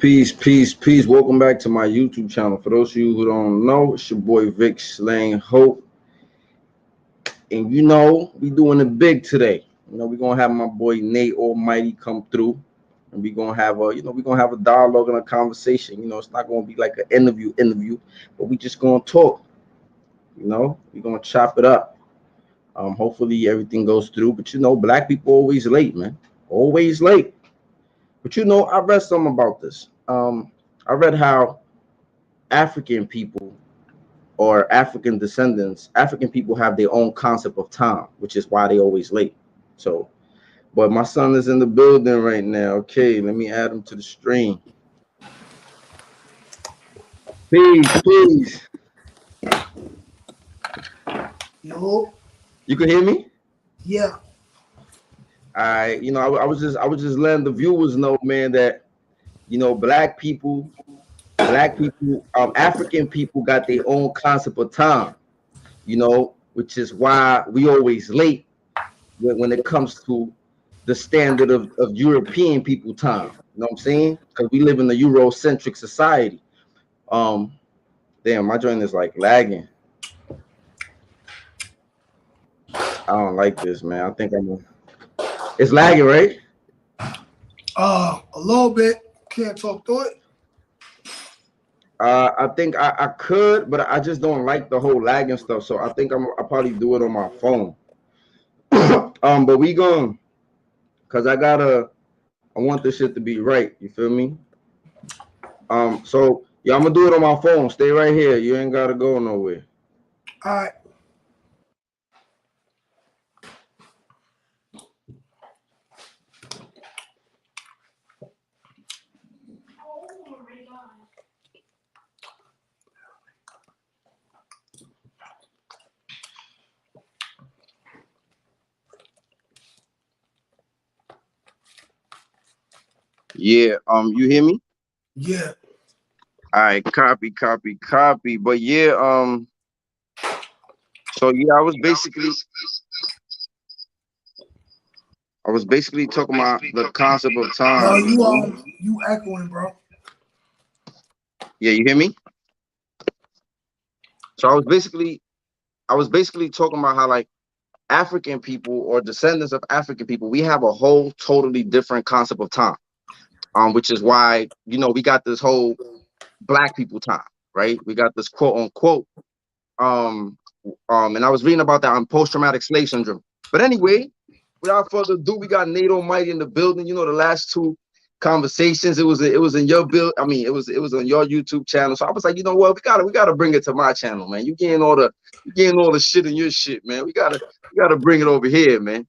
Peace. Welcome back to my YouTube channel. For those of you who don't know, it's your boy Vic Slaying Hope. And we doing it big today. We're gonna have my boy Nate Almighty come through. And we're gonna have a dialogue and a conversation. It's not gonna be like an interview, but we just gonna talk. We're gonna chop it up. Hopefully everything goes through. But black people always late, man. Always late. But I read something about this. I read how African people or African descendants, African people have their own concept of time, which is why they always late. So, but my son is in the building right now. Okay, let me add him to the stream. Peace. Yo. You can hear me? Yeah. I was just letting the viewers know, man, that black people, African people got their own concept of time, which is why we always late when it comes to the standard of European people time. You know what I'm saying? Because we live in a Eurocentric society. Damn, my joint is like lagging. I don't like this, man. I think it's lagging, right? A little bit. Can't talk through it. I think I could, but I just don't like the whole lagging stuff. So I think I'll probably do it on my phone. But we going, cause I want this shit to be right. You feel me? So yeah, I'm gonna do it on my phone. Stay right here. You ain't gotta go nowhere. All right. Yeah. You hear me? Yeah. All right. Copy. But yeah. So yeah, I was basically talking about the concept of time. You echoing, bro. Yeah, you hear me? So I was basically talking about how, like, African people or descendants of African people, we have a whole totally different concept of time. Which is why, we got this whole black people time, right? We got this quote unquote. And I was reading about that on post-traumatic slave syndrome. But anyway, without further ado, we got Nate Almighty in the building. The last two conversations, it was in your build. I mean, it was on your YouTube channel. So I was like, what, we gotta bring it to my channel, man. You getting all the shit in your shit, man. We gotta bring it over here, man.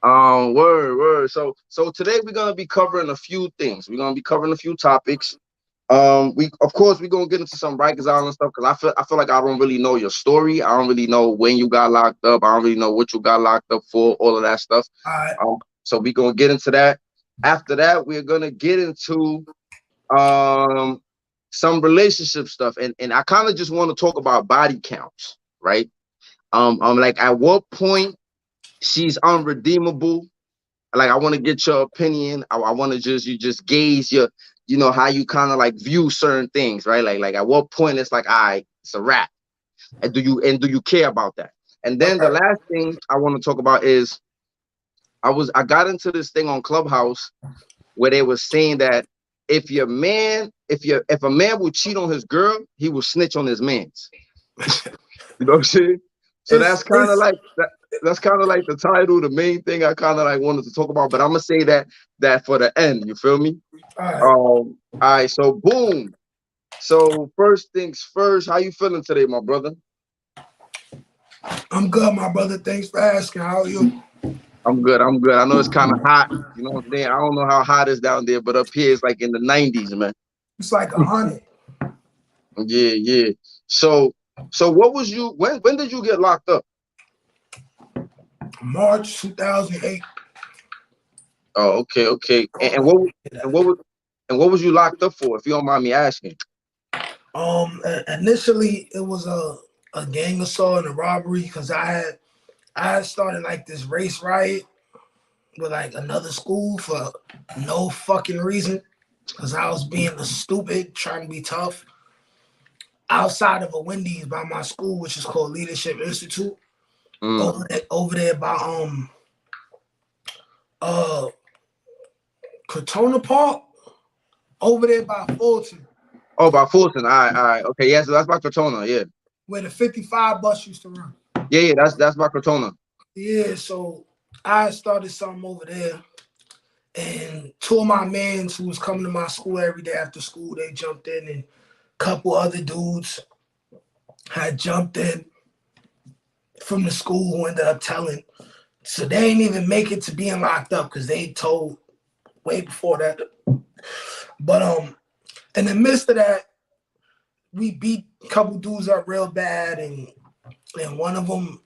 Word. So today we're gonna be covering a few things. We're gonna be covering a few topics. We're gonna get into some Rikers Island stuff, because I feel like I don't really know your story. I don't really know when you got locked up. I don't really know what you got locked up for, all of that stuff. All right. So we're gonna get into that. After that, we're gonna get into some relationship stuff. And I kind of just want to talk about body counts, right? Like, at what point she's unredeemable. Like, I want to get your opinion. I want to just gauge your, how you kind of like view certain things, right? Like at what point it's like, all right, it's a wrap. And do you care about that? And then the last thing I want to talk about is I got into this thing on Clubhouse where they were saying that if a man would cheat on his girl, he will snitch on his man's. You know what I'm saying? So that's kind of like the title, the main thing I kind of like wanted to talk about. But I'm gonna say that for the end. You feel me? All right. So boom. So first things first, how you feeling today, my brother? I'm good, my brother. Thanks for asking. How are you? I'm good. I know it's kind of hot. You know what I'm saying? I don't know how hot it's down there, but up here it's like in the 90s, man. It's like 100. Yeah. So what was you? When did you get locked up? March 2008. Oh, okay. And what was you locked up for, if you don't mind me asking? Initially it was a gang assault and a robbery, because I had started like this race riot with like another school for no fucking reason, because I was being a stupid, trying to be tough. Outside of a Wendy's by my school, which is called Leadership Institute, over there by Crotona Park, over there by Fulton. Oh, by Fulton. All right. Okay, yeah, so that's by Crotona, yeah. Where the 55 bus used to run. Yeah, that's by Crotona. Yeah, so I started something over there. And two of my mans who was coming to my school every day after school, they jumped in, and a couple other dudes had jumped in from the school who ended up telling. So they ain't even make it to being locked up because they told way before that. But in the midst of that, we beat a couple dudes up real bad, and one of them,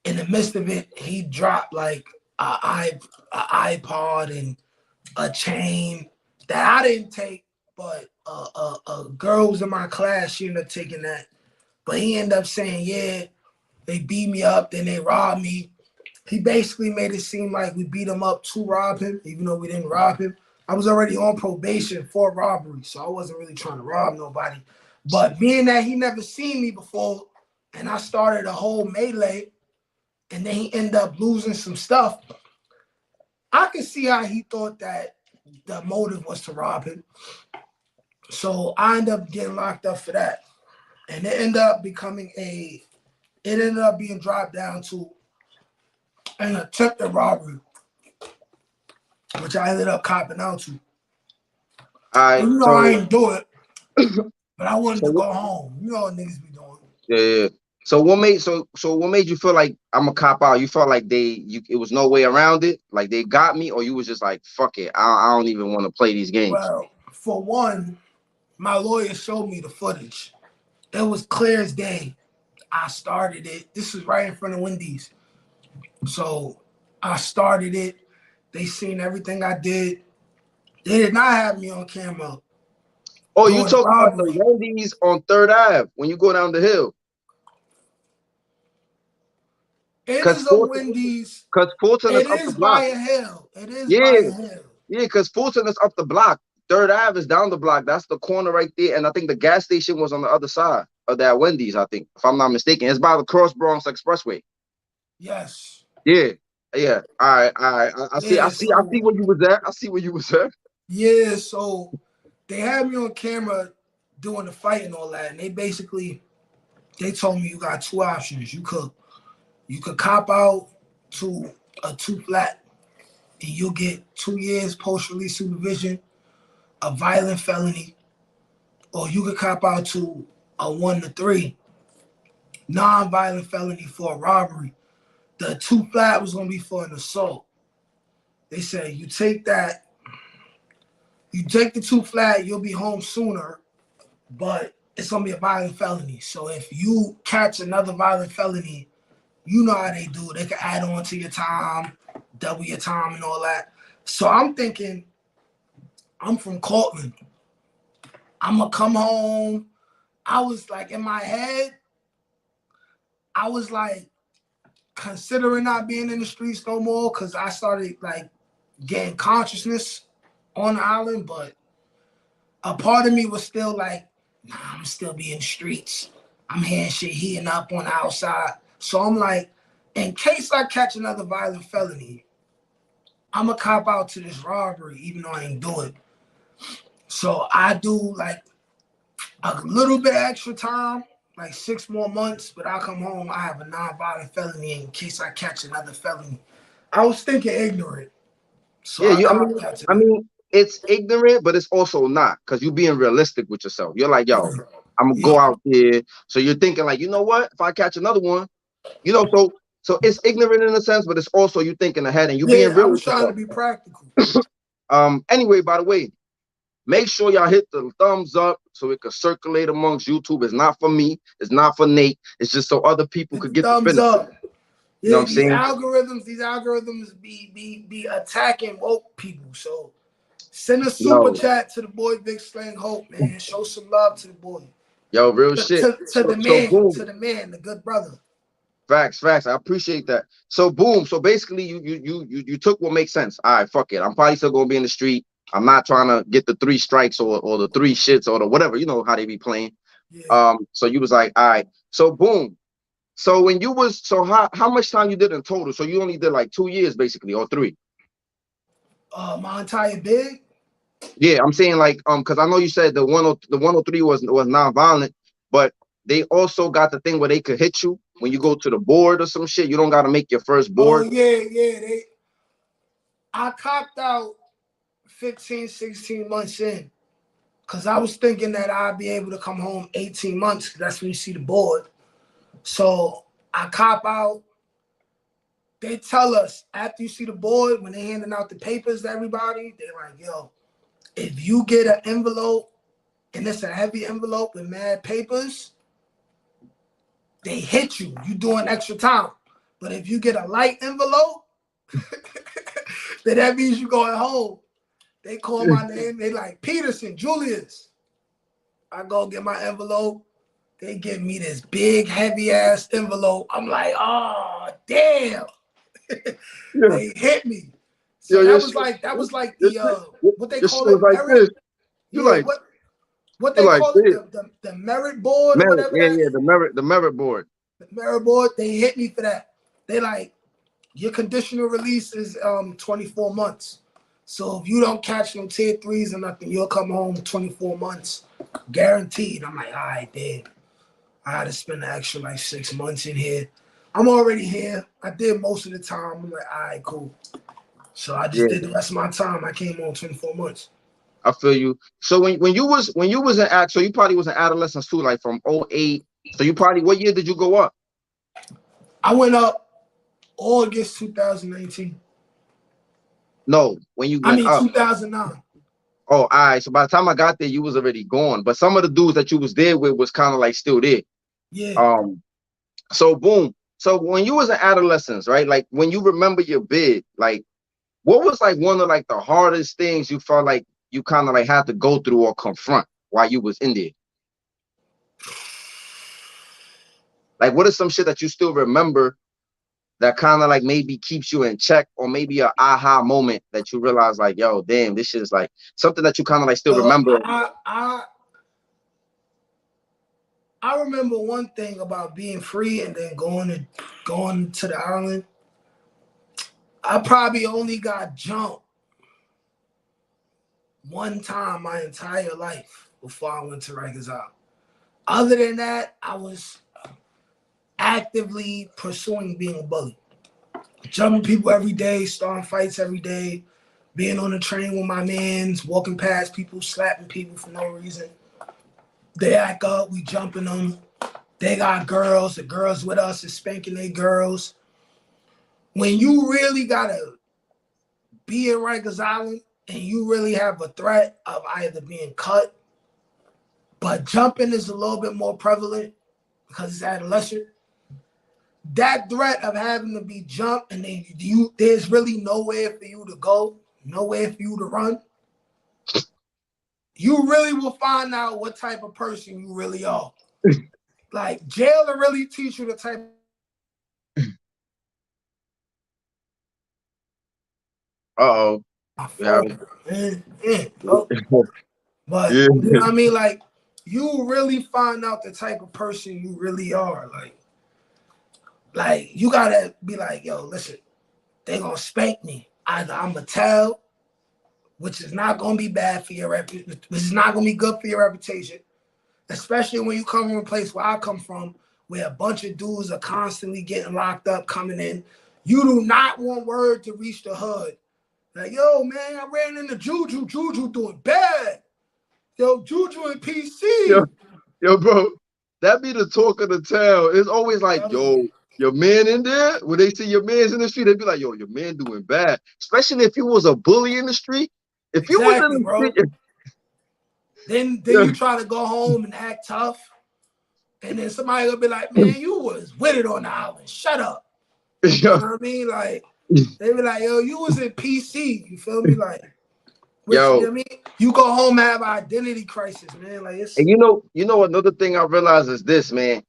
in the midst of it, he dropped like an iPod and a chain that I didn't take, but a girl was in my class, she ended up taking that. But he ended up saying, yeah, they beat me up, then they robbed me. He basically made it seem like we beat him up to rob him, even though we didn't rob him. I was already on probation for robbery, so I wasn't really trying to rob nobody. But being that he never seen me before, and I started a whole melee, and then he ended up losing some stuff, I could see how he thought that the motive was to rob him. So I ended up getting locked up for that. And it ended up being dropped down to an attempted robbery, which I ended up copping out to. All right, you know, so I ain't do it, but I wanted to go home. You know what niggas be doing. Yeah. So what made you feel like I'm a cop out? You felt like it was no way around it, like they got me, or you was just like, fuck it, I don't even want to play these games? Well, for one, my lawyer showed me the footage. It was clear as day. I started it. This was right in front of Wendy's. So I started it. They seen everything I did. They did not have me on camera. Oh, you talking about the Wendy's on 3rd Ave when you go down the hill? It is a Wendy's. Because Fulton is up the block. By a hill. It is by a hill. Yeah, because Fulton is up the block. 3rd Ave is down the block. That's the corner right there. And I think the gas station was on the other side of that Wendy's, I think, if I'm not mistaken. It's by the Cross Bronx Expressway. Yes. Yeah. Yeah. All right. I see where you was at. I see where you was at. Yeah, so they had me on camera doing the fight and all that. And they told me you got two options. You could cop out to a 2 flat and you'll get 2 years post-release supervision, a violent felony, or you could cop out to a 1 to 3 non-violent felony for a robbery. The 2 flat was gonna be for an assault. They said you take that, you take the 2 flat, you'll be home sooner, but it's gonna be a violent felony. So if you catch another violent felony, you know how they do. They can add on to your time, double your time and all that. So I'm thinking, I'm from Cortland. I'm gonna come home. I was like, in my head, I was like considering not being in the streets no more because I started like getting consciousness on the island, but a part of me was still like, nah, I'm still be in the streets. I'm hearing shit heating up on the outside. So I'm like, in case I catch another violent felony, I'm gonna cop out to this robbery, even though I ain't do it. So I do like a little bit of extra time, like 6 more months, but I come home, I have a non-violent felony in case I catch another felony. I was thinking ignorant. So yeah, I mean, it's ignorant, but it's also not, because you're being realistic with yourself. You're like, yo, I'm gonna go out there. So you're thinking like, you know what? If I catch another one, you know, so it's ignorant in a sense, but it's also you thinking ahead and you being real. I was trying to be practical. Anyway, by the way, make sure y'all hit the thumbs up so it could circulate amongst YouTube. It's not for me. It's not for Nate. It's just so other people could get the thumbs up. You know what I'm saying? These algorithms be attacking woke people. So send a super chat to the boy Big Slang Hope, man. Show some love to the boy. Yo, real shit. To the man, the good brother. Facts, facts. I appreciate that. So boom. So basically, you took what makes sense. All right, fuck it. I'm probably still gonna be in the street. I'm not trying to get the 3 strikes or the 3 shits or the whatever. You know how they be playing. Yeah. So you was like, all right. So boom. So when you was so how much time you did in total? So you only did like 2 years basically or 3. My entire bid. Yeah, I'm saying like because I know you said the 103 was non-violent, but they also got the thing where they could hit you when you go to the board or some shit. You don't got to make your first Oh board. yeah, yeah. I copped out 15, 16 months in. Cause I was thinking that I'd be able to come home 18 months. That's when you see the board. So I cop out. They tell us after you see the board, when they're handing out the papers to everybody, they're like, yo, if you get an envelope and it's a heavy envelope with mad papers, they hit you. You doing extra time. But if you get a light envelope, then that means you going home. They call my name. They like, Peterson, Julius. I go get my envelope. They give me this big, heavy ass envelope. I'm like, oh, damn. Yeah, They hit me. yo, So your that was like your the shit, what they your shit call was it, like merit. this. You Yeah, like what you they like call it, this. the merit board or Merit, whatever yeah, that yeah, is. the merit board. The merit board, they hit me for that. They like, your conditional release is 24 months. So if you don't catch no tier threes or nothing, you'll come home 24 months. Guaranteed. I'm like, all right, damn. I had to spend an extra like 6 months in here. I'm already here. I did most of the time. I'm like, all right, cool. So I just Yeah, did the rest of my time. I came on 24 months. I feel you. So when you was an act, so you probably was an adolescent too, like from '08. So you probably what year did you go up? I went up August 2019. No, when you I went mean up. 2009. Oh, all right. So by the time I got there, you was already gone. But some of the dudes that you was there with was kind of like still there. Yeah. Um, so boom. So when you was an adolescent, right? Like when you remember your bid, like what was like one of like the hardest things you felt like you kind of like had to go through or confront while you was in there? Like what is some shit that you still remember that kind of like maybe keeps you in check, or maybe a aha moment that you realize like, yo, damn, this shit is like something that you kind of like still So remember. I remember one thing about being free and then going to the island. I probably only got jumped one time my entire life before I went to Rikers Island. Other than that, I was actively pursuing being a bully. Jumping people every day, starting fights every day, being on the train with my mans, walking past people, slapping people for no reason. They act up, we jumping them. They got girls, the girls with us is spanking their girls. When you really gotta be in Rikers Island and you really have a threat of either being cut, but jumping is a little bit more prevalent because it's adolescent. That threat of having to be jumped and then there's really nowhere for you to go, nowhere for you to run. You really will find out what type of person you really are. Like jail will really teach you the type Uh-oh. of Yeah. phone. Oh. But Yeah. you know what I mean? Like you really find out the type of person you really are. Like you gotta be like, yo, listen, they gonna spank me. Either I'm gonna tell, which is not gonna be bad for your reputation, which is not gonna be good for your reputation, especially when you come from a place where I come from, where a bunch of dudes are constantly getting locked up, coming in. You do not want word to reach the hood. Like, yo, man, I ran into Juju. Juju doing bad. Yo, Juju and Yo, PC. yo, bro, that be the talk of the town. It's always like, yo, your man in there. When they see your man's in the street, they be like, yo, your man doing bad. Especially if you was a bully in the street. If you was Exactly, in the bro. street, Then yeah, you try to go home and act tough. And then somebody will be like, man, you was with it on the island. Shut up. You yo, know what I mean? Like, they be like, yo, you was in PC. You feel me? Like, which, you know yo. what I mean? You go home and have an identity crisis, man. Like, it's And you know another thing I realized is this, man.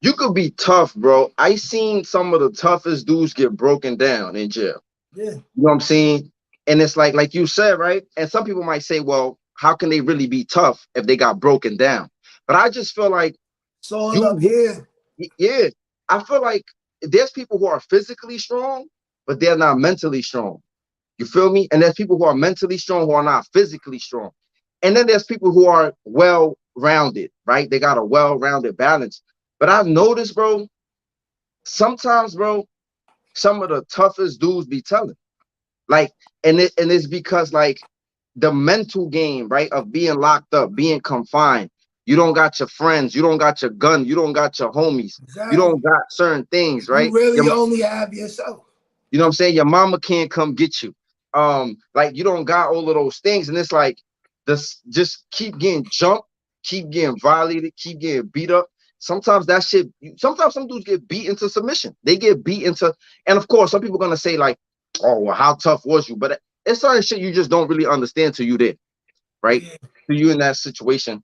you could be tough, bro. I seen some of the toughest dudes get broken down in jail. Yeah. You know what I'm saying? And it's like you said, right? And some people might say, well, how can they really be tough if they got broken down? But I just feel like It's all up you, here. yeah, I feel like there's people who are physically strong, but they're not mentally strong. You feel me? And there's people who are mentally strong who are not physically strong. And then there's people who are well rounded, right? They got a well rounded balance. But I've noticed, bro, sometimes, bro, some of the toughest dudes be telling. Like, and it's because like the mental game, right, of being locked up, being confined. You don't got your friends, you don't got your gun, you don't got your homies, you Exactly. don't got certain things, You right? really only have yourself. You know what I'm saying? Your mama can't come get you. Like you don't got all of those things, and it's like this just keep getting jumped, keep getting violated, keep getting beat up. Sometimes that shit, sometimes some dudes get beat into submission. They get beat into, and of course, some people are gonna say, like, oh, well, how tough was you? But it's certain shit you just don't really understand till you did, right? Yeah. To you in that situation.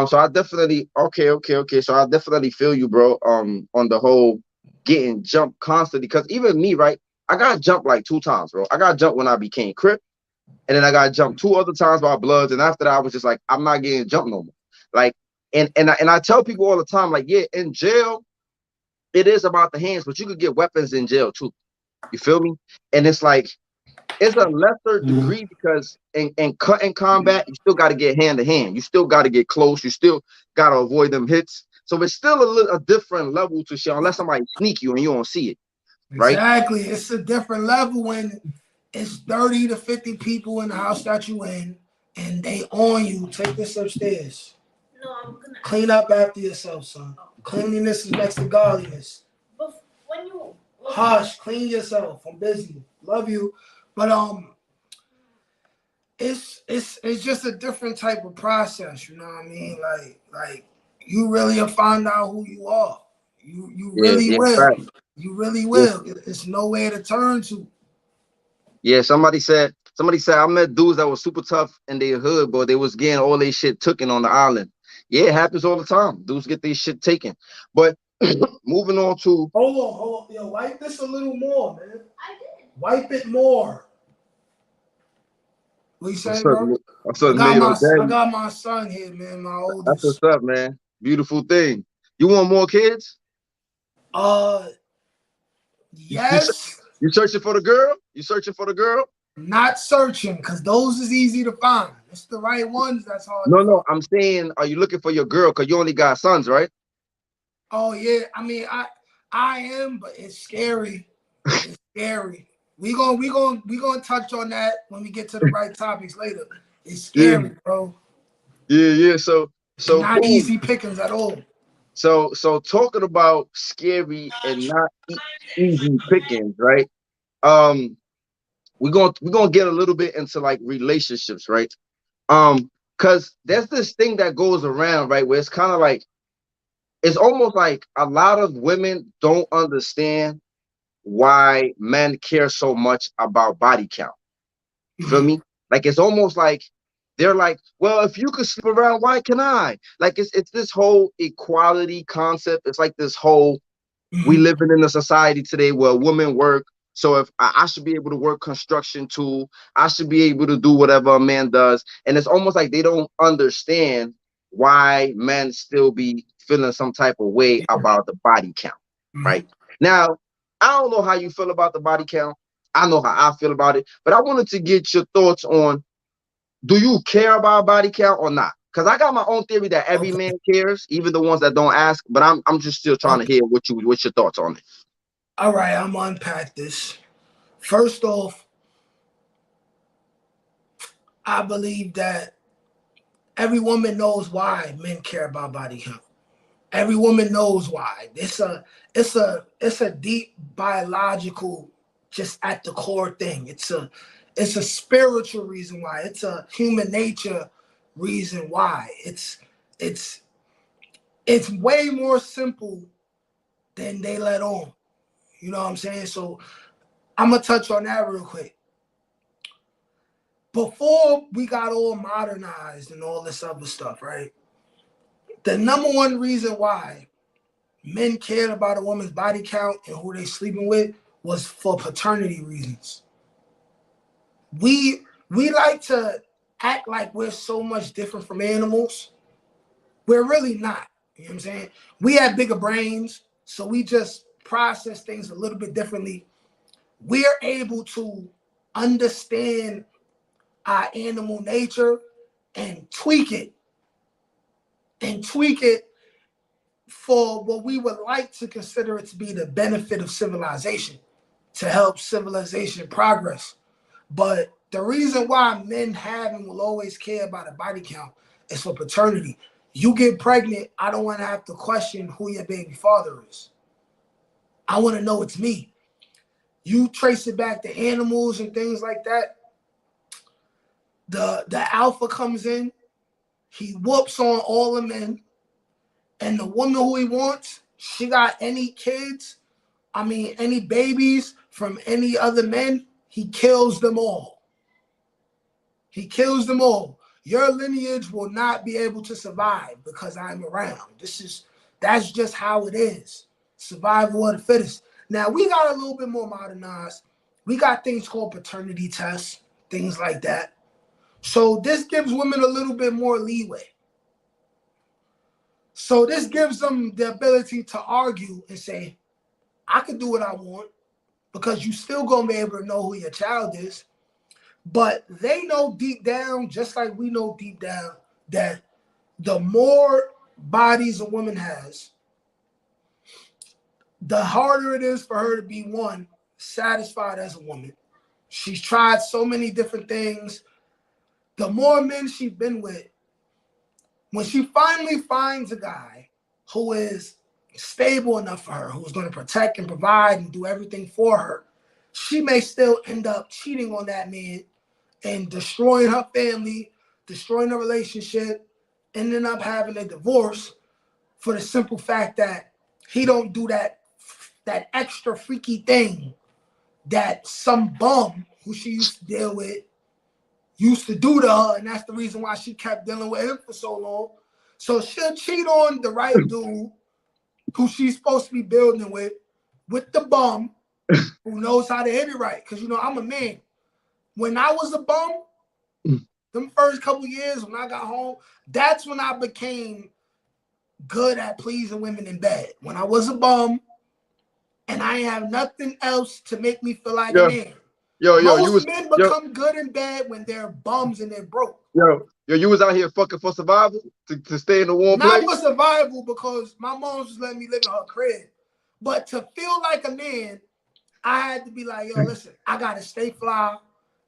So I definitely okay. So I definitely feel you, bro. On the whole getting jumped constantly, because even me, right? I got jumped like 2 times, bro. I got jumped when I became Crip, and then I got jumped 2 other times by Bloods, and after that, I was just like, I'm not getting jumped no more. Like, and I tell people all the time, like, yeah, in jail, it is about the hands, but you could get weapons in jail too. You feel me? And it's like it's a lesser degree because in cutting combat, you still got to get hand to hand. You still got to get close. You still got to avoid them hits. So it's still a different level to shit unless somebody sneak you and you don't see it, right? Exactly. It's a different level when it's 30 to 50 people in the house that you in and they on you. Take this upstairs. No, I'm gonna clean up after yourself, son. Cleanliness is next to godliness. But when you hush, clean yourself. I'm busy. Love you. But it's just a different type of process, you know what I mean? Like you really will find out who you are. You Yeah, really yeah, will. right. You really Yeah, will. It's nowhere to turn to. yeah. Somebody said I met dudes that was super tough in their hood, but they was getting all their shit taken on the island. Yeah, it happens all the time. Dudes get their shit taken. But moving on to Hold on. Yo, wipe this a little more, man. I did. Wipe it more. What you what's saying, up, bro? what's up, man? Yo, I daddy. got my son here, man, my That's what's oldest. up, man. Beautiful thing. You want more kids? Uh You, you, yes. you searching for the girl? You searching for the girl? Not searching, because those is easy to find. It's the right ones that's hard to No, find. no. I'm saying, are you looking for your girl? Because you only got sons, right? Oh yeah, I mean I am, but it's scary. It's scary. We gonna touch on that when we get to the right topics later. It's Yeah, scary, bro. yeah. So Not cool. easy pickings at all. So talking about scary and not easy pickings, right? Um, we're gonna get a little bit into like relationships, right? Because there's this thing that goes around, right, where it's kind of like it's almost like a lot of women don't understand why men care so much about body count. You feel Mhm. me? Like it's almost like they're like, well, if you could sleep around, why can I? Like it's this whole equality concept. It's like this whole we Mhm. living in a society today where women work. So if I should be able to work construction too, I should be able to do whatever a man does. And it's almost like they don't understand why men still be feeling some type of way Yeah. about the body count. Right Mhm. now, I don't know how you feel about the body count. I know how I feel about it, but I wanted to get your thoughts on, do you care about body count or not? Because I got my own theory that every Okay. man cares, even the ones that don't ask. But I'm just still trying to Okay. hear what's your thoughts on it. All right, I'm gonna unpack this. First off, I believe that every woman knows why men care about body count. Every woman knows why. It's a deep biological, just at the core thing. It's a spiritual reason why. It's a human nature reason why. It's it's way more simple than they let on. You know what I'm saying? So I'm gonna touch on that real quick. Before we got all modernized and all this other stuff, right? The number one reason why men cared about a woman's body count and who they sleeping with was for paternity reasons. We like to act like we're so much different from animals. We're really not. You know what I'm saying? We have bigger brains, so we just process things a little bit differently. We're able to understand our animal nature and tweak it for what we would like to consider it to be the benefit of civilization, to help civilization progress. But the reason why men have and will always care about a body count is for paternity. You get pregnant, I don't want to have to question who your baby father is. I want to know it's me. You trace it back to animals and things like that. The alpha comes in, he whoops on all the men, and the woman who he wants, she got any kids, any babies from any other men, he kills them all. He kills them all. Your lineage will not be able to survive because I'm around. That's just how it is. Survival of the fittest. Now we got a little bit more modernized. We got things called paternity tests, things like that. So this gives women a little bit more leeway. So this gives them the ability to argue and say, I can do what I want because you still gonna be able to know who your child is. But they know deep down, just like we know deep down, that the more bodies a woman has, the harder it is for her to be, one, satisfied as a woman. She's tried so many different things. The more men she's been with, when she finally finds a guy who is stable enough for her, who's going to protect and provide and do everything for her, she may still end up cheating on that man and destroying her family, destroying the relationship, ending up having a divorce for the simple fact that he don't do that extra freaky thing that some bum who she used to deal with used to do to her, and that's the reason why she kept dealing with him for so long. So she'll cheat on the right dude who she's supposed to be building with the bum who knows how to hit it right. Because, I'm a man. When I was a bum, them first couple years when I got home, that's when I became good at pleasing women in bed. When I was a bum and I ain't have nothing else to make me feel like a man. Most men become good in bed when they're bums and they're broke. You was out here fucking for survival to stay in a warm place? Not for survival because my mom was letting me live in her crib. But to feel like a man, I had to be like, listen, I got to stay fly.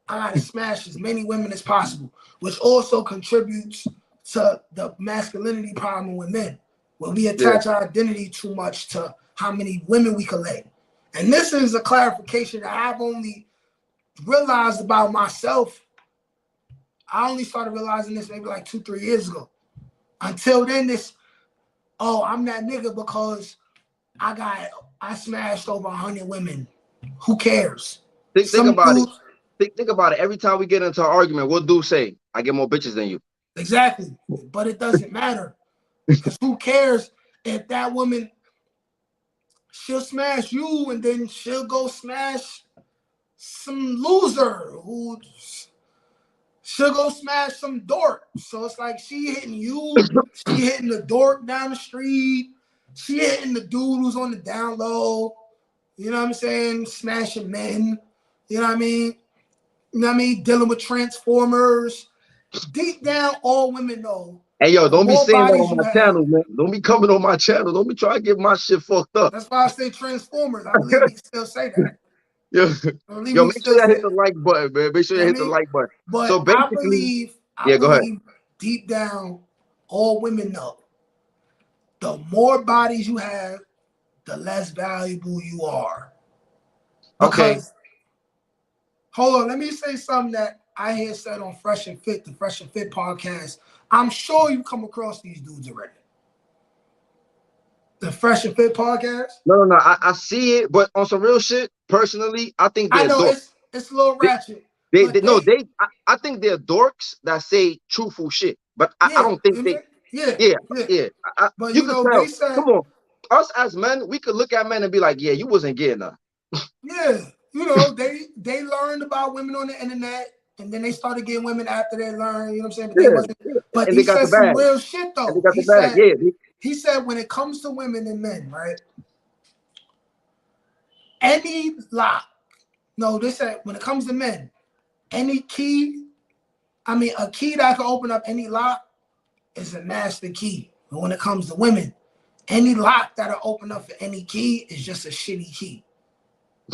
I got to smash as many women as possible, which also contributes to the masculinity problem with men. When we attach our identity too much to how many women we collect. And this is a clarification that I've only realized about myself. I only started realizing this maybe like 2-3 years ago. Until then, I'm that nigga because I smashed over 100 women. Who cares? Think about it. Think about it. Every time we get into an argument, what dude say? I get more bitches than you. Exactly. But it doesn't matter. Because who cares if that woman, she'll smash you and then she'll go smash some loser who she'll go smash some dork. So it's like she hitting you, she hitting the dork down the street, she hitting the dude who's on the down low, you know what I'm saying? Smashing men, you know what I mean? You know what I mean? Dealing with transformers. Deep down, all women know. Hey, don't be saying that on my channel, man. Don't be coming on my channel. Don't be trying to get my shit fucked up. That's why I say transformers. I believe we still say that. Make sure you hit the like button, man. Make sure you hit the like button. But so basically, I believe deep down, all women know. The more bodies you have, the less valuable you are. Because, hold on, let me say something that I hear said on Fresh and Fit, the Fresh and Fit podcast. I'm sure you come across these dudes already. The Fresh and Fit podcast? No. I see it, but on some real shit, personally, I think they're dorks. It's a little ratchet. I think they're dorks that say truthful shit. But I don't think they. Yeah. But you can tell. they said, come on. us as men, we could look at men and be like, yeah, you wasn't getting her. Yeah, you know, they learned about women on the internet, and then they started getting women after they learned. You know what I'm saying? But they Yeah, wasn't. yeah. But And he they got said the some bag. real shit And they though. got the bag. Yeah. He said when it comes to women and men, right? Any lock. No, they said when it comes to men, any key. I mean, a key that can open up any lock is a master key. But when it comes to women, any lock that'll open up for any key is just a shitty key.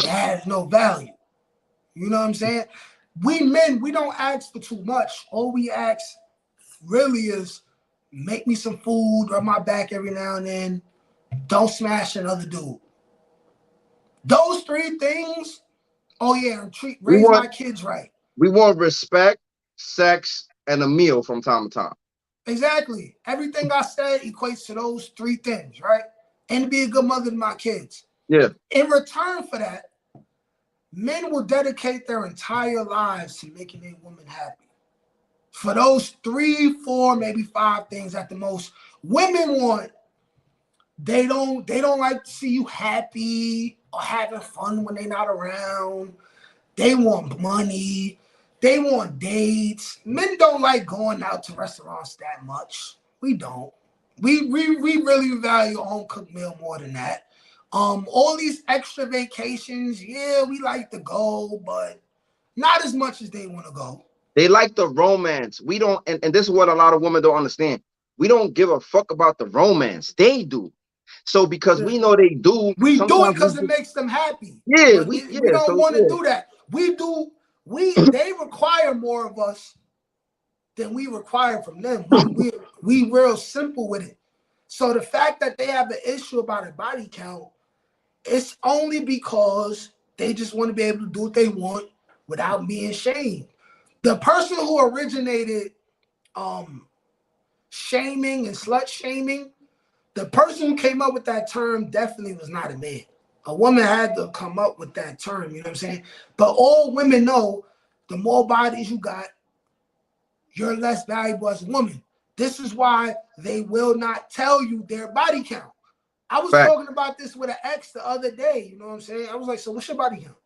It has no value. You know what I'm saying? We men, we don't ask for too much. All we ask really is make me some food, rub my back every now and then. Don't smash another dude. Those three things. Oh yeah, and We raise want my kids right. we want respect, sex, and a meal from time to time. Exactly. Everything I said equates to those three things, right? And to be a good mother to my kids. Yeah. In return for that, men will dedicate their entire lives to making a woman happy. For those 3, 4, maybe 5 things at the most, women want. They don't like to see you happy or having fun when they're not around. They want money. They want dates. Men don't like going out to restaurants that much. We don't. We really value a home cooked meal more than that. All these extra vacations, yeah, we like to go, but not as much as they want to go. They like the romance. We don't, and this is what a lot of women don't understand. We don't give a fuck about the romance. They do. So because Yeah. we know they do, We do it sometimes we because it just, makes them happy. yeah, But we we yeah, don't so want to yeah. do that. We do. They require more of us than we require from them. We real simple with it. So the fact that they have an issue about a body count, it's only because they just want to be able to do what they want without being shamed. The person who originated um, shaming and slut shaming, the person who came up with that term definitely was not a man. A woman had to come up with that term, you know what I'm saying? But all women know the more bodies you got, you're less valuable as a woman. This is why they will not tell you their body count. I was Fact. talking about this with an ex the other day, you know what I'm saying? I was like, so what's your body count?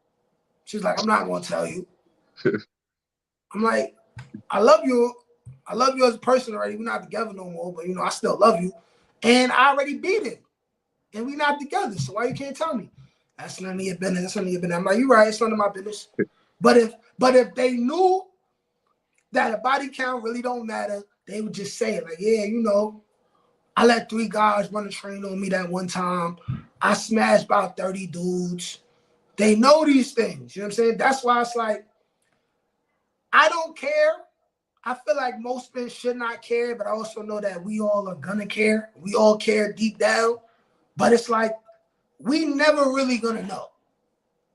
She's like, I'm not going to tell you. I'm like, I love you. I love you as a person already. We're not together no more, but, you know, I still love you. And I already beat it. And we not together, so why you can't tell me? That's none of your business. That's none of your business. I'm like, you're right. It's none of my business. But if they knew that a body count really don't matter, they would just say it. Like, yeah, you know, I let 3 guys run a train on me that one time. I smashed about 30 dudes. They know these things. You know what I'm saying? That's why it's like, I don't care. I feel like most men should not care, but I also know that we all are gonna care. We all care deep down. But it's like, we never really gonna know.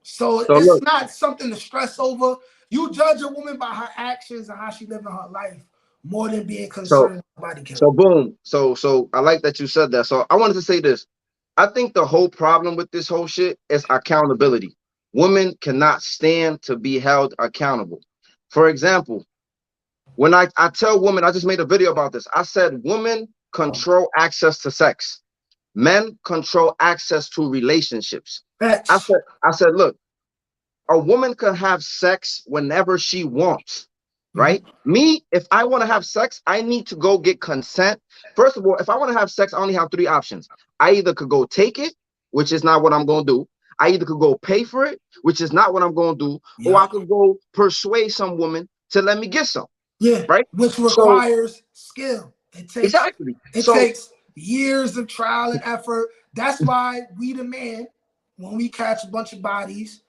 So So it's look, not something to stress over. You judge a woman by her actions and how she living her life more than being so concerned with body count. so boom. So I like that you said that. So I wanted to say this. I think the whole problem with this whole shit is accountability. Women cannot stand to be held accountable. For example, when I tell women, I just made a video about this. I said women control access to sex. Men control access to relationships. Facts. I said, look, a woman can have sex whenever she wants, Mm-hmm. right? Me, if I want to have sex, I need to go get consent. First of all, if I want to have sex, I only have 3 options. I either could go take it, which is not what I'm going to do. I either could go pay for it, which is not what I'm going to do, or I Yeah. could go persuade some woman to let me get some, Yeah. right? Which So requires skill. It takes exactly. it So takes years of trial and effort. That's why we the man, when we catch a bunch of bodies,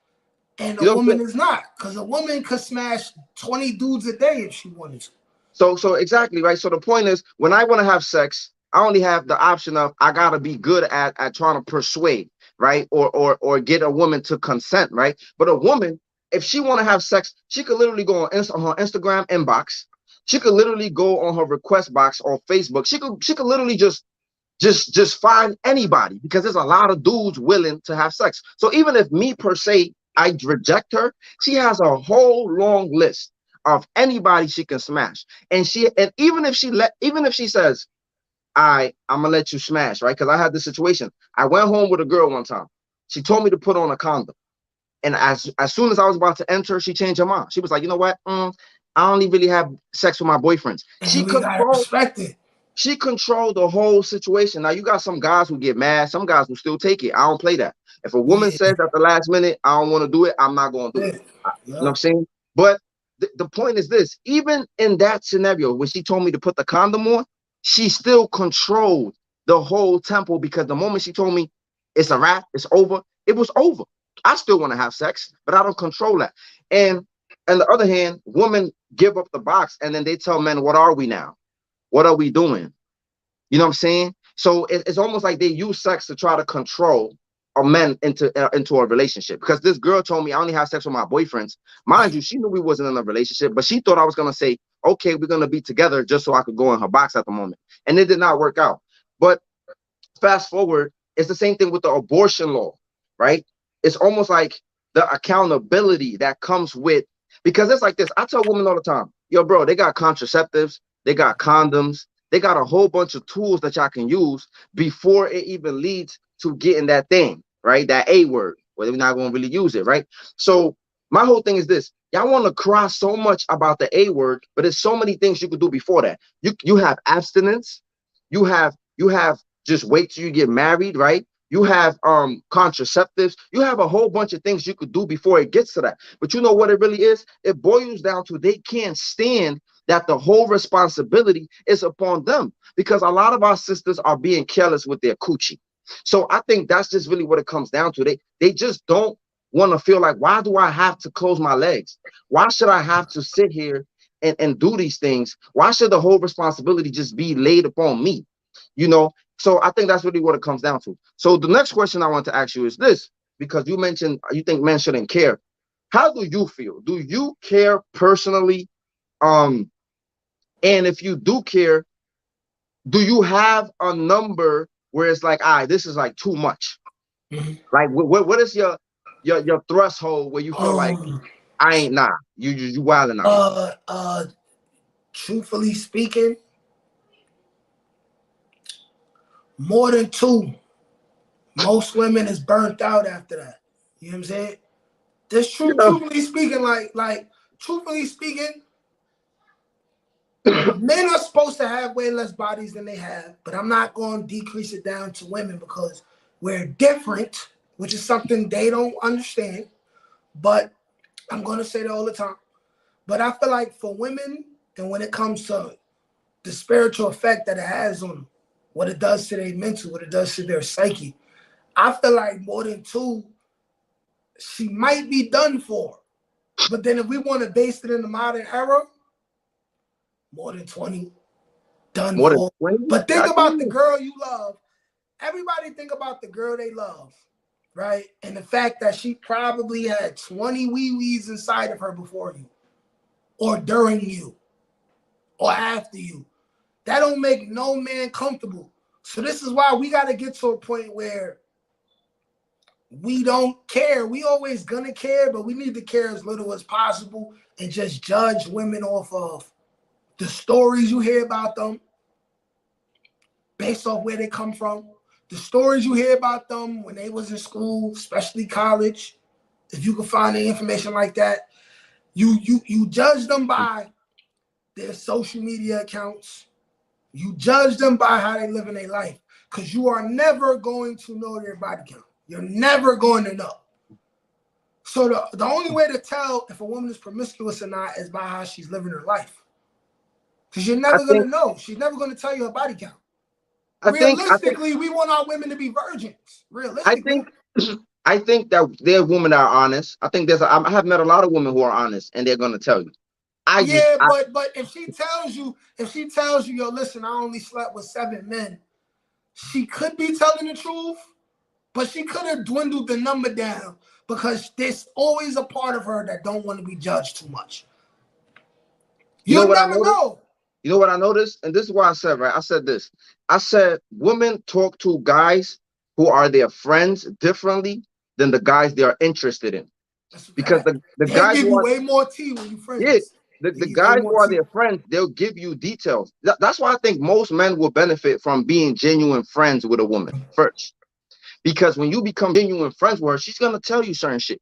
and a you know what I'm woman saying? is not. Because a woman could smash 20 dudes a day if she wanted to. So exactly, right? So the point is, when I want to have sex, I only have the option of I gotta be good at trying to persuade, right? Or get a woman to consent, right? But a woman, if she want to have sex, she could literally go on her Instagram inbox. She could literally go on her request box or Facebook. She could literally just find anybody because there's a lot of dudes willing to have sex. So even if me per se I reject her, she has a whole long list of anybody she can smash. And even if she says, I'm gonna let you smash, right? Because I had this situation. I went home with a girl one time. She told me to put on a condom. And as soon as I was about to enter, she changed her mind. She was like, you know what? I only really have sex with my boyfriends. And we gotta respect it. She controlled the whole situation. Now you got some guys who get mad, some guys who still take it. I don't play that. If a woman Yeah, says at the last minute, I don't want to do it, I'm not going to do yeah, it. You know what yeah. I'm saying? But the point is this: even in that scenario where she told me to put the condom on, she still controlled the whole tempo, because the moment she told me it's a wrap, it's over, it was over. I still want to have sex, but I don't control that. And on the other hand, women give up the box and then they tell men, what are we now? What are we doing? You know what I'm saying? So it's almost like they use sex to try to control a man into a relationship. Because this girl told me I only have sex with my boyfriends. Mind you, she knew we wasn't in a relationship, but she thought I was gonna say, okay, we're gonna be together just so I could go in her box at the moment. And it did not work out. But fast forward, it's the same thing with the abortion law, right? It's almost like the accountability that comes with, because it's like this. I tell women all the time, yo, bro, they got contraceptives, they got condoms, they got a whole bunch of tools that y'all can use before it even leads to getting that thing, right? That A word, where they're not going to really use it, right? So my whole thing is this. Y'all want to cry so much about the A word, but there's so many things you could do before that. You have abstinence, you have just wait till you get married, right? You have contraceptives, you have a whole bunch of things you could do before it gets to that. But you know what it really is? It boils down to they can't stand that the whole responsibility is upon them, because a lot of our sisters are being careless with their coochie. So I think that's just really what it comes down to. They just don't want to feel like, why do I have to close my legs? Why should I have to sit here and do these things? Why should the whole responsibility just be laid upon me? You know, so I think that's really what it comes down to. So the next question I want to ask you is this, because you mentioned you think men shouldn't care. How do you feel? Do you care personally? Um, and if you do care, do you have a number where it's like, all right, this is like too much? Mhm. Like, what is your threshold where you feel like Um, I ain't nah, you wilding out? uh, uh, truthfully speaking, more than two. Most women is burnt out after that. You know what I'm saying? That's You true. know, Truthfully speaking, truthfully speaking, men are supposed to have way less bodies than they have, but I'm not going to decrease it down to women because we're different, which is something they don't understand. But I'm going to say that all the time. But I feel like for women, and when it comes to the spiritual effect that it has on them, what it does to their mental, what it does to their psyche, I feel like more than two, she might be done for. But then if we want to base it in the modern era, more than 20, done more than for. 20? But think God about the damn. girl you love. Everybody think about the girl they love, right? And the fact that she probably had 20 wee-wees inside of her before you, or during you, or after you. That don't make no man comfortable. So this is why we got to get to a point where we don't care. We always gonna care, but we need to care as little as possible and just judge women off of the stories you hear about them based off where they come from. The stories you hear about them when they was in school, especially college, if you can find any information like that, you judge them by their social media accounts. You judge them by how they live in their life, because you are never going to know their body count. You're never going to know. So the only way to tell if a woman is promiscuous or not is by how she's living her life. Because you're I never going think to know. She's never going to tell you her body count. I think I think Realistically, we want our women to be virgins. I Realistically. think I think that there are women that are honest. I think I have met a lot of women who are honest, and they're gonna tell you. Yeah, but if she tells you, yo, listen, I only slept with 7 men, she could be telling the truth, but she could have dwindled the number down because there's always a part of her that don't want to be judged too much. you know You'll what I never noticed? know. You know what I noticed? And this is why I said, right? I said this. I said women talk to guys who are their friends differently than the guys they are interested in. That's a Because fact. the They'll guys give who you are, way more tea when you yeah, friends. the They guys who want are to. their friends, they'll give you details. That's why I think most men will benefit from being genuine friends with a woman first. Because when you become genuine friends with her, she's gonna tell you certain shit,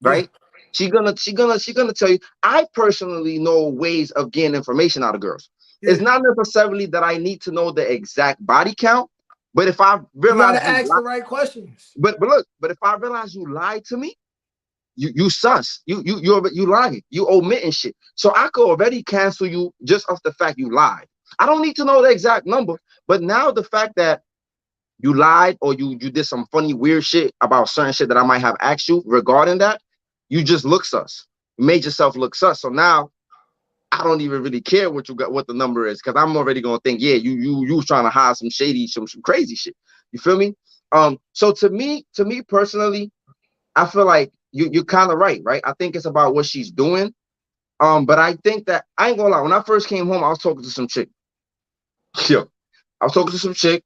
Yeah, right? She's gonna tell you. I personally know ways of getting information out of girls. yeah. It's not necessarily that I need to know the exact body count, but if I You realize gotta ask the right questions. but look, but if I realize you lied to me, you sus, you lying, you omitting shit. So I could already cancel you just off the fact you lied. I don't need to know the exact number, but now the fact that you lied or you did some funny weird shit about certain shit that I might have asked you regarding that, you just look sus. You made yourself look sus. So now I don't even really care what you got, what the number is, because I'm already gonna think, yeah, you was trying to hide some shady, some crazy shit. You feel me? So to me personally, I feel like you're kind of right, right? I think it's about what she's doing. But I think that I ain't gonna lie. When I first came home, I was talking to some chick. Yo, I was talking to some chick.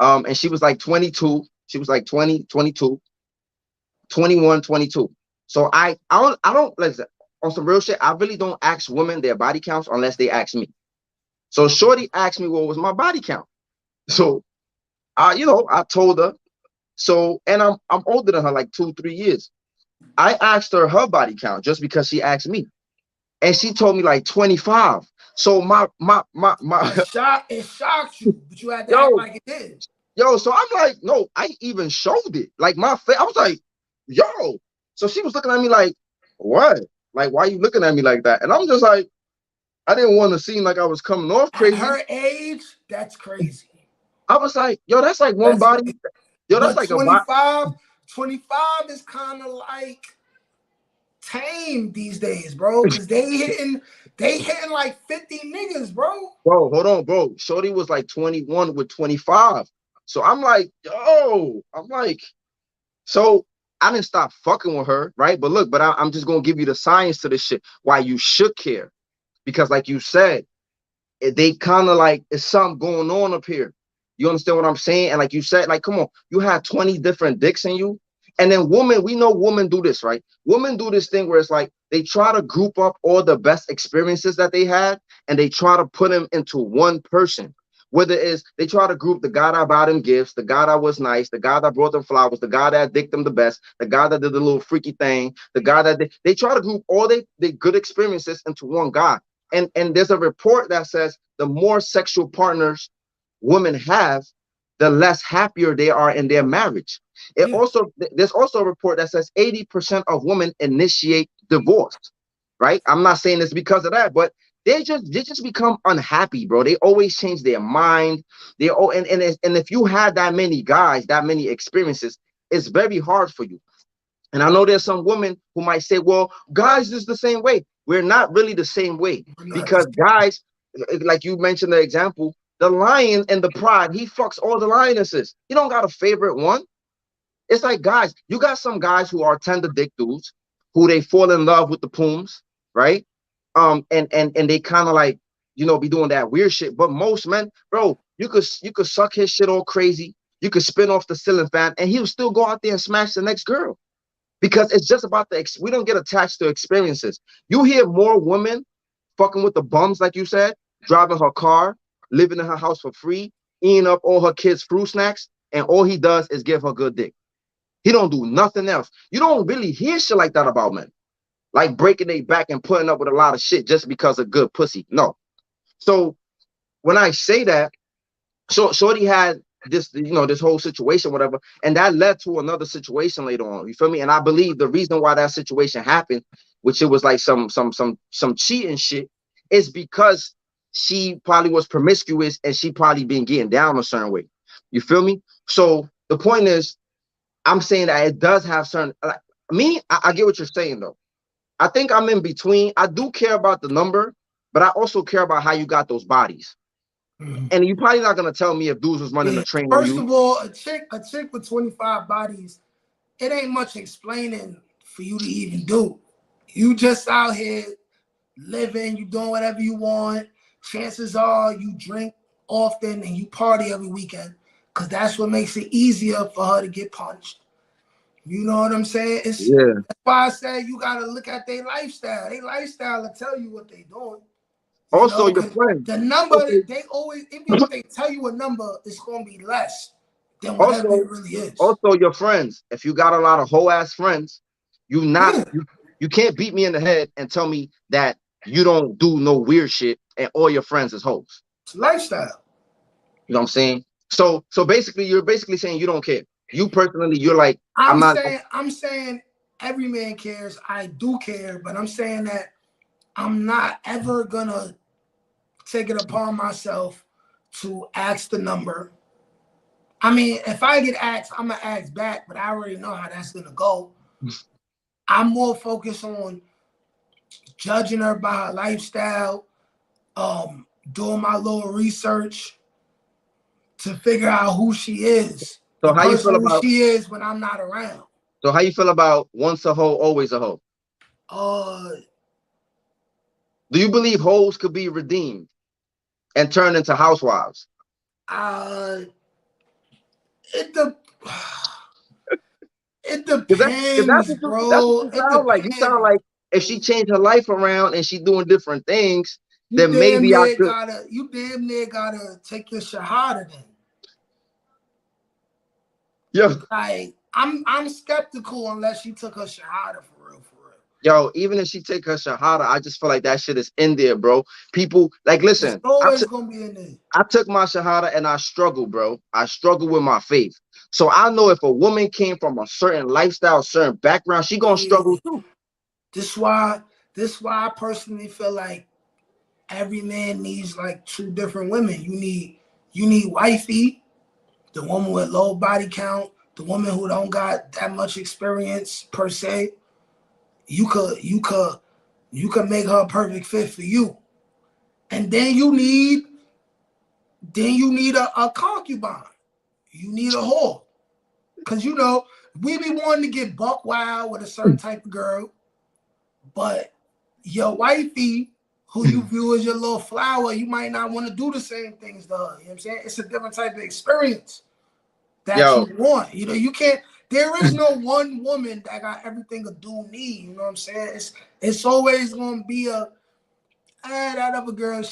And she was like 22. She was like 20, 22, 21, 22. So I don't listen on some real shit. I really don't ask women their body counts unless they ask me. So Shorty asked me what was my body count. So I told her. So and I'm older than her like 2, 3 years. I asked her body count just because she asked me, and she told me like 25. So my It shocked you, but you had to act yo like it did. so I'm like, no, I even showed it. Like my face, I was like, yo. So she was looking at me like, what? Like, why are you looking at me like that? And I'm just like, I didn't want to seem like I was coming off At crazy. her age, that's crazy. I was like, yo, that's like one That's body. crazy. Yo, that's But like a body. 25 is kind of like tame these days, bro. Cause they hitting like 50 niggas, bro. Bro, hold on, bro. Shorty was like 21 with 25. So I'm like, yo, I'm like, so I didn't stop fucking with her, right? But look, I'm just gonna give you the science to this shit. Why you should care. Because like you said, they kind of like it's something going on up here. You understand what I'm saying? And like you said, like, come on, you have 20 different dicks in you. And then we know women do this, right? Women do this thing where it's like they try to group up all the best experiences that they had and they try to put them into one person. Whether it's they try to group the guy that bought them gifts, the guy that was nice, the guy that brought them flowers, the guy that dicked them the best, the guy that did the little freaky thing, the guy that they try to group all they good experiences into one guy. And there's a report that says the more sexual partners women have, the less happier they are in their marriage. Yeah. There's also a report that says 80% of women initiate divorce. Right? I'm not saying it's because of that, but they just become unhappy, bro. They always change their mind. And if you had that many guys, that many experiences, it's very hard for you. And I know there's some women who might say, well, guys is the same way. We're not really the same way We're not because just guys, like you mentioned the example, the lion and the pride, he fucks all the lionesses. He don't got a favorite one. It's like, guys, you got some guys who are tender dick dudes who they fall in love with the pooms, right? And they kind of like, be doing that weird shit. But most men, bro, you could suck his shit all crazy. You could spin off the ceiling fan and he'll still go out there and smash the next girl because it's just about we don't get attached to experiences. You hear more women fucking with the bums, like you said, driving her car, living in her house for free, eating up all her kids' fruit snacks, and all he does is give her good dick. He don't do nothing else. You don't really hear shit like that about men, like breaking their back and putting up with a lot of shit just because of good pussy. No. So when I say that, Shorty had this whole situation, whatever, and that led to another situation later on. You feel me? And I believe the reason why that situation happened, which it was like some cheating shit, is because she probably was promiscuous and she probably been getting down a certain way. You feel me? So the point is, I'm saying that it does have certain like me. I get what you're saying though. I think I'm in between. I do care about the number, but I also care about how you got those bodies. Mhm. And you're probably not gonna tell me if dudes was running Yeah. a train on First you. of all, a chick with 25 bodies, it ain't much explaining for you to even do. You just out here living, you doing whatever you want. Chances are you drink often and you party every weekend because that's what makes it easier for her to get punched. You know what I'm saying? Yeah. That's why I say you gotta look at their lifestyle. Their lifestyle will tell you what they doing. You Also, know, your because friends. the number Also, they always, even if they tell you a number, it's gonna be less than whatever also, it really is. also your friends. If you got a lot of whole ass friends, you not Yeah, you can't beat me in the head and tell me that you don't do no weird shit and all your friends is hoes. it's lifestyle. You know what I'm saying? So basically, you're basically saying you don't care. You personally, you're like, I'm not. I'm saying every man cares. I do care, but I'm saying that I'm not ever gonna take it upon myself to ask the number. I mean, if I get asked, I'm gonna ask back, but I already know how that's gonna go. I'm more focused on judging her by her lifestyle, doing my little research to figure out who she is, So the how you person feel who about? she is when I'm not around. So how you feel about once a hoe, always a hoe? Uh, Do you believe hoes could be redeemed and turned into housewives? uh, it de- it Cause that's depends, that's what bro. you It sound like. You sound depends. like if she changed her life around and she doing different things, You then damn maybe I near could. gotta, you damn near gotta take your shahada then. Yo, Like, I'm skeptical unless she took her shahada for real, for real. yo, even if she take her shahada, I just feel like that shit is in there, bro. People like It's listen. always gonna be in there. I took my shahada and I struggle, bro. I struggle with my faith. So I know if a woman came from a certain lifestyle, certain background, she gonna Yeah. struggle too. This why this why I personally feel like every man needs like two different women. You need wifey, the woman with low body count, the woman who don't got that much experience per se. You could make her a perfect fit for you. And then you need a concubine. You need a whore. Cause we be wanting to get buck wild with a certain type of girl, but your wifey, who you view as your little flower, you might not want to do the same things to her. You know what I'm saying? It's a different type of experience that you Yo, want. You can't, there is no one woman that got everything a dude need. You know what I'm saying? It's always gonna be that other girl,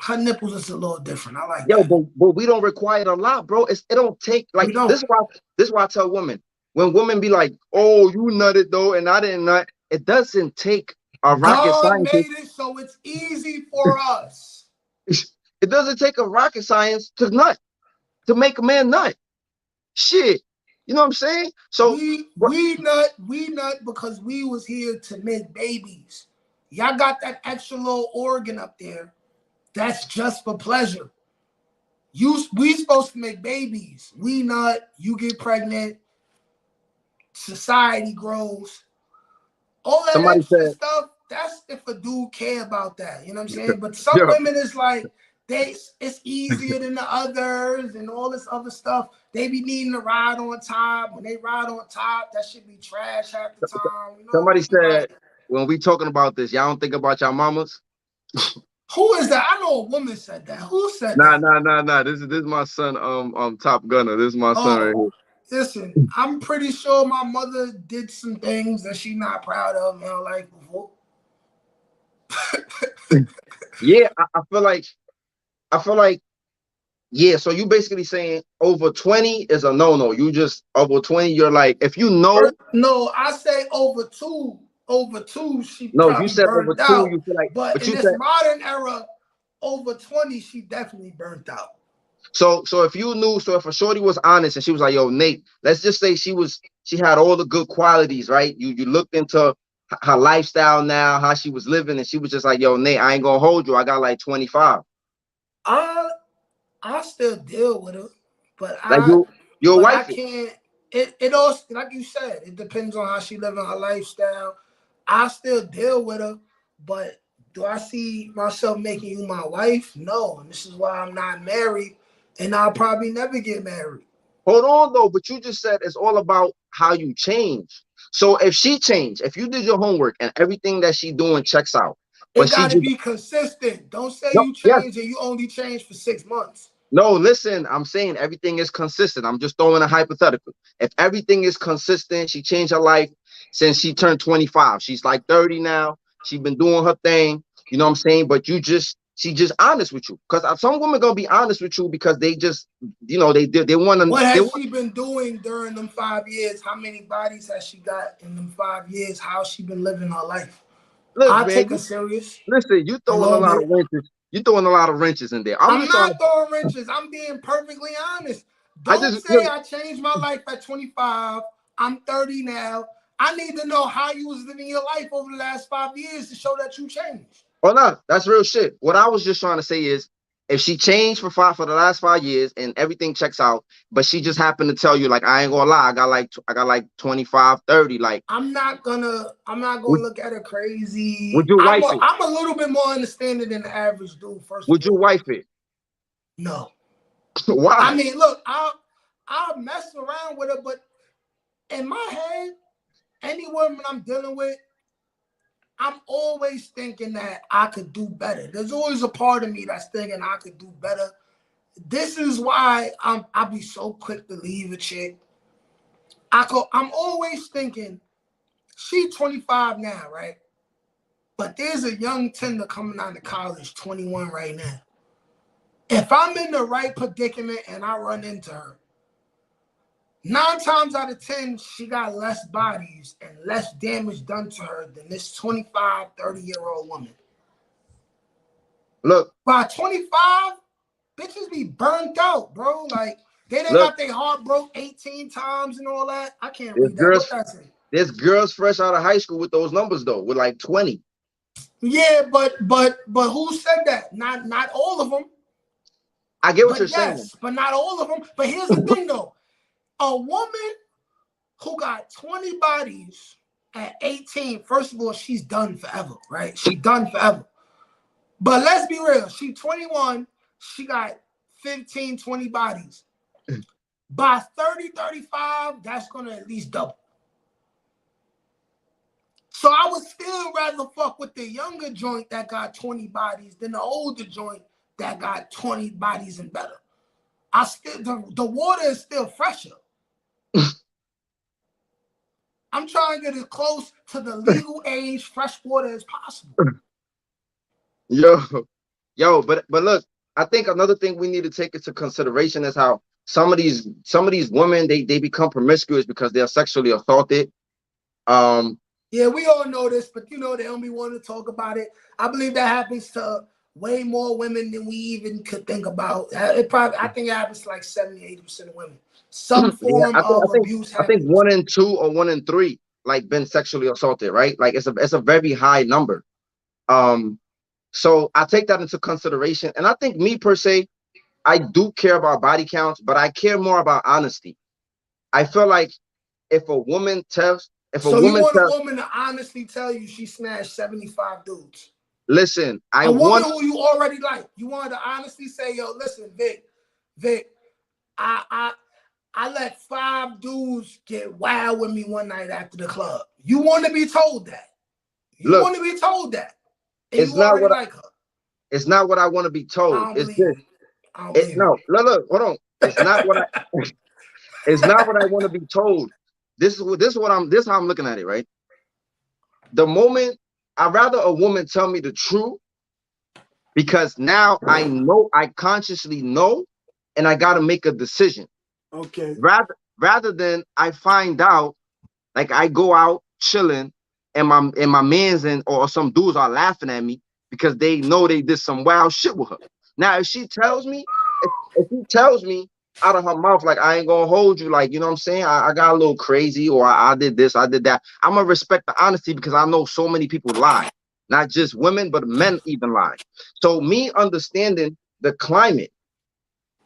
her nipples is a little different. I like yo, that. but we don't require it a lot, bro. It don't take We like don't. this is why I tell women when women be like, oh, you nutted though, and I didn't nut. It doesn't take a rocket God scientist. made it so it's easy for us. It doesn't take a rocket science to nut to make a man nut. Shit, you know what I'm saying? So We nut because we was here to make babies. Y'all got that extra little organ up there. That's just for pleasure. We supposed to make babies. We nut, you get pregnant, society grows. All that somebody extra said, stuff, that's if a dude care about that. You know what I'm saying? But some yo, women is like, it's easier than the others and all this other stuff. They be needing to ride on top. When they ride on top, that should be trash half the time. You know what somebody I mean? said Like, when we talking about this, y'all don't think about y'all mamas. who is that? I know a woman said that. Who said Nah, that? nah, nah, nah. This is my son, Top Gunner. This is my son right Oh, here. listen, I'm pretty sure my mother did some things that she's not proud of in her life before. Yeah, I feel like, yeah. So you basically saying over 20 is a no-no. You just over 20, you're like, if you know, No, I say over two. Over two, she no, you probably said over burned two, out. you feel like, But but in you this said modern era, over 20, she definitely burnt out. so if you knew, so if a shorty was honest and she was like, yo, Nate, let's just say she had all the good qualities, right? You looked into her lifestyle now, how she was living, and she was just like, yo, Nate, I ain't gonna hold you. I got like 25. I I still deal with her, but Like I your but I wife. can't. It all, like you said, it depends on how she living her lifestyle. I still deal with her, but do I see myself making you my wife? No, and this is why I'm not married, and I'll probably never get married. Hold on though, but you just said it's all about how you change. So if she changed, if you did your homework and everything that she doing checks out, It but she got to just be consistent. Don't say no, you yes. change and you only change for 6 months. No, listen, I'm saying everything is consistent. I'm just throwing a hypothetical. If everything is consistent, she changed her life since she turned 25. She's like 30 now. She's been doing her thing. You know what I'm saying? But she just honest with you. Because some women gonna be honest with you because they just, they want to What they has want she been doing during them 5 years? How many bodies has she got in them 5 years? How's she been living her life? look, I man. take her serious Listen, you a throwing a little lot of bit. wrenches. You throwing a lot of wrenches in there. I'm I'm just trying to not throwing wrenches. I'm being perfectly honest. I Don't just say look, I changed my life at 25. I'm 30 now. I need to know how you was living your life over the last 5 years to show that you changed. oh no, that's real shit. What I was just trying to say is if she changed for the last 5 years and everything checks out, but she just happened to tell you, like, I ain't gonna lie, I got like 25, 30. Like, I'm not gonna would look at her would crazy. you I'm wife a, it? I'm a little bit more understanding than the average dude, first of Would you all. wife it? No. I Why? mean, look, I'll mess around with her, but in my head, any woman I'm dealing with, I'm always thinking that I could do better. There's always a part of me that's thinking I could do better. This is why I'll be so quick to leave a chick. I'm always thinking, she 25 now, right? But there's a young tender coming out of college, 21 right now. If I'm in the right predicament and I run into her, 9 times out of 10, she got less bodies and less damage done to her than this 25, 30-year-old woman. Look, By 25, bitches be burnt out, bro. Like, they done look, got their heart broke 18 times and all that. I can't there's read that. What girls, that say? there's girls fresh out of high school with those numbers though, with like 20. Yeah, but who said that? Not all of them. I get what you're But saying. yes, but not all of them. But here's the thing though. A woman who got 20 bodies at 18, first of all, she's done forever, right? She done forever. But let's be real. She 21, she got 15, 20 bodies. By 30, 35, that's going to at least double. So I would still rather fuck with the younger joint that got 20 bodies than the older joint that got 20 bodies and better. The water is still fresher. I'm trying to get as close to the legal age fresh water as possible. Yo, but look, I think another thing we need to take into consideration is how some of these women they become promiscuous because they're sexually assaulted. Um, Yeah, we all know this, but they don't be wanting to talk about it. I believe that happens to way more women than we even could think about. I think it happens to like 70, 80% of women. Some yeah, form of abuse I think happens. 1 in 2 or 1 in 3 like been sexually assaulted, right? Like it's a very high number. Um, so I take that into consideration, and I think me per se, I do care about body counts, but I care more about honesty. I feel like if a So you woman want a tells, woman to honestly tell you she smashed 75 dudes? listen, I A woman want, who you already like. You want to honestly say, yo, listen, Vic, I I I let 5 dudes get wild with me one night after the club. You want to be told that. You look, want to be told that. And it's you not already what like her. it's not what I want to be I told. don't It's believe this. you. I don't It believe no, look, hold on. It's not what I want to be told. This is how I'm looking at it, right? The moment I'd rather a woman tell me the truth because now I consciously know and I gotta make a decision. you. Okay. Rather than I find out, like I go out chilling and my mans and or some dudes are laughing at me because they know they did some wild shit with her. Now if she tells me out of her mouth, like, I ain't gonna hold you, like, you know what I'm saying? I got a little crazy, or I did this, I did that. I'm gonna respect the honesty because I know so many people lie. Not just women, but men even lie. So me understanding the climate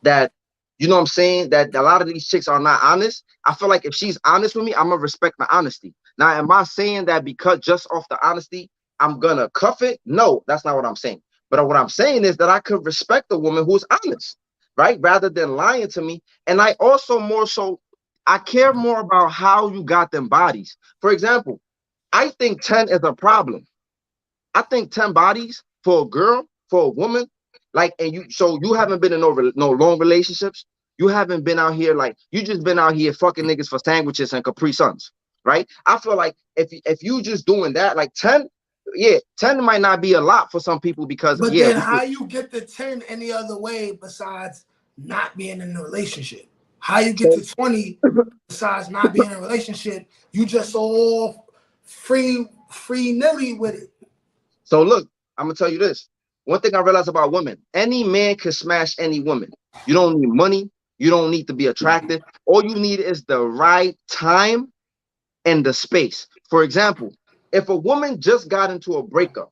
that, you know what I'm saying, that a lot of these chicks are not honest. I feel like if she's honest with me, I'm gonna respect the honesty. Now, am I saying that because just off the honesty, I'm gonna cuff it? No, that's not what I'm saying. But what I'm saying is that I could respect a woman who's honest, right? Rather than lying to me. And I also more so, I care more about how you got them bodies. For example, I think 10 is a problem. I think 10 bodies for a girl, for a woman, Like, and you haven't been in no long relationships. You haven't been out here like you just been out here fucking niggas for sandwiches and Capri Suns, right? I feel like if you just doing that, like 10, yeah, 10 might not be a lot for some people because But yeah, then how you get to 10 any other way besides not being in a relationship? How you get so to 20 besides not being in a relationship? You just all free nilly with it. so look, I'm gonna tell you this. One thing I realized about women: any man can smash any woman. You don't need money. You don't need to be attractive. All you need is the right time and the space. For example, if a woman just got into a breakup,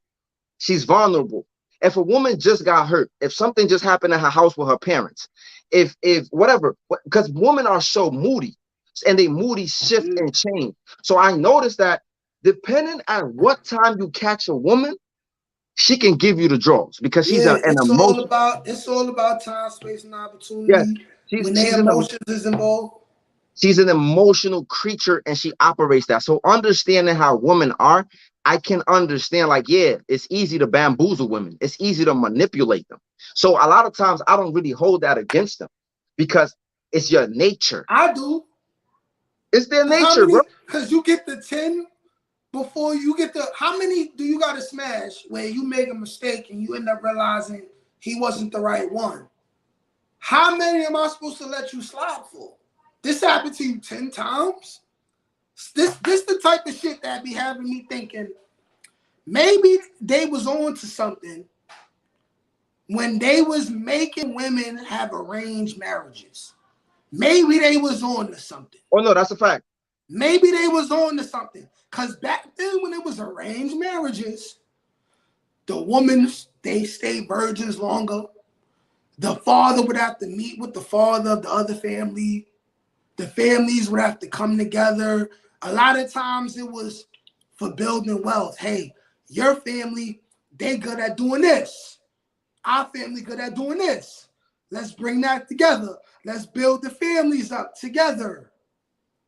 she's vulnerable. If a woman just got hurt, if something just happened in her house with her parents, if whatever, because women are so moody and they moody shift and change. So I noticed that depending on what time you catch a woman, she can give you the draws because she's Yeah, an emotion. it's all about time, space, and Yes, opportunity. she's When their she's an emotions is involved. she's an emotional creature and she operates that. So understanding how women are, I can understand like, yeah, it's easy to bamboozle women. It's easy to manipulate them. So a lot of times I don't really hold that against them because it's your nature. I do. It's their Cause how nature, bro. many? Cause you get the 10 before you get the. How many do you got to smash where you make a mistake and you end up realizing he wasn't the right one? How many am I supposed to let you slide for? This happened to you 10 times. This the type of shit that be having me thinking maybe they was on to something when they was making women have arranged marriages. Maybe they was on to something. Oh no, that's a fact. Maybe they was on to something. Because back then when it was arranged marriages, the women, they stayed virgins longer. The father would have to meet with the father of the other family. The families would have to come together. A lot of times it was for building wealth. Hey, your family, they good at doing this. Our family good at doing this. Let's bring that together. Let's build the families up together.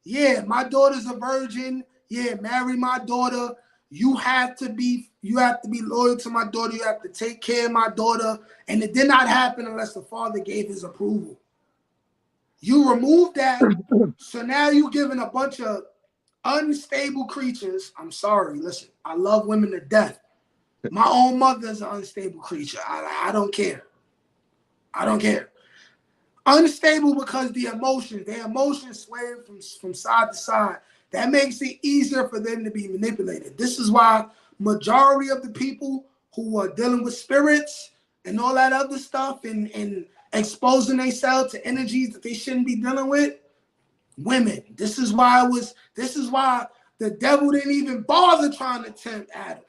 Yeah, my daughter's a virgin. Yeah, marry my daughter. You have to be loyal to my daughter. You have to take care of my daughter. And it did not happen unless the father gave his approval. You remove that, so now you giving a bunch of unstable creatures. I'm sorry, listen, I love women to death. My own mother's an unstable creature. I don't care. I don't care. Unstable because their emotions sway from side to side. That makes it easier for them to be manipulated. This is why majority of the people who are dealing with spirits and all that other stuff and exposing themselves to energies that they shouldn't be dealing with, women. This is why the devil didn't even bother trying to tempt Adam.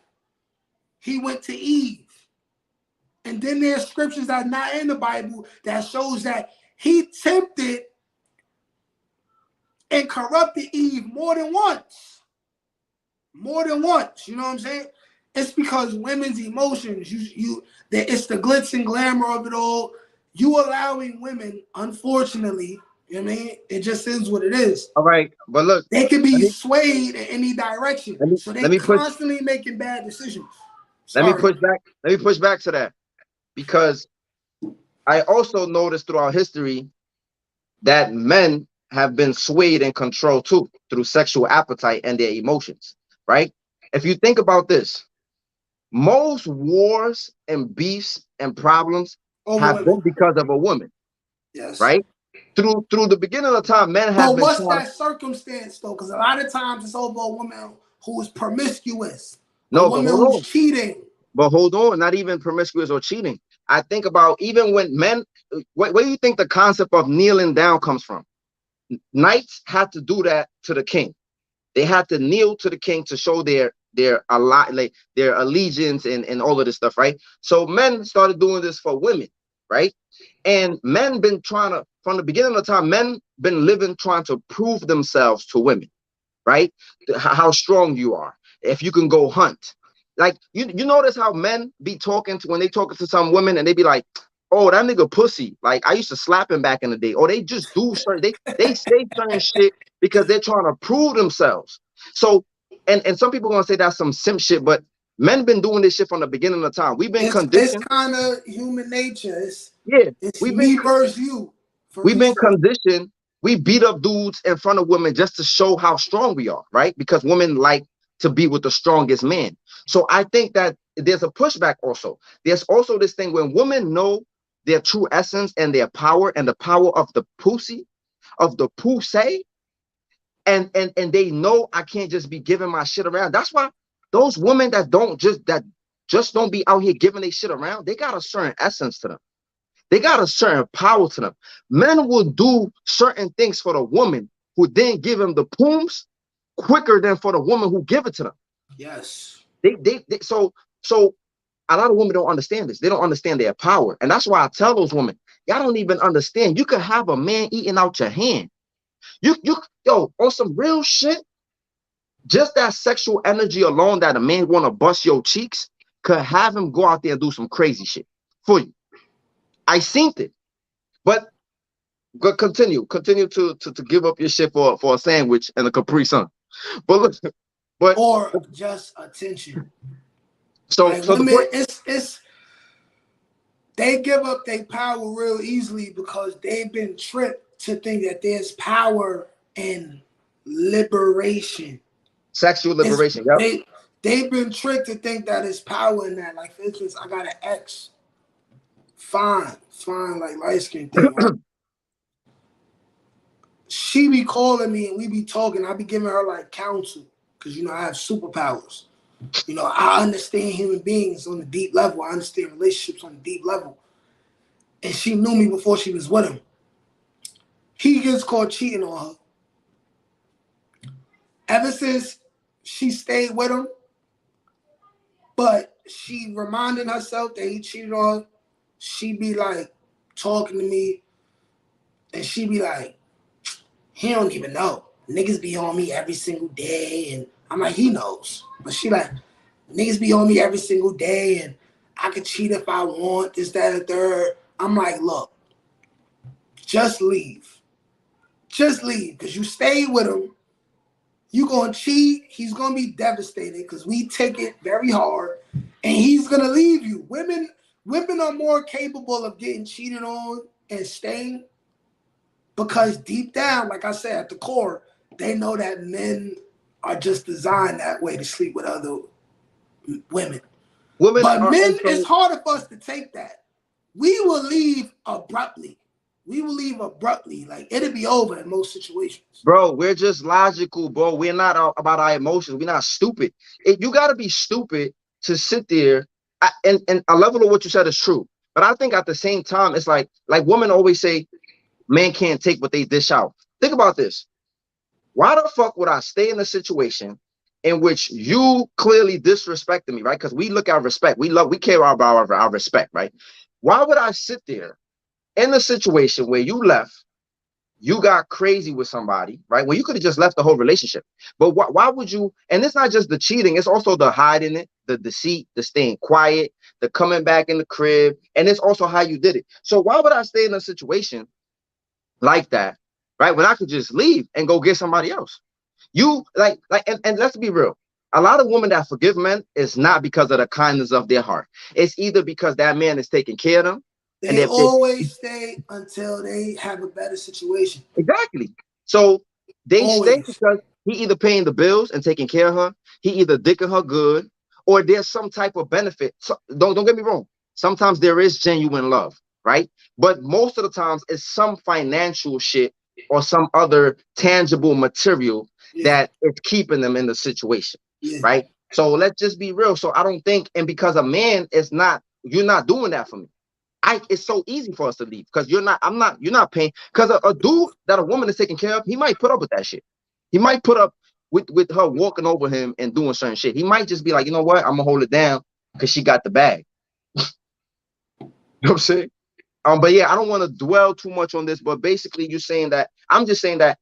He went to Eve. And then there's scriptures that are not in the Bible that shows that he tempted and corrupted Eve more than once. More than once. You know what I'm saying? It's because women's emotions, it's the glitz and glamour of it all. You allowing women, unfortunately, you know what I mean? It just is what it is. All right, but look, They can let be me swayed in any direction. let me So they let me push constantly making bad decisions. let me Sorry. push back. Let me push back to that because I also noticed throughout history that men have been swayed and controlled too through sexual appetite and their emotions, right? If you think about this, most wars and beefs and problems Over have been women. because of a woman, Yes. right? Through the beginning of time, men have But been what's trying. that circumstance though? Because a lot of times it's over a woman who is promiscuous, a No, but woman hold who's on. cheating. But hold on, not even promiscuous or cheating. I think about even when men, where do you think the concept of kneeling down comes from? Knights had to do that to the king. They had to kneel to the king to show like their allegiance and all of this stuff, right? So men started doing this for women, right? And men been trying to from the beginning of time, men been living trying to prove themselves to women, right? How strong you are, if you can go hunt. Like you notice how men be talking to when they talking to some women and they be like, "Oh, that nigga pussy." Like I used to slap him back in the day. Or they just do certain they say certain shit because they're trying to prove themselves. So and some people gonna say that's some simp shit, but Men been doing this shit from the beginning of time. We've been It's conditioned. kind of human nature. Yeah, It's we've been me versus you for we've been resources. conditioned. We beat up dudes in front of women just to show how strong we are, right? Because women like to be with the strongest man. So I think that there's a pushback also. There's also this thing when women know their true essence and their power and the power of the pussy, of the pussy, and they know I can't just be giving my shit around. That's why those women that just don't be out here giving their shit around, they got a certain essence to them. They got a certain power to them. Men will do certain things for the woman who then give him the pooms quicker than for the woman who give it to them. Yes. So a lot of women don't understand this. They don't understand their power. And that's why I tell those women, y'all don't even understand. You could have a man eating out your hand. Yo, on some real shit, just that sexual energy alone that a man want to bust your cheeks could have him go out there and do some crazy shit for you. I seen it. But continue to give up your shit for a sandwich and a Capri Sun. But look, but Or just attention. so Like so the women, point, it's they give up their power real easily because they've been tricked to think that there's power in liberation. sexual It's liberation. Yep. they've been tricked to think that it's power in that. Like for instance, I got an ex, fine, like light skin thing, right? She be calling me and we be talking. I be giving her like counsel because I have superpowers. I understand human beings on a deep level. I understand relationships on a deep level. And she knew me before she was with him. He gets caught cheating on her. Ever since she stayed with him, but she reminding herself that he cheated on her, she be like talking to me and she be like, he don't even know. Niggas be on me every single day. And I'm like, he knows. But she like, niggas be on me every single day and I could cheat if I want, this, that, and third. I'm like, look, just leave. Just leave. Because you stay with him. You gonna cheat. He's gonna be devastated because we take it very hard. And he's gonna leave you. Women are more capable of getting cheated on and staying because deep down, like I said, at the core, they know that men are just designed that way to sleep with other women. Women But are men, it's also, harder for us to take that. We will leave abruptly. We will leave abruptly. Like it'll be over in most situations. bro. We're just logical, bro. We're not about our emotions. We're not stupid. You got to be stupid to sit there. And a level of what you said is true. But I think at the same time, it's like women always say, men can't take what they dish out. Think about this. Why the fuck would I stay in a situation in which you clearly disrespected me, right? Because we look at respect. We care about our respect, right? Why would I sit there in a situation where you left, you got crazy with somebody, right? When you could have just left the whole relationship. But why would you? And it's not just the cheating, it's also the hiding it, the deceit, the staying quiet, the coming back in the crib. And it's also how you did it. So why would I stay in a situation like that, right? When I could just leave and go get somebody else. You and let's be real. A lot of women that forgive men is not because of the kindness of their heart. It's either because that man is taking care of them, and They they always stay until they have a better situation. exactly. So they stay Always. because he either paying the bills and taking care of her, he either dicking her good, or there's some type of benefit. So, don't get me wrong. Sometimes there is genuine love, right? But most of the times it's some financial shit or some other tangible material Yeah. that is keeping them in the situation, Yeah. right? So let's just be real. So I don't think, and because a man is not, you're not doing that for me. It's so easy for us to leave because you're not paying because a dude that a woman is taking care of, he might put up with that shit. He might put up with her walking over him and doing certain shit. He might just be like, you know what, I'm gonna hold it down because she got the bag. You know what I'm saying? But yeah, I don't want to dwell too much on this, but basically you're saying that I'm just saying that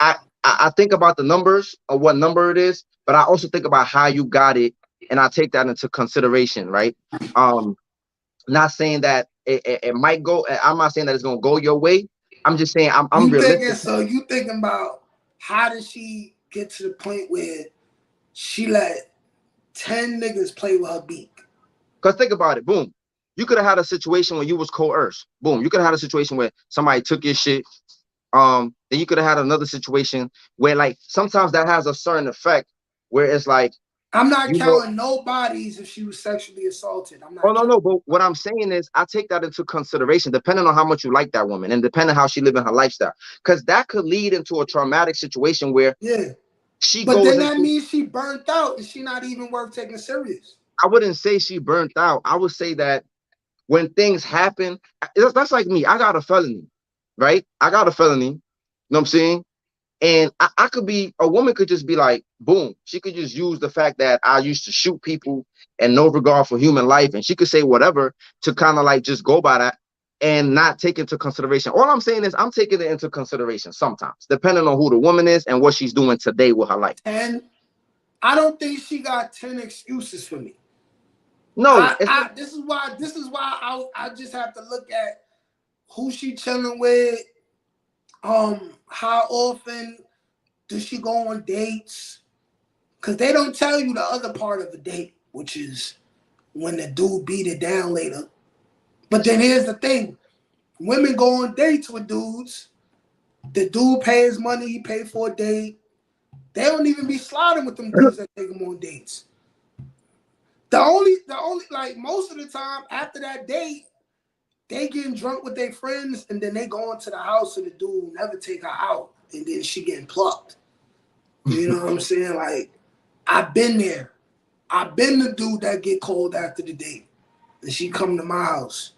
I think about the numbers or what number it is, but I also think about how you got it, and I take that into consideration, right? Um, Not saying that it might go. I'm not saying that it's gonna go your way. I'm just saying I'm You thinking realistic. so you thinking about how did she get to the point where she let 10 niggas play with her beak. Because think about it. Boom. You could have had a situation where you was coerced. Boom. You could have had a situation where somebody took your shit. Then you could have had another situation where, like, sometimes that has a certain effect where it's like, I'm not you know, counting no bodies if she was sexually assaulted. I'm oh not no, counting. no, but what I'm saying is I take that into consideration, depending on how much you like that woman and depending how she live in her lifestyle. Because that could lead into a traumatic situation where Yeah. she But goes then that into, means she burnt out and she not even worth taking serious. I wouldn't say she burnt out. I would say that when things happen, that's like me. I got a felony, right? I got a felony. You know what I'm saying? And I could be, a woman could just be like, boom. She could just use the fact that I used to shoot people and no regard for human life. And she could say whatever to kind of like just go by that and not take into consideration. All I'm saying is I'm taking it into consideration sometimes, depending on who the woman is and what she's doing today with her life. And I don't think she got 10 excuses for me. No, it's not. This is why I just have to look at who she chilling with, how often does she go on dates? Because they don't tell you the other part of the date, which is when the dude beat it down later. But then here's the thing. Women go on dates with dudes. The dude pays money, he paid for a date. They don't even be sliding with them dudes that take them on dates. The only like most of the time after that date, they getting drunk with their friends and then they go into the house of the dude who never take her out and then she getting plucked. You know what I'm saying? Like, I've been there. I've been the dude that get cold after the date and she come to my house.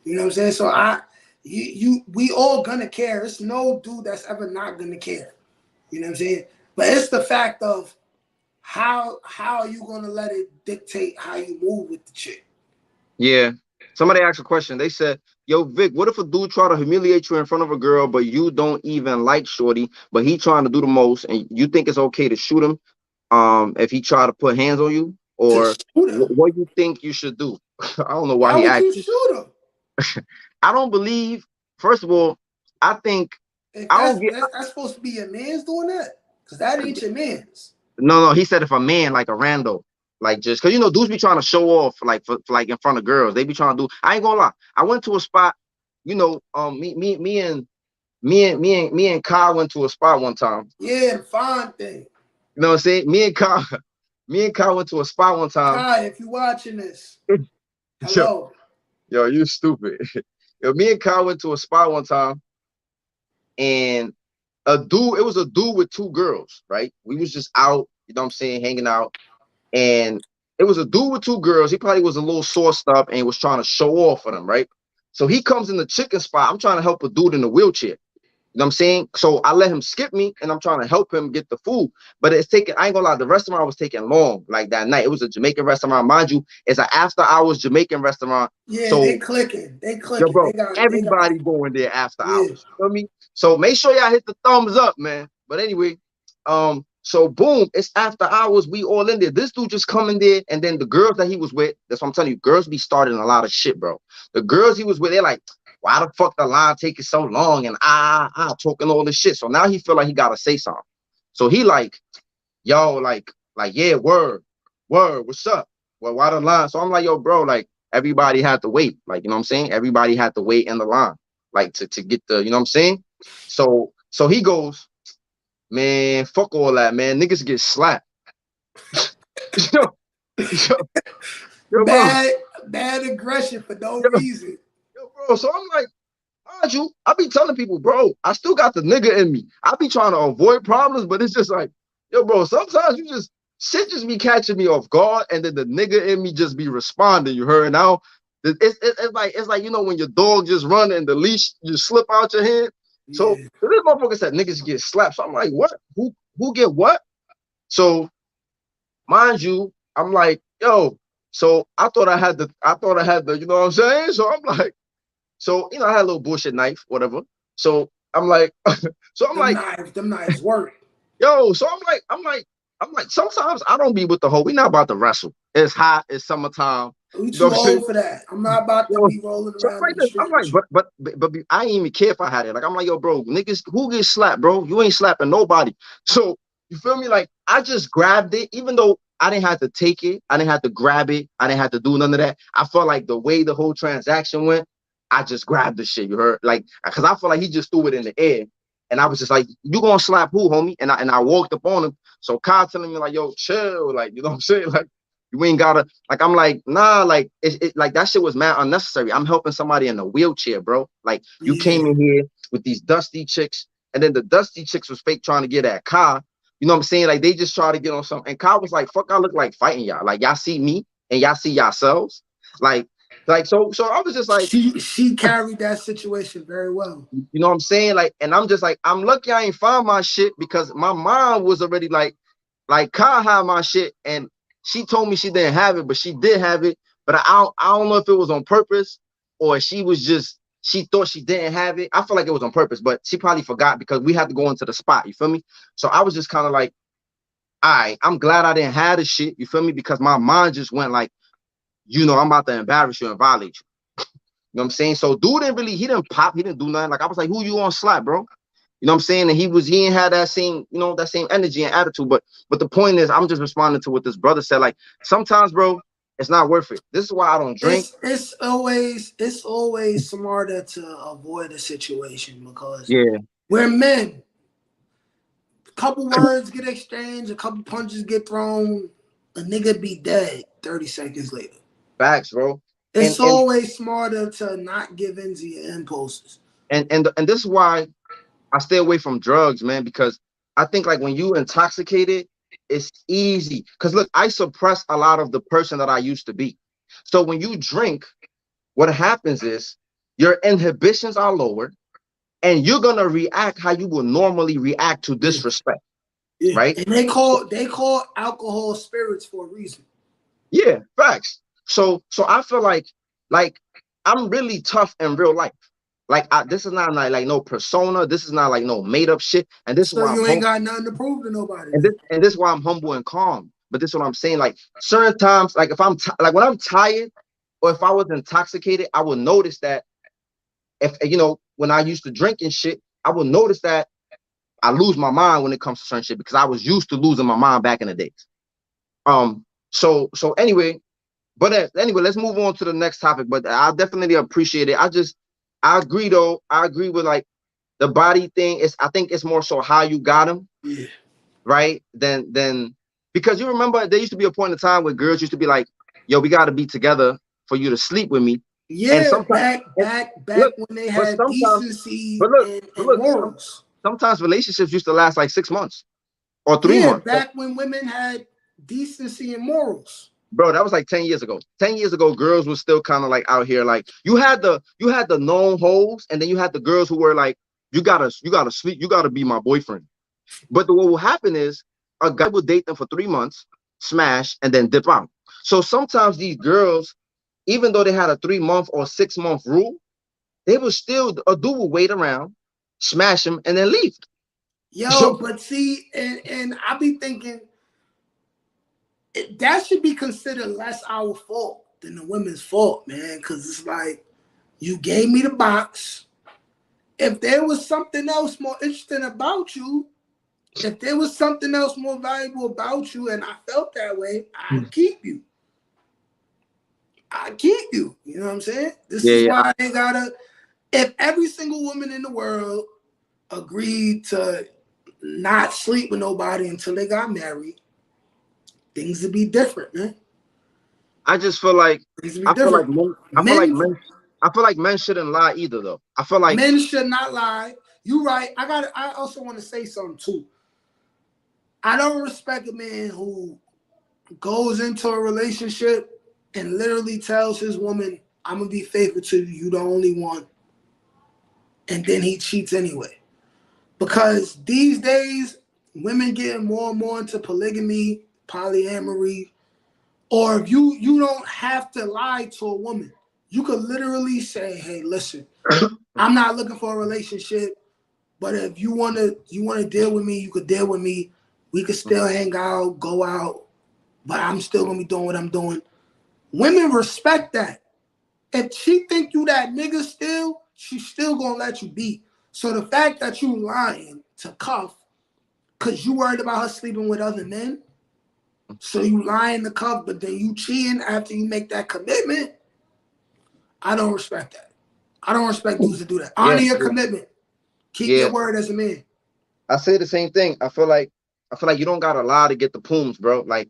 You know what I'm saying? So we all gonna care. It's no dude that's ever not gonna care. You know what I'm saying? But it's the fact of how are you gonna let it dictate how you move with the chick? Yeah. Somebody asked a question. They said, yo, Vic, what if a dude try to humiliate you in front of a girl, but you don't even like Shorty, but he trying to do the most, and you think it's okay to shoot him if he try to put hands on you? To Or shoot him. what do you think you should do? I don't know why Why he would asked. you shoot him? I don't believe, first of all, I think, If I don't get, that's supposed to be your man's doing that, because that ain't your man's. no, no, he said if a man, like a rando, like just, because, dudes be trying to show off, like, for like in front of girls. They be trying to do, I ain't gonna lie. I went to a spot, me and Kyle went to a spot one time. Yeah, the fine thing. You know what I'm saying? Me and Kyle went to a spot one time. Kai, if you watching this, Yo, hello. yo, you stupid. Yo, me and Kyle went to a spot one time, and it was a dude with two girls, right? We was just out, you know what I'm saying, hanging out, and it was a dude with two girls. He probably was a little sauced up and was trying to show off for them, right? So he comes in the chicken spot. I'm trying to help a dude in a wheelchair. You know what I'm saying? So I let him skip me and I'm trying to help him get the food. But it's taking, I ain't gonna lie, the restaurant was taking long, like that night. It was a Jamaican restaurant. Mind you, it's an after hours Jamaican restaurant. Yeah, So, they clicking. They yo, clicking. bro, They got everybody going there after yeah. hours. You know what I mean? So make sure y'all hit the thumbs up, man. But anyway, so boom, it's after hours. We all in there. This dude just coming there, and then the girls that he was with, that's what I'm telling you, girls be starting a lot of shit, bro. The girls he was with, they're like, why the fuck the line taking so long? And talking all this shit. So now he feel like he gotta say something. So he like, yo, like, yeah, word, what's up? Well, why the line? So I'm like, yo, bro, like everybody had to wait. Like, you know what I'm saying? Everybody had to wait in the line, like to get the, you know what I'm saying? So he goes, man, fuck all that, man. Niggas get slapped. yo, yo, yo, bro. Bad aggression for no Yo, reason. yo, bro. So I'm like, mind you, I be telling people, bro, I still got the nigga in me. I be trying to avoid problems, but it's just like, yo, bro, sometimes shit just be catching me off guard, and then the nigga in me just be responding. You heard? Now it's like, when your dog just run and the leash just slip out your hand. So Yeah. this motherfucker said niggas get slapped. So I'm like, what? Who get what? So mind you, I'm like, yo. So I thought I had the, you know what I'm saying? So I'm like, I had a little bullshit knife, whatever. So I'm like, so I'm like, Them knives work. yo. So I'm like, sometimes I don't be with the hoe. We not about to wrestle. It's hot. It's summertime. We You know too what I'm saying? old for that. I'm not about to Yo, be rolling so I'm around like in the this. I'm street like, with you. but I ain't even care if I had it. Like, I'm like, yo, bro, niggas, who gets slapped, bro? You ain't slapping nobody. So you feel me? Like, I just grabbed it, even though I didn't have to take it. I didn't have to grab it. I didn't have to do none of that. I felt like the way the whole transaction went, I just grabbed the shit. You heard? Like, because I felt like he just threw it in the air. And I was just like, you gonna slap who, homie? And I walked up on him. So Kyle telling me, like, yo, chill. Like, you know what I'm saying? Like, you ain't gotta, like, I'm like, nah, like, like, that shit was mad unnecessary. I'm helping somebody in a wheelchair, bro. Like, you Yeah. came in here with these dusty chicks, and then the dusty chicks was fake trying to get at Kyle. You know what I'm saying? Like, they just try to get on something. And Kyle was like, fuck, I look like fighting y'all. Like, y'all see me and y'all see yourselves. So I was just like, She carried that situation very well. you know what I'm saying? Like, and I'm just like, I'm lucky I ain't found my shit because my mom was already like Kyle had my shit, and she told me she didn't have it, but she did have it. But I don't know if it was on purpose or she was just she thought she didn't have it. I feel like it was on purpose, but she probably forgot because we had to go into the spot. You feel me? So I was just kind of like, all right, I'm glad I didn't have the shit. You feel me? Because my mind just went like, I'm about to embarrass you and violate you. You know what I'm saying? So dude he didn't pop, he didn't do nothing. Like I was like, who you on slap, bro? You know what I'm saying? And he didn't have that same, that same energy and attitude. But the point is, I'm just responding to what this brother said. Like sometimes, bro, it's not worth it. This is why I don't drink. It's always smarter to avoid a situation because Yeah, we're men. A couple words get exchanged, a couple punches get thrown, a nigga be dead 30 seconds later. facts, bro. And It's always smarter to not give in to your impulses. and this is why I stay away from drugs, man, because I think like when you intoxicated, it's easy. Because look, I suppress a lot of the person that I used to be. So when you drink, what happens is your inhibitions are lowered and you're gonna react how you would normally react to Yeah. disrespect, Yeah. right? And they call alcohol spirits for a reason. Yeah, facts. So I feel like I'm really tough in real life. Like this is not like no persona. This is not like no made up shit. And this is So why I'm you ain't humble. got nothing to prove to nobody. And this is why I'm humble and calm. But this is what I'm saying. Like certain times, like if like when I'm tired or if I was intoxicated, I would notice that if when I used to drink and shit, I would notice that I lose my mind when it comes to certain shit because I was used to losing my mind back in the days. So anyway, anyway, let's move on to the next topic. But I definitely appreciate it. I agree though. I agree with like the body thing. I think it's more so how you got him, Yeah. right? Then because you remember there used to be a point in time where girls used to be like, "Yo, we got to be together for you to sleep with me." And Yeah, sometimes, back look, when they but had sometimes, decency but look, and but look, morals. sometimes relationships used to last like 6 months or three Yeah, months. back when women had decency and morals. Bro, that was like 10 years ago. 10 years ago, girls were still kind of like out here. Like you had the known hoes, and then you had the girls who were like, you gotta sleep, you gotta be my boyfriend. But what will happen is a guy will date them for 3 months, smash, and then dip out. So sometimes these girls, even though they had a 3 month or 6 month rule, they will still a dude will wait around, smash him, and then leave. Yo, So but see, and I be thinking that should be considered less our fault than the women's fault, man. Because it's like you gave me the box. If there was something else more interesting about you, if there was something else more valuable about you, and I felt that way, I'd keep you. I'd keep you. You know what I'm saying? This yeah, is yeah. why they gotta. If every single woman in the world agreed to not sleep with nobody until they got married, things would be different, man. I just feel like Things would be I feel like different. men, I feel like Men, men, I feel like men shouldn't lie either though. I feel like men should not lie. You right. I also want to say something too. I don't respect a man who goes into a relationship and literally tells his woman, "I'm gonna be faithful to you. You the only one," and then he cheats anyway. Because these days, women getting more and more into polygamy, polyamory, or if you don't have to lie to a woman. You could literally say, "Hey, listen, I'm not looking for a relationship, but if you wanna deal with me, you could deal with me. We could still hang out, go out, but I'm still gonna be doing what I'm doing." Women respect that. If she think you that nigga still, she's still gonna let you be. So the fact that you lying to cuff because you worried about her sleeping with other men, So you lie in the cup, but then you cheating after you make that commitment. I don't respect that. I don't respect dudes that do that. Yeah, Honor your yeah, commitment. Keep your yeah. word as a man. I say the same thing. I feel like you don't gotta lie to get the pooms, bro. Like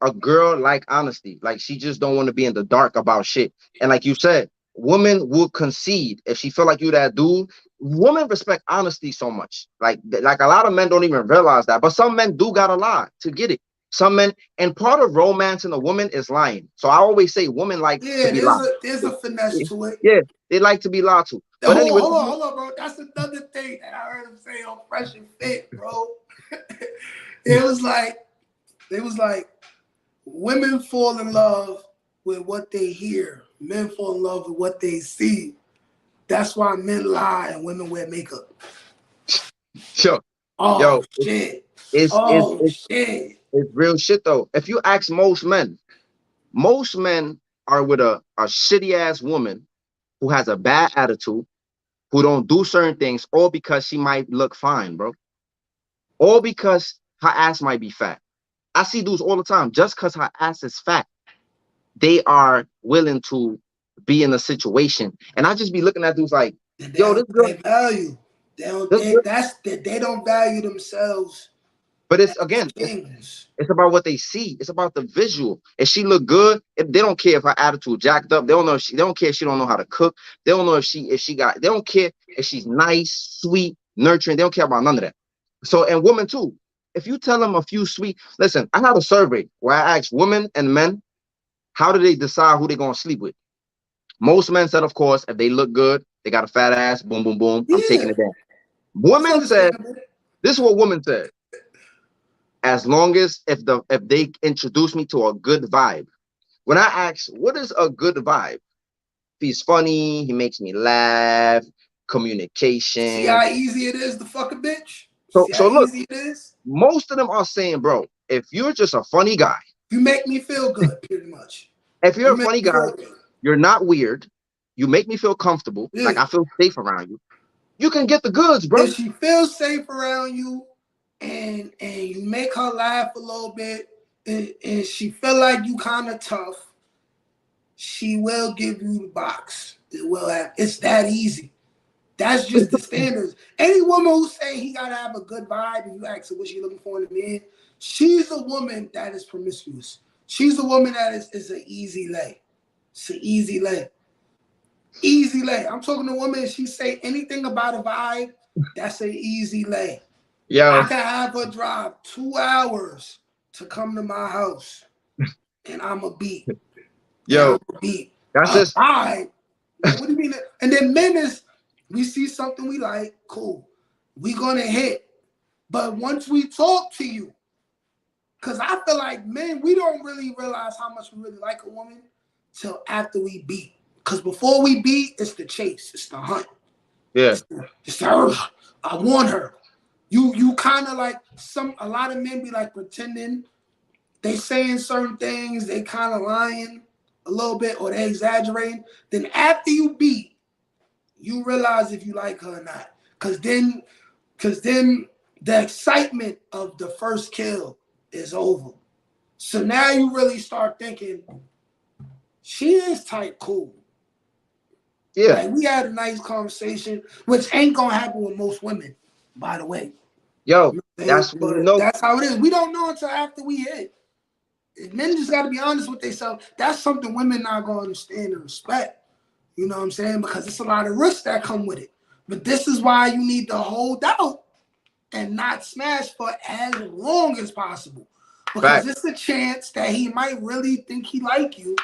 a girl like honesty. Like she just don't want to be in the dark about shit. And like you said, women will concede if she feel like you that dude. Women respect honesty so much. Like a lot of men don't even realize that. But some men do gotta lie to get it. Some men, and part of romance in a woman is lying. So I always say women like to Yeah, be there's lied. a finesse Yeah, to it. yeah, they like to be lied to. But anyway, Hold on, bro. That's another thing that I heard him say on Fresh and Fit, bro. it was like it was like women fall in love with what they hear. Men fall in love with what they see. That's why men lie and women wear makeup. yo, Oh yo, shit. it's it's Oh it's shit. it's real shit though. If you ask most men are with a shitty ass woman who has a bad attitude, who don't do certain things, all because she might look fine, bro. All because her ass might be fat. I see dudes all the time. Just because her ass is fat, they are willing to be in a situation. And I just be looking at dudes like, That yo, this girl, they value. this girl. They don't value themselves But it's as again, kings. it's about what they see. It's about the visual. If she look good, if they don't care if her attitude jacked up, they don't know if she, they don't care if she don't know how to cook. They don't know if she got. They don't care if she's nice, sweet, nurturing. They don't care about none of that. So and women too. If you tell them a few sweet, listen. I had a survey where I asked women and men how do they decide who they're gonna sleep with. Most men said, of course, if they look good, they got a fat ass, boom, boom, boom. I'm taking Yeah, it down. that's Women said, understandable. this is what women said. As long as if they introduce me to a good vibe. When I ask, what is a good vibe? He's funny, he makes me laugh, See communication. how easy it is to fuck a bitch? So See how so look, easy it is? most of them are saying, bro, if you're just a funny guy, You make me feel good, pretty much. if you're You a make funny me guy, feel good. you're not weird, you make me feel comfortable, Yeah. like I feel safe around you, you can get the goods, bro. If she feels safe around you and you make her laugh a little bit and she feel like you kind of tough, she will give you the box. It will have. It's that easy. That's just the standards. Any woman who say he gotta have a good vibe and you ask her what she looking for in a man, she's a woman that is promiscuous. She's a woman that is an easy lay. It's an easy lay. Easy lay. I'm talking to a woman, she say anything about a vibe, that's an easy lay. I Yo, can have her drive 2 hours to come to my house and I'm a beat. And I'm yo, a beat. that's A just vibe. Like, what do you mean? And then men is, we see something we like, cool. We gonna hit. But once we talk to you, because I feel like men, we don't really realize how much we really like a woman till after we beat. Because before we beat, it's the chase, it's the hunt. yeah. It's the I want her. You kind of like a lot of men be like pretending they saying certain things, they kind of lying a little bit or they exaggerating. Then after you beat, you realize if you like her or not. Cause then the excitement of the first kill is over. So now you really start thinking, she is type cool. Yeah. Like we had a nice conversation, which ain't gonna happen with most women, by the way. Yo, You know what I'm saying? that's when you But know. that's how it is. We don't know until after we hit. Men just gotta be honest with themselves. That's something women not gonna understand and respect. You know what I'm saying? Because it's a lot of risks that come with it. But this is why you need to hold out and not smash for as long as possible. Because Fact. it's a chance that he might really think he like you.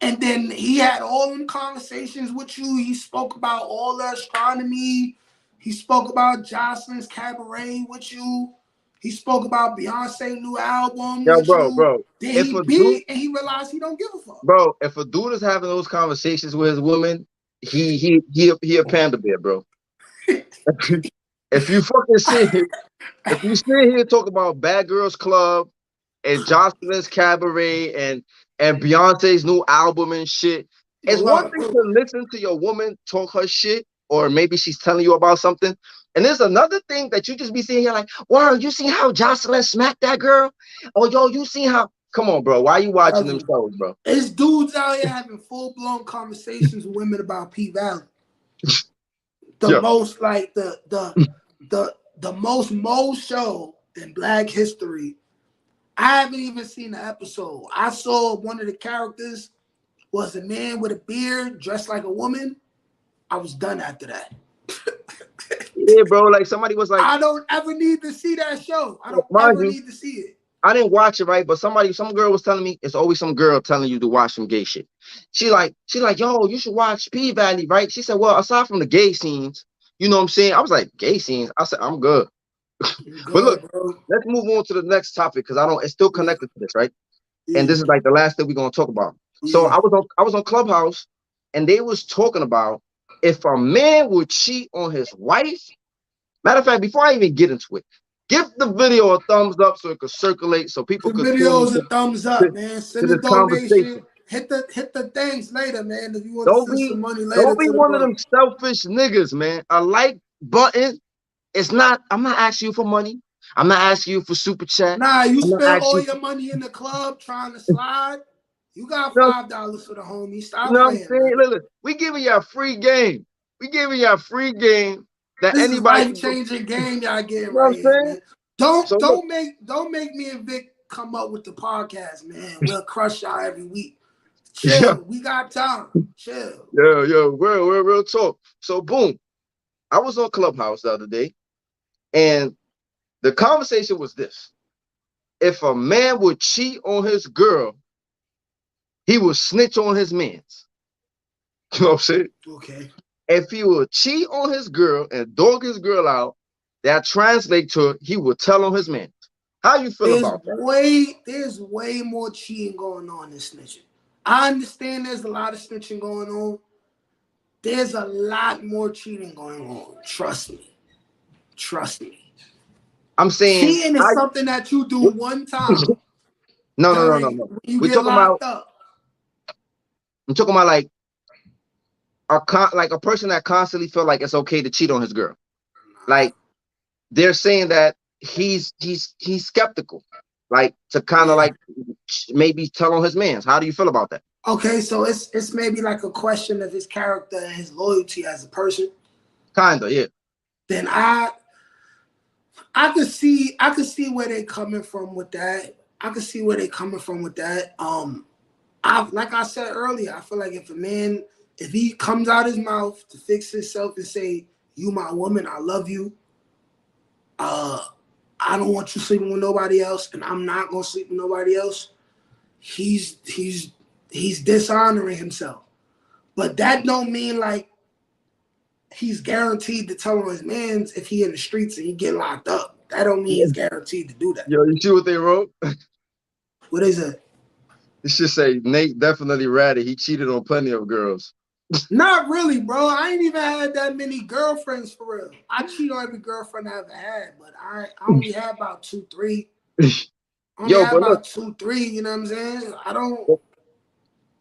And then he had all them conversations with you. He spoke about all the astronomy. He spoke about Jocelyn's cabaret with you. He spoke about Beyonce's new album Yo, with bro, you. bro. Then If he a dude, beat and he realized he don't give a fuck. bro, if a dude is having those conversations with his woman, he a panda bear, bro. If you fucking sit here, if you sit here and talk about Bad Girls Club and Jocelyn's Cabaret and Beyonce's new album and shit, Yo, it's one love, thing to listen to your woman talk her shit, or maybe she's telling you about something. And there's another thing that you just be seeing here like, wow, you see how Jocelyn smacked that girl? Oh, yo, you see how? Come on, bro. Why you watching them shows, bro? It's dudes out here having full-blown conversations with women about P Valley. The most like the most show in Black history. I haven't even seen the episode. I saw one of the characters was a man with a beard dressed like a woman. I was done after that. Yeah, bro. Like somebody was like, I don't ever need to see that show. I don't ever need to see it. I didn't watch it, right? But some girl was telling me, it's always some girl telling you to watch some gay shit. She like, yo, you should watch P Valley, right? She said, well, aside from the gay scenes, you know what I'm saying? I was like, gay scenes? I said, I'm good. But look, bro. Let's move on to the next topic because it's still connected to this, right? Yeah. And this is like the last thing we're gonna talk about. So I was on Clubhouse and they was talking about if a man would cheat on his wife. Matter of fact, before I even get into it, give the video a thumbs up so it could circulate so people could videos a thumbs up, man. Send a donation. Hit the things later, man. If you want to send some money later. Don't be one of them selfish niggas, man. A like button. I'm not asking you for money. I'm not asking you for super chat. Nah, you spend all your money in the club trying to slide. You got $5 for the homie. Stop playing. Look, we giving you a free game. We giving you a free game that this anybody is life-changing game y'all getting right here, man. Don't make me and Vic come up with the podcast, man. We'll crush y'all every week. Chill. We got time. Chill. Yo, we're real talk. So boom. I was on Clubhouse the other day, and the conversation was this. If a man would cheat on his girl, he would snitch on his mans. You know what I'm saying? Okay. If he would cheat on his girl and dog his girl out, that translates to he would tell on his man. How you feel about that? There's way more cheating going on than snitching. I understand there's a lot of snitching going on. There's a lot more cheating going on. Trust me. I'm saying cheating is something that you do one time. No. You get locked up. I'm talking about like a person that constantly feel like it's okay to cheat on his girl. Like they're saying that he's skeptical, like to kind of like maybe tell on his mans. How do you feel about that? Okay, so it's maybe like a question of his character and his loyalty as a person. Kinda, yeah. Then I could see where they're coming from with that. Like I said earlier, I feel like if he comes out his mouth to fix himself and say, "You my woman, I love you. I don't want you sleeping with nobody else, and I'm not gonna sleep with nobody else," he's dishonoring himself. But that don't mean like he's guaranteed to tell on his mans if he in the streets and he get locked up. That don't mean he's guaranteed to do that. Yo, you see what they wrote? What is it? It should say Nate definitely ratted. He cheated on plenty of girls. Not really, bro. I ain't even had that many girlfriends for real. I cheat on every girlfriend I ever had, but I only had about 2-3. You know what I'm saying? I don't.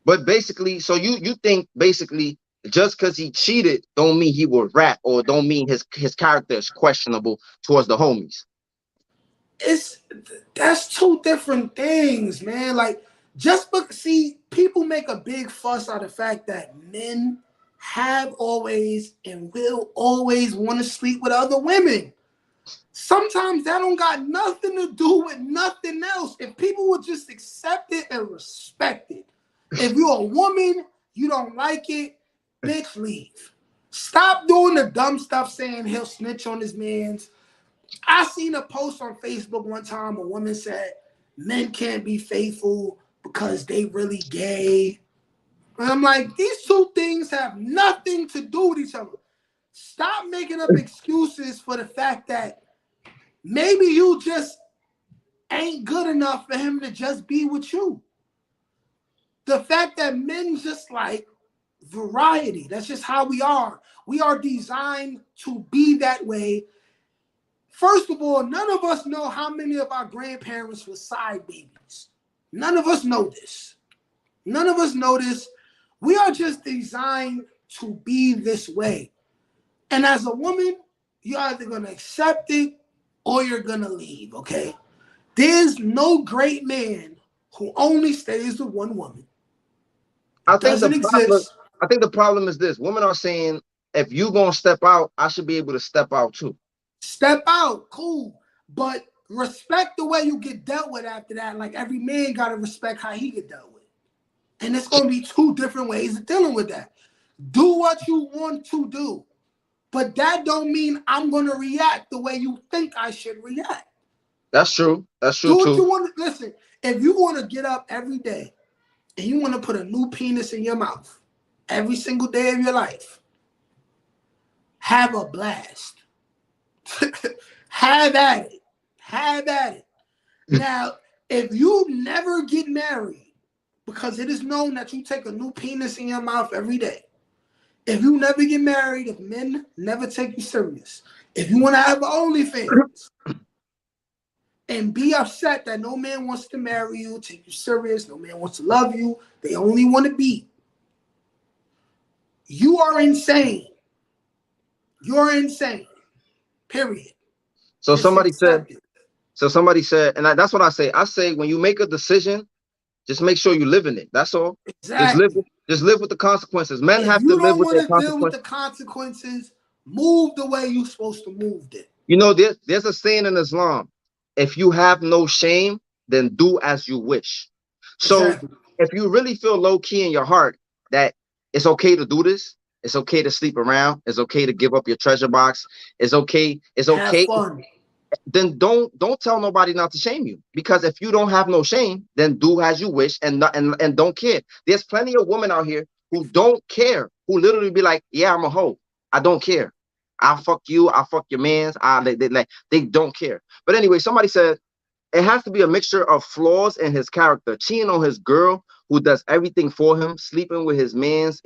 But basically, so you think basically just because he cheated don't mean he will rat or don't mean his character is questionable towards the homies. That's two different things, man. Like people make a big fuss out of the fact that men have always and will always want to sleep with other women. Sometimes that don't got nothing to do with nothing else. If people would just accept it and respect it. If you're a woman, you don't like it, bitch, leave. Stop doing the dumb stuff saying he'll snitch on his mans. I seen a post on Facebook one time. A woman said men can't be faithful because they really gay. And I'm like, these two things have nothing to do with each other. Stop making up excuses for the fact that maybe you just ain't good enough for him to just be with you. The fact that men just like variety. That's just how we are. We are designed to be that way. First of all, none of us know how many of our grandparents were side babies. None of us know this. We are just designed to be this way. And as a woman, you're either gonna accept it or you're gonna leave. Okay. There's no great man who only stays with one woman. I It think the doesn't problem, exist. I think the problem is this: women are saying, if you gonna step out, I should be able to step out too. Step out, cool. But respect the way you get dealt with after that. Like every man gotta respect how he get dealt with. And it's gonna be two different ways of dealing with that. Do what you want to do. But that don't mean I'm gonna react the way you think I should react. That's true. That's true Do what too. you want to listen. If you want to get up every day and you want to put a new penis in your mouth every single day of your life, have a blast. Have at it. Have at it. Now, if you never get married, because it is known that you take a new penis in your mouth every day, if you never get married, if men never take you serious, if you want to have OnlyFans and be upset that no man wants to marry you, take you serious, no man wants to love you, they only want to beat, you are insane. You're insane. Period. So Just somebody said, accept it. and that's what I say. I say when you make a decision, just make sure you live in it. That's all. Just live. Exactly. Just live with the consequences. Men If have to you live don't with want their to deal with consequences. the consequences, move the way you're supposed to move it. You know, there's a saying in Islam: if you have no shame, then do as you wish. So Exactly. if you really feel low key in your heart that it's okay to do this, it's okay to sleep around, it's okay to give up your treasure box, it's Have okay, fun. then don't tell nobody not to shame you. Because if you don't have no shame, then do as you wish and don't care. There's plenty of women out here who don't care, who literally be like, yeah, I'm a hoe. I don't care. I'll fuck you, I'll fuck your mans. They don't care. But anyway, somebody said it has to be a mixture of flaws in his character, cheating on his girl who does everything for him, sleeping with his man's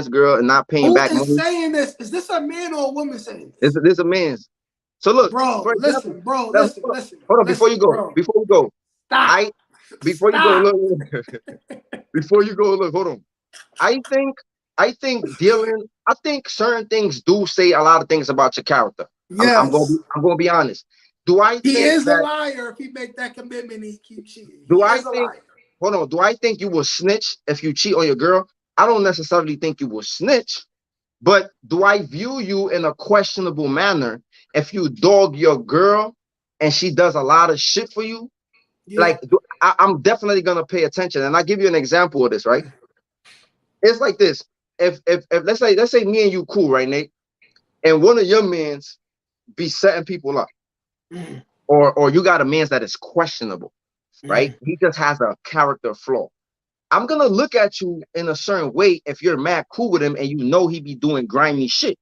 girl and not paying Who back is money. saying this? Is this a man or a woman saying This, this? this is a man's. So look, Bro, for example, listen, bro, now, listen, listen, hold on, before you listen, go, bro. before we go, Stop. I before you go, Stop. look, before you go, look, hold on. I think I think certain things do say a lot of things about your character. Yes. I'm gonna be honest. Do I He think is a that liar if he make that commitment and he keep cheating. do He I is a think liar. hold on, do I think you will snitch if you cheat on your girl? I don't necessarily think you will snitch, but do I view you in a questionable manner if you dog your girl and she does a lot of shit for you? Yeah. Like I'm definitely gonna pay attention. And I give you an example of this, right? It's like this. If let's say me and you cool, right, Nate? And one of your mans be setting people up, Mm, or you got a man's that is questionable, right? mm. He just has a character flaw. I'm gonna look at you in a certain way if you're mad cool with him and you know he be doing grimy shit.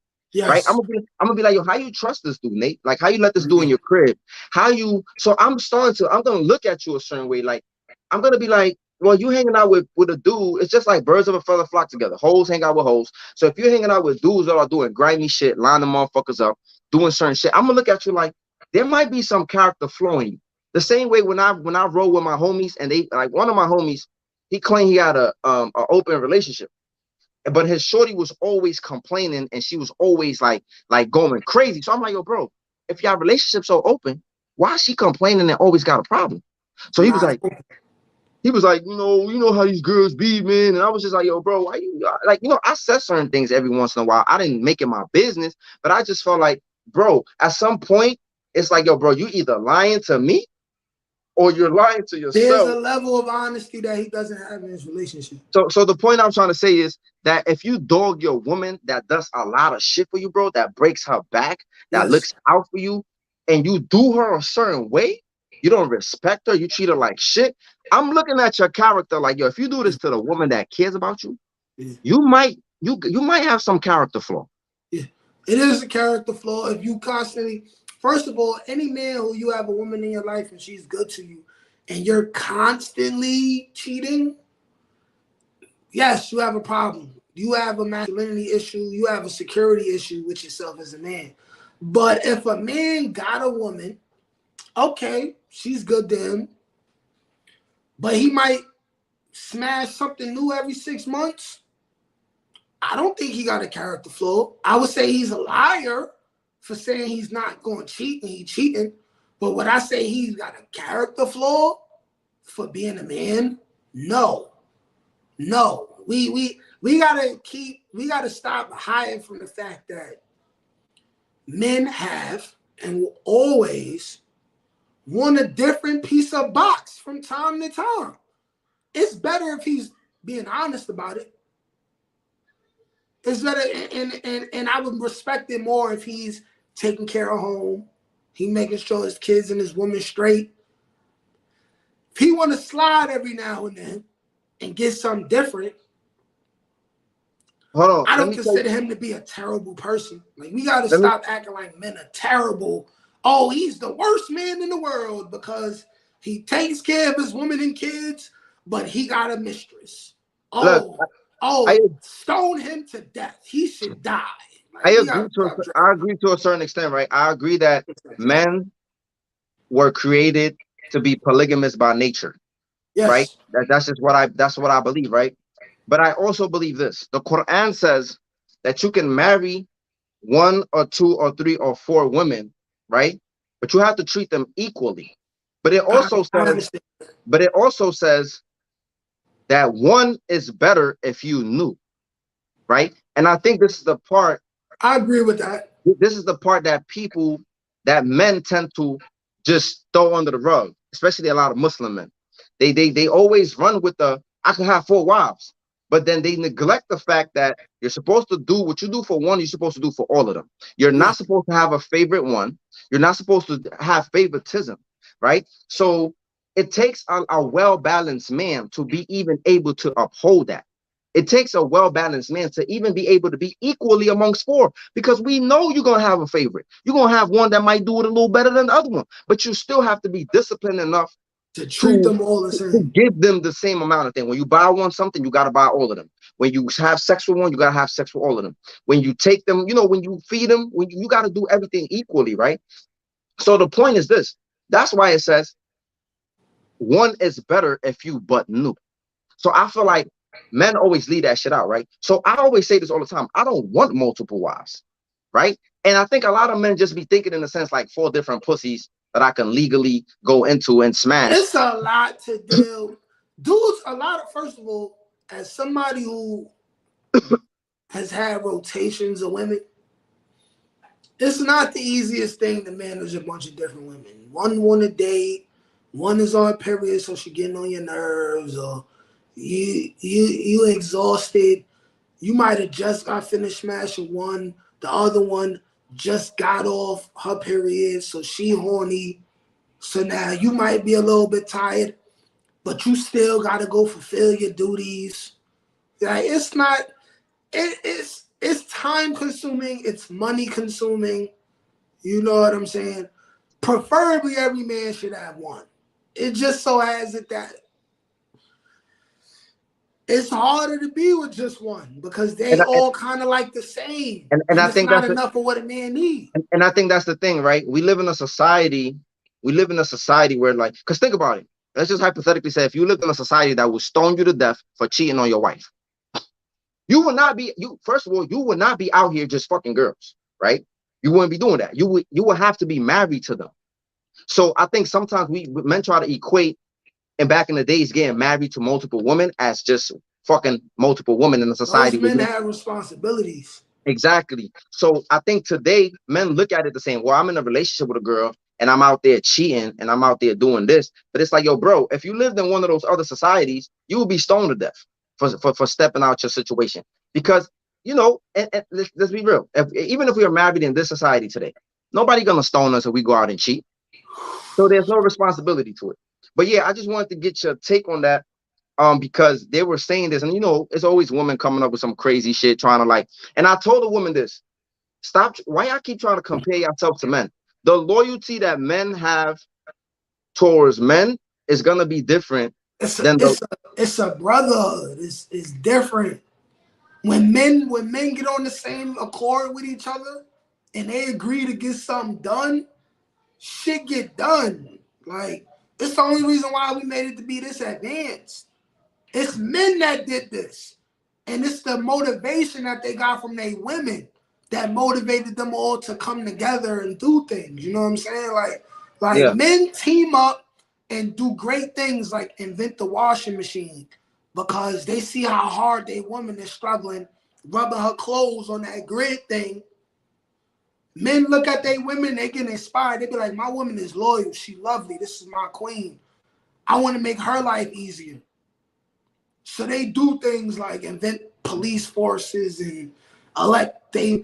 Right? Yes. I'm gonna be like, yo, how you trust this dude, Nate? Like how you let this dude in Mm. your crib? How you so I'm gonna look at you a certain way. Like, I'm gonna be like, well, you hanging out with a dude, it's just like birds of a feather flock together. Hoes hang out with hoes. So if you're hanging out with dudes that are doing grimy shit, lining motherfuckers up, doing certain shit, I'm gonna look at you like there might be some character flaw in you. The same way when I roll with my homies and they like one of my homies, he claimed he had a open relationship, but his shorty was always complaining and she was always like going crazy. So I'm like, yo, bro, if your relationship so open, why is she complaining and always got a problem? So he was Nah. like, you know how these girls be, man. And I was just like, yo, bro, why you like, I said certain things every once in a while. I didn't make it my business, but I just felt like, bro, at some point, it's like, yo, bro, you either lying to me or you're lying to There's yourself. a level of honesty that he doesn't have in his relationship. So the point I'm trying to say is that if you dog your woman that does a lot of shit for you, bro, that breaks her back, that Yes. looks out for you, and you do her a certain way, you don't respect her, you treat her like shit. I'm looking at your character like, yo, if you do this to the woman that cares about you, Yeah. you might have some character flaw. Yeah. It is a character flaw if you constantly, first of all, any man who you have a woman in your life and she's good to you and you're constantly cheating, yes, you have a problem. You have a masculinity issue. You have a security issue with yourself as a man. But if a man got a woman, okay, she's good to him, but he might smash something new every 6 months. I don't think he got a character flaw. I would say he's a liar for saying he's not going to cheat and he's cheating. But would I say he's got a character flaw for being a man? No. No. We gotta stop hiding from the fact that men have and will always want a different piece of box from time to time. It's better if he's being honest about it. It's better, and I would respect it more if he's taking care of home. He making sure his kids and his woman straight. If he want to slide every now and then and get something different, hold on. I don't consider him to be a terrible person. Like, we got to stop acting like men are terrible. Oh, he's the worst man in the world because he takes care of his woman and kids, but he got a mistress. Stone him to death. He should die. Like, I agree to a certain extent, right? I agree that men were created to be polygamous by nature, yes. Right? That's what I believe, right? But I also believe this: the Quran says that you can marry 1 or 2 or 3 or 4 women, right? But you have to treat them equally. But it also says that one is better if you knew, right? And I think this is the part. I agree with that. This is the part that men tend to just throw under the rug, especially a lot of Muslim men. They always run with I can have 4 wives, but then they neglect the fact that you're supposed to do what you do for one, you're supposed to do for all of them. You're not supposed to have a favorite one. You're not supposed to have favoritism, right? So it takes a well-balanced man to be even able to uphold that. It takes a well-balanced man to even be able to be equally amongst 4, because we know you're going to have a favorite. You're going to have one that might do it a little better than the other one, but you still have to be disciplined enough to treat them all the same. To give them the same amount of thing. When you buy one something, you got to buy all of them. When you have sex with one, you got to have sex with all of them. When you take them, when you feed them, when you got to do everything equally, right? So the point is this. That's why it says one is better if you but knew. So I feel like men always leave that shit out, right? So I always say this all the time. I don't want multiple wives, right? And I think a lot of men just be thinking in a sense like 4 different pussies that I can legally go into and smash. It's a lot to do. Dudes, first of all, as somebody who has had rotations of women, it's not the easiest thing to manage a bunch of different women. One want to date, one is on period, so she getting on your nerves, or you exhausted. You might have just got finished smashing one. The other one just got off her period, so she horny. So now you might be a little bit tired, but you still got to go fulfill your duties. Like, it's not. It's time consuming. It's money consuming. You know what I'm saying? Preferably every man should have one. It just so has it that it's harder to be with just one because they all kind of like the same. And I think that's not enough of what a man needs. And I think that's the thing, right? We live in a society where, like, because think about it. Let's just hypothetically say if you lived in a society that would stone you to death for cheating on your wife, you would not be, first of all, you would not be out here just fucking girls, right? You wouldn't be doing that. You would have to be married to them. So I think sometimes men try to equate, and back in the days, getting married to multiple women as just fucking multiple women in the society. Those men have responsibilities. Exactly. So I think today men look at it the same. Well, I'm in a relationship with a girl and I'm out there cheating and I'm out there doing this. But it's like, yo, bro, if you lived in one of those other societies, you would be stoned to death for stepping out your situation. Because, and let's be real. Even if we are married in this society today, nobody gonna stone us if we go out and cheat. So there's no responsibility to it. But yeah, I just wanted to get your take on that. Because they were saying this, and it's always women coming up with some crazy shit trying to like, and I told a woman this, stop, why y'all keep trying to compare yourself to men? The loyalty that men have towards men is gonna be different. It's a brotherhood. It's different. When men get on the same accord with each other and they agree to get something done, shit get done. Like, it's the only reason why we made it to be this advanced. It's men that did this. And it's the motivation that they got from their women that motivated them all to come together and do things. You know what I'm saying? Like Yeah. men team up and do great things, like invent the washing machine, because they see how hard their woman is struggling, rubbing her clothes on that grid thing. Men look at their women, they get inspired. They be like, my woman is loyal. She lovely. This is my queen. I want to make her life easier. So they do things like invent police forces and they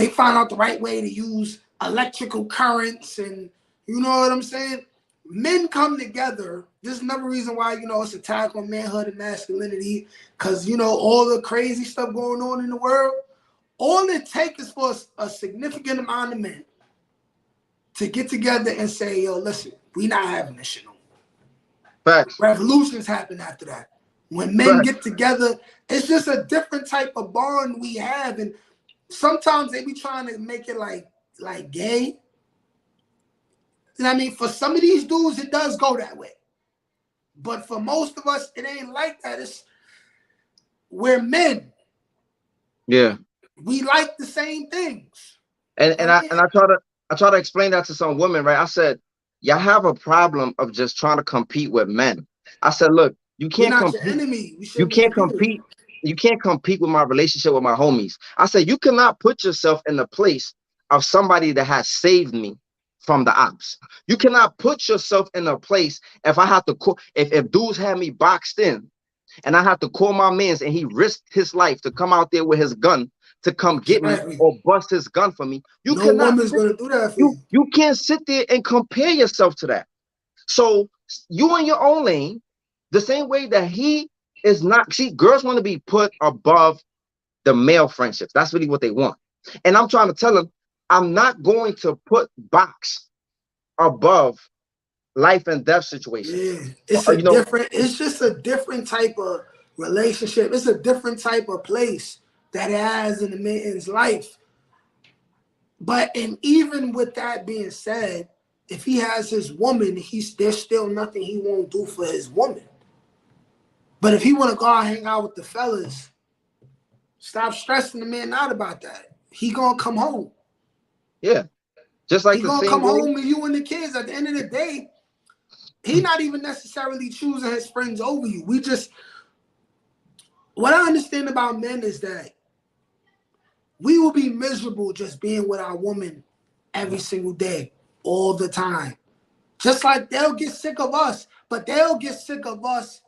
find out the right way to use electrical currents, and you know what I'm saying? Men come together. This is another reason why, it's attack on manhood and masculinity, because, all the crazy stuff going on in the world, all it takes is for a significant amount of men to get together and say, yo, listen, we not having this shit no more. Facts. Revolutions happen after that. When men get together, it's just a different type of bond we have. And sometimes they be trying to make it like gay. You know what I mean? For some of these dudes, it does go that way. But for most of us, it ain't like that. We're men. Yeah. We like the same things. And I try to explain that to some women, right? I said, y'all have a problem of just trying to compete with men. I said, look, you We're can't not your compete. enemy. We You shouldn't be can't competing. compete. You can't compete with my relationship with my homies. I said, you cannot put yourself in the place of somebody that has saved me from the ops. You cannot put yourself in a place if I have to call, if dudes have me boxed in and I have to call my mans and he risked his life to come out there with his gun to come get me Exactly. or bust his gun for me. You No cannot woman's going to do that for you you. you can't sit there and compare yourself to that. So you in your own lane, the same way that he is not. See, girls want to be put above the male friendships. That's really what they want. And I'm trying to tell them, I'm not going to put box above life and death situations. Yeah, it's You know, it's just a different type of relationship. It's a different type of place that it has in a man's life. But and even with that being said, if he has his woman, there's still nothing he won't do for his woman. But if he want to go out and hang out with the fellas, stop stressing the man out about that. He gonna come home. yeah, just like He the gonna same come way. home and you and the kids. At the end of the day, he not even necessarily choosing his friends over you. What I understand about men is that we will be miserable just being with our woman every single day, all the time. Just like they'll get sick of us, but they'll get sick of us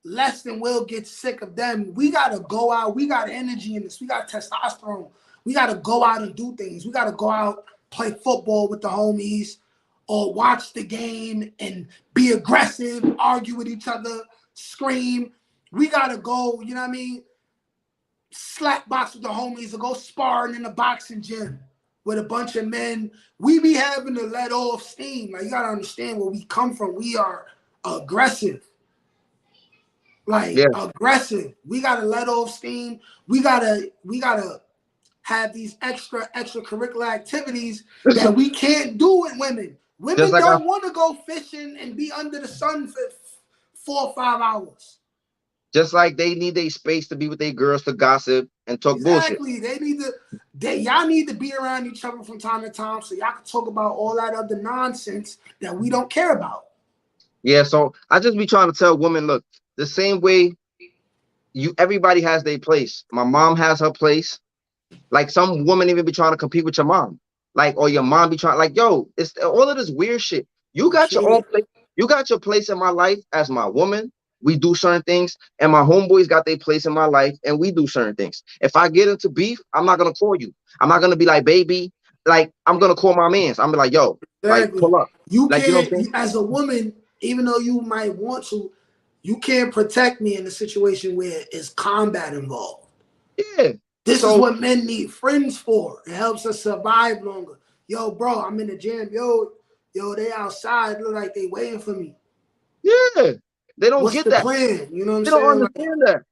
less than we'll get sick of them. We got to go out. We got energy in this. We got testosterone. We got to go out and do things. We got to go out, play football with the homies, or watch the game and be aggressive, argue with each other, scream. We got to go, you know what I mean? Slap box with the homies or go sparring in the boxing gym with a bunch of men. We be having to let off steam. Like, you got to understand where we come from. We are aggressive. Like, Yeah, aggressive. We got to let off steam. We gotta have these extracurricular activities that we can't do with women. just Women like I don't want to go fishing and be under the sun for 4 or 5 hours. just like they need their space to be with their girls to gossip and talk bullshit. Exactly. Y'all need to be around each other from time to time so y'all can talk about all that other nonsense that we don't care about. Yeah, so I just be trying to tell women, look, the same way everybody has their place. My mom has her place. Like some woman even be trying to compete with your mom. Like, or your mom be trying, like, yo, it's all of this weird shit. You got your own Shit. place. You got your place in my life as my woman. We do certain things, and my homeboys got their place in my life, and we do certain things. If I get into beef, I'm not gonna call you. I'm not gonna be like, baby, like I'm gonna call my mans. I'm gonna be like, yo, like Exactly. pull up. You Like, you know what can't, I'm saying? as a woman, even though you might want to, you can't protect me in a situation where it's combat involved. Yeah. This is So what men need friends for. It helps us survive longer. Yo, bro, I'm in the gym. Yo, they outside. Look like they waiting for me. yeah, they don't What's get the that. plan? You know what I'm They don't saying? Like, understand that.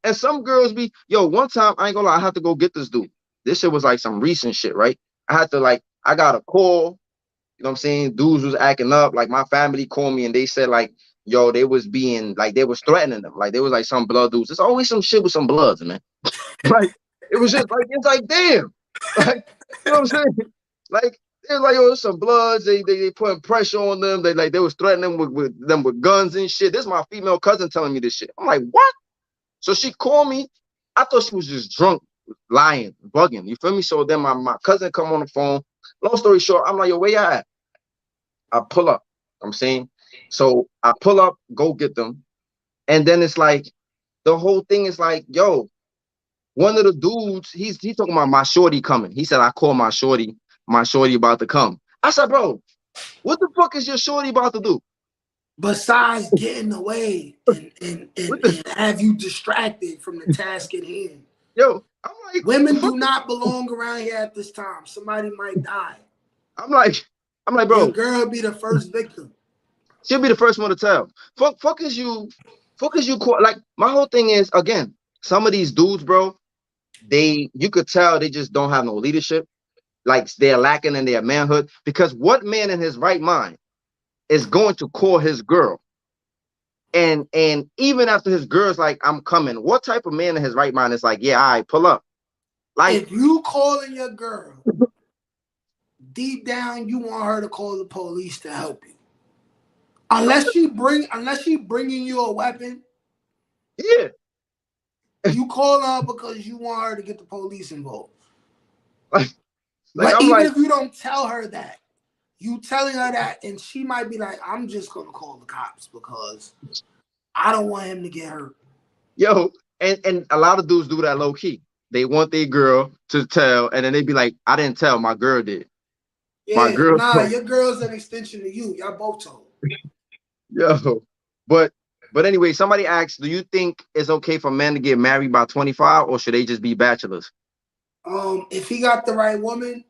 And some girls be, yo, one time I ain't gonna lie, I had to go get this dude. This shit was like some recent shit, right? I had to like, I got a call, you know what I'm saying? Dudes was acting up. Like my family called me and they said, like, yo, they was being like they was threatening them. Like they was like some blood dudes. There's always some shit with some bloods, man. Like it was just like it's like damn. Like you know what I'm saying? Like it's like yo, some bloods, they putting pressure on them. They was threatening them with guns and shit. This is my female cousin telling me this shit. I'm like, what? So she called me. I thought she was just drunk, lying, bugging. You feel me? So then my cousin come on the phone. Long story short, I'm like, yo, where you at? I pull up. I'm saying. So I pull up, go get them. And then it's like the whole thing is like, yo, one of the dudes, he's talking about my shorty coming. He said, I call my shorty about to come. I said, bro, what the fuck is your shorty about to do? Besides getting away and have you distracted from the task at hand. Yo, I'm like, women do not belong around here at this time. Somebody might die. I'm like, bro. Your girl be the first victim. She'll be the first one to tell. Fuck is you like my whole thing is again, some of these dudes, bro, you could tell they just don't have no leadership. Like they're lacking in their manhood. Because what man in his right mind is going to call his girl? And even after his girl's like, I'm coming, what type of man in his right mind is like, yeah, all right, pull up? Like if you calling your girl, deep down you want her to call the police to help you. Unless she bringing you a weapon. Yeah. You call her because you want her to get the police involved. Like even if you don't tell her that, you telling her that, and she might be like, I'm just gonna call the cops because I don't want him to get hurt. Yo, and a lot of dudes do that low key. They want their girl to tell, and then they be like, I didn't tell, my girl did. Yeah, my girl told. Your girl's an extension of you. Y'all both told. Yo, but anyway, somebody asked, do you think it's okay for men to get married by 25, or should they just be bachelors? If he got the right woman,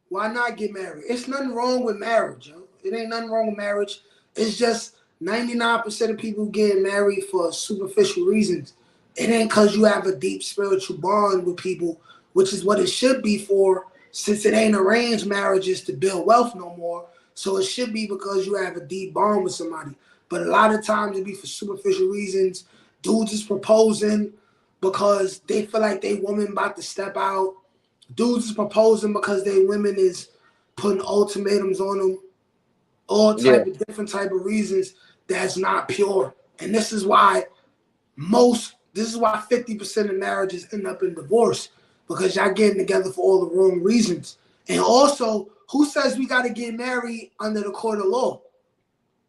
why not get married? It's nothing wrong with marriage, yo. It ain't nothing wrong with marriage. It's just 99% of people getting married for superficial reasons. It ain't because you have a deep spiritual bond with people, which is what it should be for, since it ain't arranged marriages to build wealth no more. So it should be because you have a deep bond with somebody. But a lot of times it be for superficial reasons. Dudes is proposing because they feel like they woman about to step out. Dudes is proposing because they women is putting ultimatums on them. All type of different type of reasons that's not pure. And this is why 50% of marriages end up in divorce, because y'all getting together for all the wrong reasons. And also, who says we got to get married under the court of law?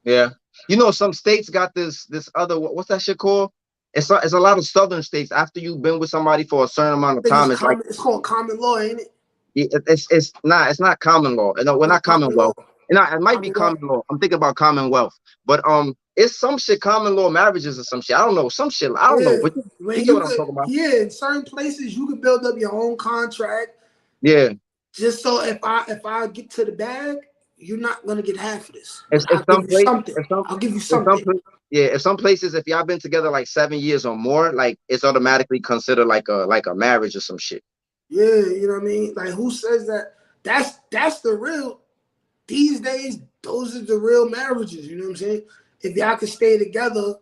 Yeah. You know, some states got this other, what's that shit called? It's a lot of southern states. After you've been with somebody for a certain amount of time, it's called common law, ain't it? It's not common law. No, we're not Commonwealth. It might be common law. I'm thinking about Commonwealth, but it's some shit, common law marriages or some shit. I don't know, some shit. I don't know. But you know what I'm talking about? Yeah, in certain places you can build up your own contract. Yeah. Just so if I get to the bag, you're not gonna get half of this. I'll give you something. If some places, if y'all been together like 7 years or more, like it's automatically considered like a marriage or some shit. Yeah, you know what I mean? Like, who says that? That's the real. These days, those are the real marriages. You know what I'm saying? If y'all can stay together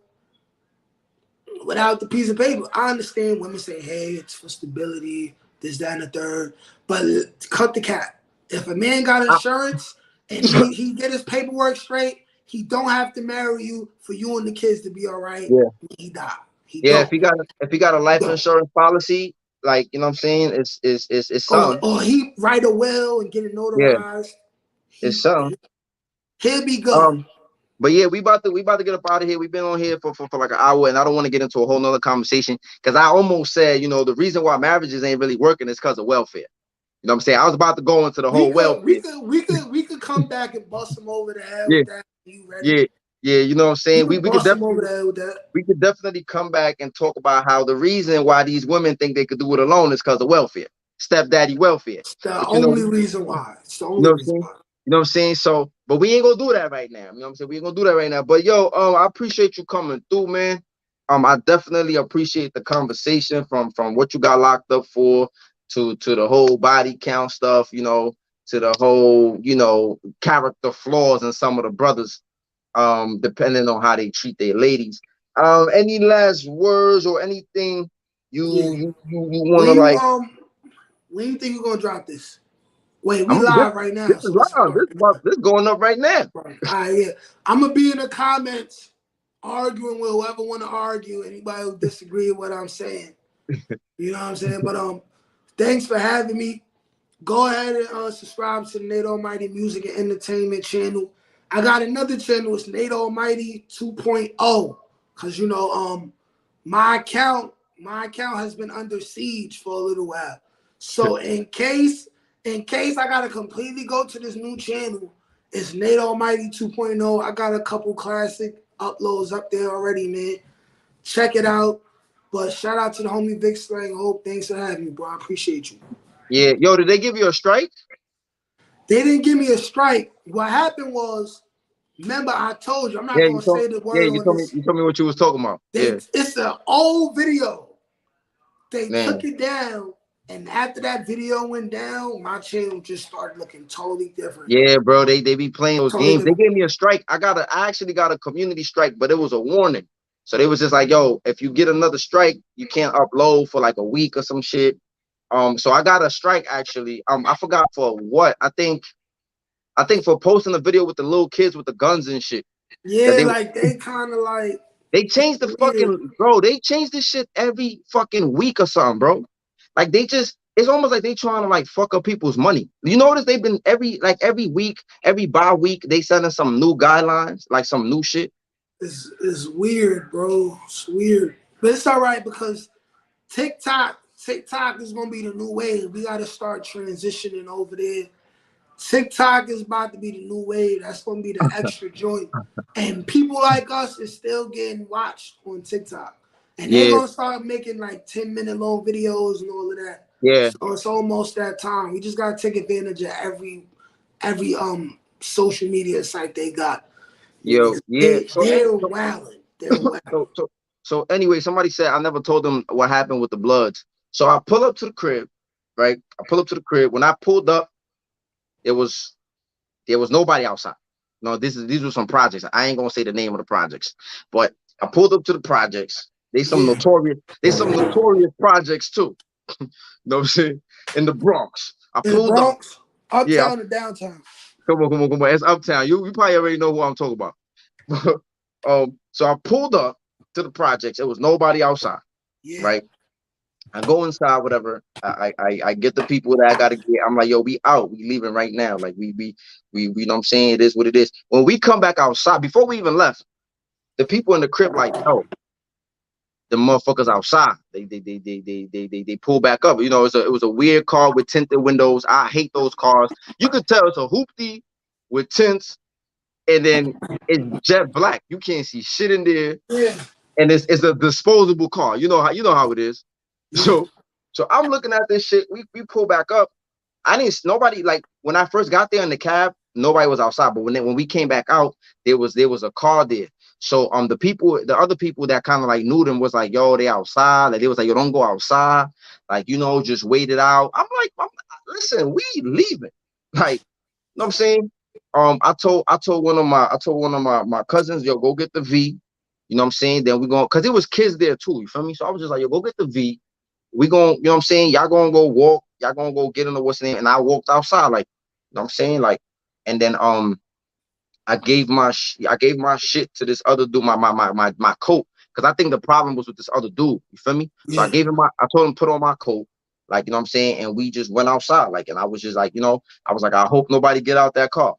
without the piece of paper, I understand women say, "Hey, it's for stability, this, that, and the third." But cut the cap. If a man got insurance and he get his paperwork straight, he don't have to marry you for you and the kids to be all right. Yeah. He died. If he got a life insurance policy, like, you know what I'm saying, it's something. Or he write a will and get it notarized. Yeah. It's something. He'll be good. But yeah, we about to get up out of here. We've been on here for like an hour, and I don't want to get into a whole nother conversation, because I almost said, you know, the reason why marriages ain't really working is because of welfare. You know what I'm saying? I was about to go into the whole welfare. We could come back and bust them over the head with that. You ready? Yeah, you know what I'm saying? We could definitely over the head with that. We could definitely come back and talk about how the reason why these women think they could do it alone is because of welfare. Stepdaddy welfare. It's the only reason why. It's the only reason why. You know what I'm saying? So, but we ain't gonna do that right now. You know what I'm saying? We ain't gonna do that right now. But yo, I appreciate you coming through, man. I definitely appreciate the conversation from what you got locked up for to the whole body count stuff, you know, to the whole, you know, character flaws in some of the brothers. depending on how they treat their ladies. Any last words or anything Yeah. you want When to you like? when you think we're gonna drop this? Wait, we I'm this, live right this now, is so it's live. recording. This going up right now. Right. All right, yeah. I'm gonna be in the comments arguing with whoever want to argue. Anybody who disagree with what I'm saying, you know what I'm saying. But thanks for having me. Go ahead and subscribe to the Nate Almighty Music and Entertainment channel. I got another channel. It's Nate Almighty 2.0. Cause my account has been under siege for a little while. So in case I gotta completely go to this new channel, it's Nate Almighty 2.0. I got a couple classic uploads up there already, man. Check it out. But shout out to the homie Vic Slang Hope. Thanks for having me, bro. I appreciate you. Yeah, yo, did they give you a strike? They didn't give me a strike. What happened was, remember I told you, I'm not Yeah, gonna say the yeah, word on this. you told me what you was talking about. Yeah, It's an old video. They took man. it down, and after that video went down, my channel just started looking totally different. Yeah, bro, they be playing those Totally games. They different. gave me a strike. I actually got a community strike, but it was a warning. So they was just like, yo, if you get another strike, you can't upload for like a week or some shit. So I got a strike actually. I forgot for what. I think for posting a video with the little kids with the guns and shit. That Yeah, like they kind of like they changed the weird. fucking bro. They changed this shit every fucking week or something, bro. Like they just, it's almost like they trying to like fuck up people's money. You notice they've been every week, every bye week, they sending some new guidelines, like some new shit. It's weird, bro. It's weird, but it's all right because TikTok is gonna be the new wave. We gotta start transitioning over there. TikTok is about to be the new wave. That's gonna be the extra joint. And people like us is still getting watched on TikTok. And they're Yeah, gonna start making like 10-minute long videos and all of that. yeah, So it's almost that time. We just gotta take advantage of every social media site they got. yo, yeah. They're wilding. They're wilding. So so so anyway, somebody said I never told them what happened with the Bloods. So I pull up to the crib, right? I pull up to the crib. When I pulled up, there was nobody outside. No, these were some projects. I ain't gonna say the name of the projects, but I pulled up to the projects. Yeah. They some notorious projects too. You know what I'm saying? In the Bronx. I In the pulled up. Bronx, Yeah, uptown and downtown. come on. It's uptown. You probably already know who I'm talking about. So I pulled up to the projects. There was nobody outside, Yeah. right? I go inside, whatever. I get the people that I gotta get. I'm like, yo, we out. We leaving right now. Like we you know what I'm saying? It is what it is. When we come back outside, before we even left, the people in the crib like, yo, the motherfuckers outside. They pull back up. You know, it was a weird car with tinted windows. I hate those cars. You could tell it's a hoopty with tints, and then it's jet black. You can't see shit in there. Yeah. And it's a disposable car. You know how it is. Yeah. So I'm looking at this shit. We pull back up. I didn't nobody like when I first got there in the cab, nobody was outside. But when we came back out, there was a car there. So the other people that kind of like knew them was like, yo, they outside. Like they was like, yo, don't go outside. Like, just wait it out. Listen, we leaving. Like, you know what I'm saying? I told one of my cousins, yo, go get the V. You know what I'm saying? Then we going because there was kids there too. You feel me? So I was just like, yo, go get the V. We going, you know what I'm saying? Y'all gonna go walk. Y'all gonna go get in the what's the name? And I walked outside, like, you know what I'm saying? Like, and then I gave my shit to this other dude, my coat, because I think the problem was with this other dude. You feel me? So Yeah. I told him put on my coat, like, you know what I'm saying? And we just went outside, like, and I was just like, I was like, I hope nobody get out that car.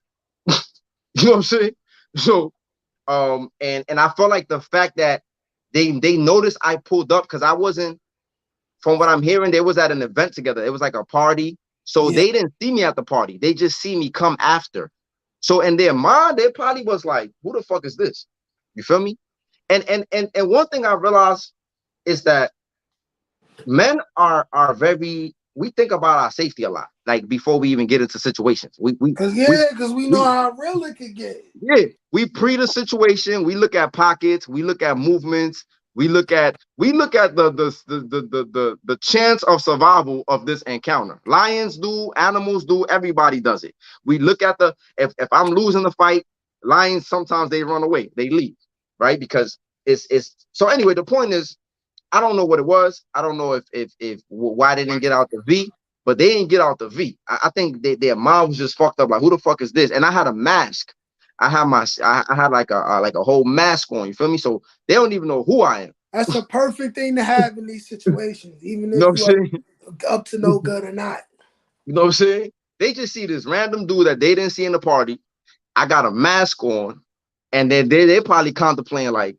You know what I'm saying? So and I felt like the fact that they noticed I pulled up because I wasn't, from what I'm hearing, they was at an event together. It was like a party. So Yeah. they didn't see me at the party. They just see me come after. So in their mind, they probably was like, who the fuck is this? You feel me? And one thing I realized is that men are very, we think about our safety a lot, like before we even get into situations. Cause we know We how real it could get. Yeah, we pre the situation. We look at pockets. We look at movements. We look at the chance of survival of this encounter. Lions do, animals do, everybody does it. We look at if I'm losing the fight, Lions sometimes they run away, they leave, right? Because it's so anyway. The point is, I don't know what it was. I don't know if why they didn't get out the V, but they didn't get out the V. I think their mom was just fucked up. Like, who the fuck is this? And I had a mask. I had like a whole mask on. You feel me? So they don't even know who I am. That's a perfect thing to have in these situations, even You know if what I'm you are saying? up to no good or not. You know what I'm saying? They just see this random dude that they didn't see in the party. I got a mask on, and then they probably contemplating like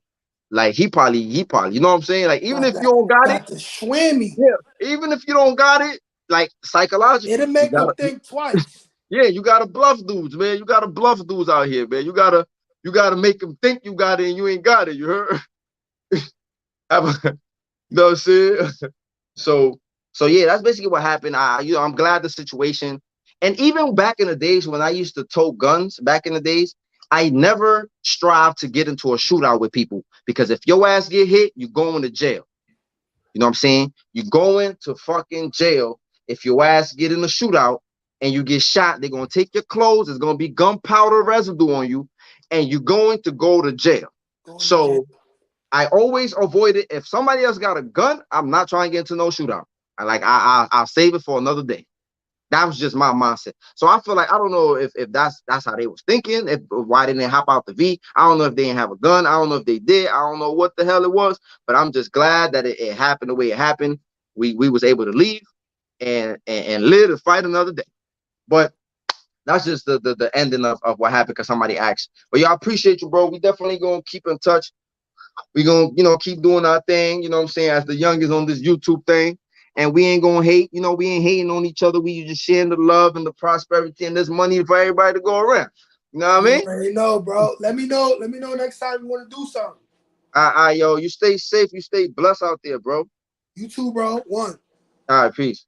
he probably, you know what I'm saying? Like even if you don't got it, Got the swimmy. yeah, even if you don't got it, like It'll psychologically, you make them gotta, think twice. yeah, you gotta bluff dudes, man. You gotta bluff dudes out here, man. You gotta make them think you got it and you ain't got it. You heard? You know what I'm saying? So so yeah, that's basically what happened. I'm glad the situation. And even back in the days when I used to tote guns, back in the days, I never strive to get into a shootout with people because if your ass get hit, you going to jail. You know what I'm saying? You going to fucking jail if your ass get in a shootout and you get shot. They're gonna take your clothes. There's gonna be gunpowder residue on you, and you're going to go to jail. Going to jail. So I always avoid it. If somebody else got a gun, I'm not trying to get into no shootout. I'll save it for another day. That was just my mindset. So I feel like I don't know if that's how they was thinking. If why didn't they hop out the V? I don't know if they didn't have a gun. I don't know if they did. I don't know what the hell it was. But I'm just glad that it happened the way it happened. We was able to leave and live to fight another day. But that's just the ending of what happened because somebody asked. But yeah, I appreciate you, bro. We definitely gonna keep in touch. We gonna, keep doing our thing, you know what I'm saying, as the youngest on this YouTube thing. And we ain't gonna hate, we ain't hating on each other. We just sharing the love and the prosperity and this money for everybody to go around. You know what I You mean? already know, bro. Let me know. Let me know next time you want to do something. Yo, you stay safe, you stay blessed out there, bro. You too, bro. One. All right, peace.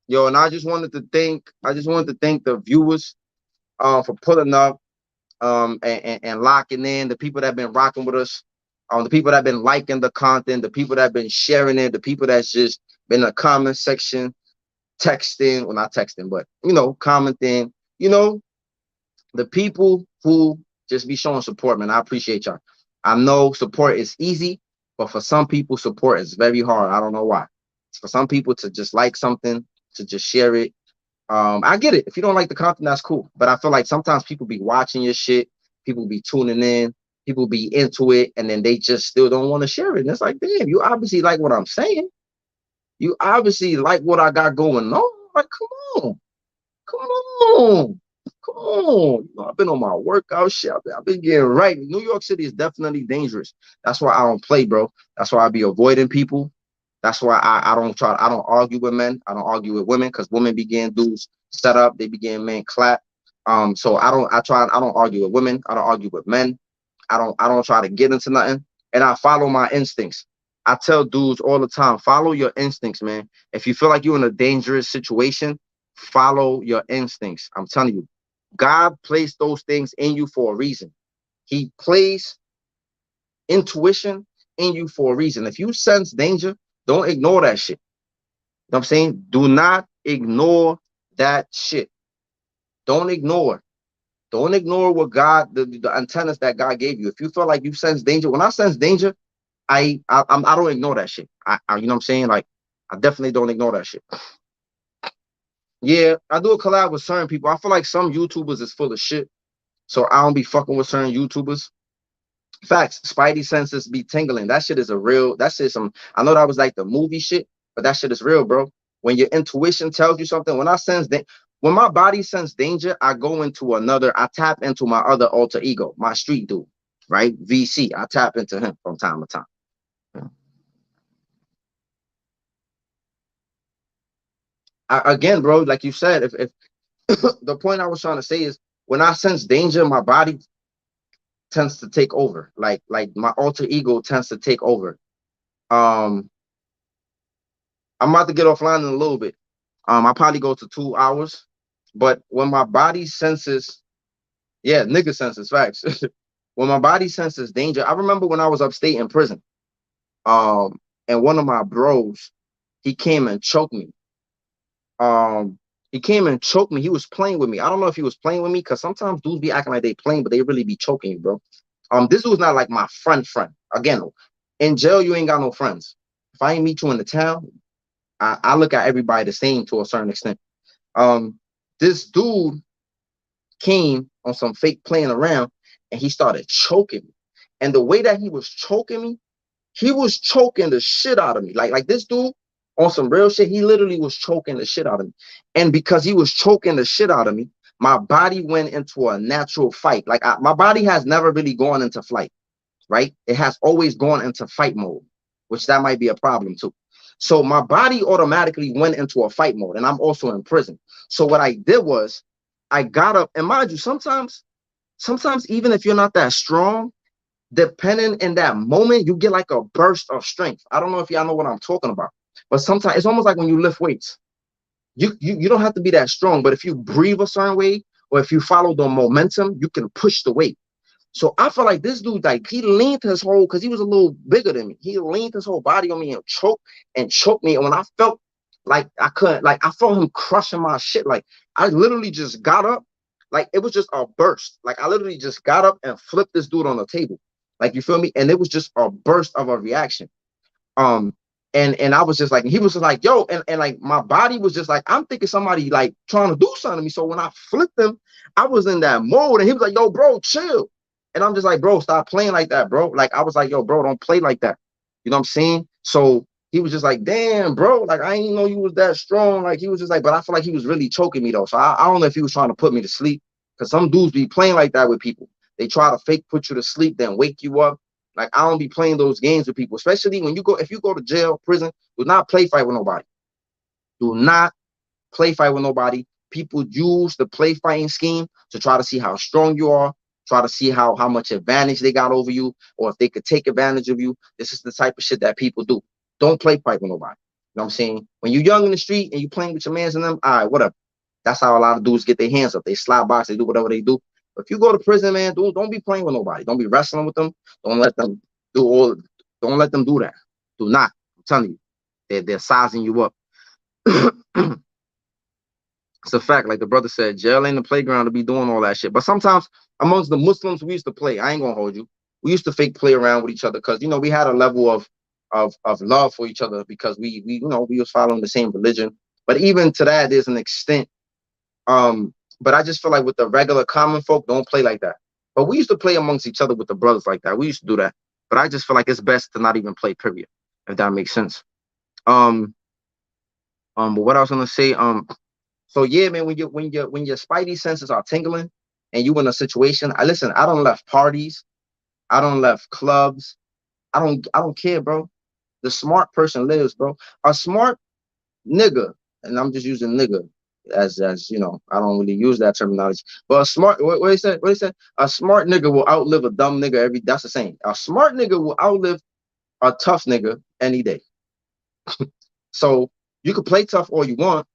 Yo, and I just wanted to thank the viewers for pulling up and locking in, the people that have been rocking with us, the people that have been liking the content, the people that have been sharing it, the people that's just been in the comment section, texting, well, not texting, but commenting, you know, the people who just be showing support, man. I appreciate y'all. I know support is easy, but for some people, support is very hard. I don't know why. For some people to just like something, to just share it, I get it. If you don't like the content, that's cool. But I feel like sometimes people be watching your shit, people be tuning in, people be into it, and then they just still don't want to share it. And it's like, damn, you obviously like what I'm saying. You obviously like what I got going on. Like, come on, come on. I've been on my workout shit. I've been getting right. New York City is definitely dangerous. That's why I don't play, bro. That's why I be avoiding people. That's why I don't argue with men. I don't argue with women because women begin dudes set up, they begin men clap. So I don't argue with women, I don't argue with men. I don't try to get into nothing. And I follow my instincts. I tell dudes all the time, follow your instincts, man. If you feel like you're in a dangerous situation, follow your instincts. I'm telling you, God placed those things in you for a reason. He placed intuition in you for a reason. If you sense danger, don't ignore that shit. You know what I'm saying? Do not ignore that shit. Don't ignore. Don't ignore what God, the antennas that God gave you. If you feel like you sense danger, when I sense danger, I don't ignore that shit. You know what I'm saying? Like, I definitely don't ignore that shit. Yeah, I do a collab with certain people. I feel like some YouTubers is full of shit, so I don't be fucking with certain YouTubers. Facts. Spidey senses be tingling. That shit is a real. That shit some. I know that was like the movie shit, but that shit is real, bro. When your intuition tells you something, when I sense that, when my body sense danger, I go into another. I tap into my other alter ego, my street dude, right? VC. I tap into him from time to time. Again, bro, like you said, if the point I was trying to say is when I sense danger, my body tends to take over. Like my alter ego tends to take over. Um, I'm about to get offline in a little bit. I probably go to 2 hours. But when my body senses, yeah, nigga senses facts. When my body senses danger, I remember when I was upstate in prison. And one of my bros, he came and choked me. Um, He came and choked me. He was playing with me. I don't know if he was playing with me because sometimes dudes be acting like they playing, but they really be choking you, bro. This dude's not like my friend. Again, in jail, you ain't got no friends. If I ain't meet you in the town, I look at everybody the same to a certain extent. This dude came on some fake playing around and he started choking me. And the way that he was choking me, he was choking the shit out of me. Like this dude on some real shit, he literally was choking the shit out of me. And because he was choking the shit out of me, my body went into a natural fight. Like my body has never really gone into flight, right? It has always gone into fight mode, which that might be a problem too. So my body automatically went into a fight mode, and I'm also in prison. So what I did was I got up, and mind you, sometimes even if you're not that strong, depending in that moment, you get like a burst of strength. I don't know if y'all know what I'm talking about, but sometimes it's almost like when you lift weights. You don't have to be that strong, but if you breathe a certain way or if you follow the momentum, you can push the weight. So I feel like this dude, like he leaned his whole, because he was a little bigger than me. He leaned his whole body on me and choked me. And when I felt like I couldn't, like I felt him crushing my shit. Like I literally just got up, like it was just a burst. Like I literally just got up and flipped this dude on the table. Like you feel me? And it was just a burst of a reaction. Um, and I was just like, he was just like, yo, and like my body was just like, I'm thinking somebody like trying to do something to me. So when I flipped him, I was in that mode, and he was like, yo, bro, chill. And I'm just like, bro, stop playing like that, bro. Like I was like, yo, bro, don't play like that. You know what I'm saying? So he was just like, damn, bro, like I didn't know you was that strong. Like he was just like, but I feel like he was really choking me though. So I don't know if he was trying to put me to sleep, because some dudes be playing like that with people. They try to fake put you to sleep, then wake you up. Like I don't be playing those games with people, especially when if you go to jail, prison, do not play fight with nobody. Do not play fight with nobody. People use the play fighting scheme to try to see how strong you are, try to see how much advantage they got over you, or if they could take advantage of you. This is the type of shit that people do. Don't play fight with nobody. You know what I'm saying? When you're young in the street and you playing with your mans and them, all right, whatever. That's how a lot of dudes get their hands up. They slap box, they do whatever they do. But if you go to prison, man, don't be playing with nobody. Don't be wrestling with them. Don't let them do all. Don't let them do that. Do not. I'm telling you, they're sizing you up. It's a fact. Like the brother said, jail ain't the playground to be doing all that shit. But sometimes amongst the Muslims, we used to play. I ain't gonna hold you. We used to fake play around with each other because we had a level of love for each other because we was following the same religion. But even to that, there's an extent. But I just feel like with the regular common folk, don't play like that. But we used to play amongst each other with the brothers like that. We used to do that. But I just feel like it's best to not even play, period, if that makes sense. Um, but what I was gonna say, so yeah, man, when your spidey senses are tingling and you in a situation, I don't left parties, I don't left clubs, I don't care, bro. The smart person lives, bro. A smart nigga, and I'm just using nigga as I don't really use that terminology. But a smart what he said, a smart nigga will outlive a dumb nigga that's the same. A smart nigga will outlive a tough nigga any day. So you could play tough all you want.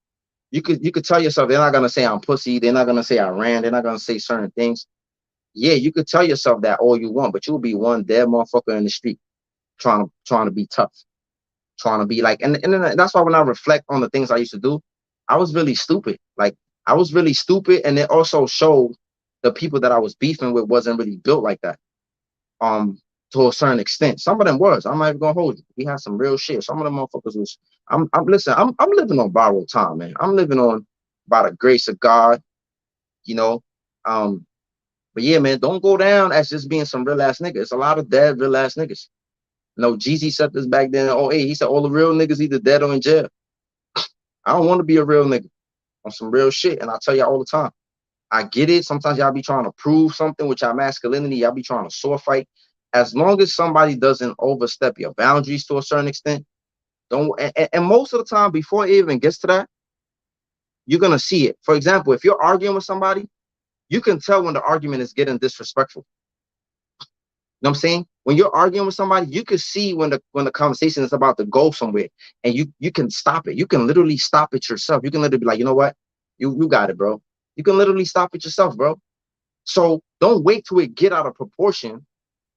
You could tell yourself they're not gonna say I'm pussy, they're not gonna say I ran, they're not gonna say certain things. Yeah, you could tell yourself that all you want, but you'll be one dead motherfucker in the street trying to be tough, trying to be like, and then that's why when I reflect on the things I used to do, I was really stupid. Like I was really stupid, and it also showed the people that I was beefing with wasn't really built like that. Um, to a certain extent, some of them was. I'm not even gonna hold you. We had some real shit. Some of them motherfuckers was. I'm listen. I'm living on borrowed time, man. I'm living on by the grace of God, you know. Um, but yeah, man, don't go down as just being some real ass niggas. It's a lot of dead real ass niggas. No, Jeezy said this back then. Oh, hey, he said all the real niggas either dead or in jail. I don't want to be a real nigga on some real shit, and I tell y'all all the time. I get it. Sometimes y'all be trying to prove something with your masculinity. Y'all be trying to sword fight. As long as somebody doesn't overstep your boundaries to a certain extent, don't. And most of the time, before it even gets to that, you're gonna see it. For example, if you're arguing with somebody, you can tell when the argument is getting disrespectful. You know what I'm saying? When you're arguing with somebody, you can see when the conversation is about to go somewhere, and you can stop it. You can literally stop it yourself. You can literally be like, you know what, you got it, bro. You can literally stop it yourself, bro. So don't wait till it get out of proportion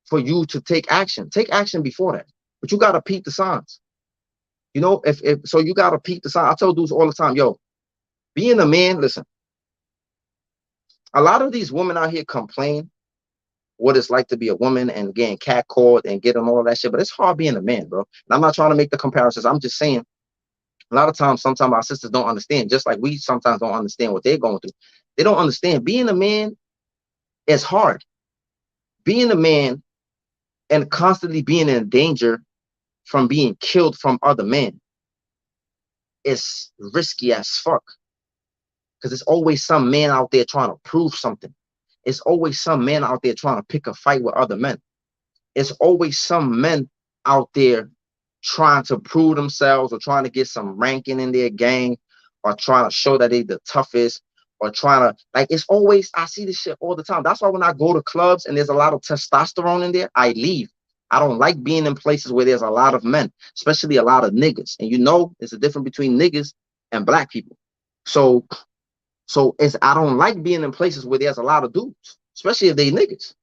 for you to take action. Take action before that. But you gotta peep the signs. If so you gotta peep the signs. I tell dudes all the time, yo, Being a man, listen, a lot of these women out here complain what it's like to be a woman and getting catcalled and getting all of that shit, but it's hard being a man, bro. And I'm not trying to make the comparisons. I'm just saying a lot of times, sometimes our sisters don't understand, just like we sometimes don't understand what they're going through. They don't understand being a man is hard. Being a man and constantly being in danger from being killed from other men is risky as fuck. Because there's always some man out there trying to prove something. It's always some man out there trying to pick a fight with other men. It's always some men out there trying to prove themselves or trying to get some ranking in their gang or trying to show that they the toughest or trying to like it's always I see this shit all the time. That's why when I go to clubs and there's a lot of testosterone in there, I leave. I don't like being in places where there's a lot of men, especially a lot of niggas. And you know, there's a difference between niggas and black people. So it's I don't like being in places where there's a lot of dudes, especially if they niggas.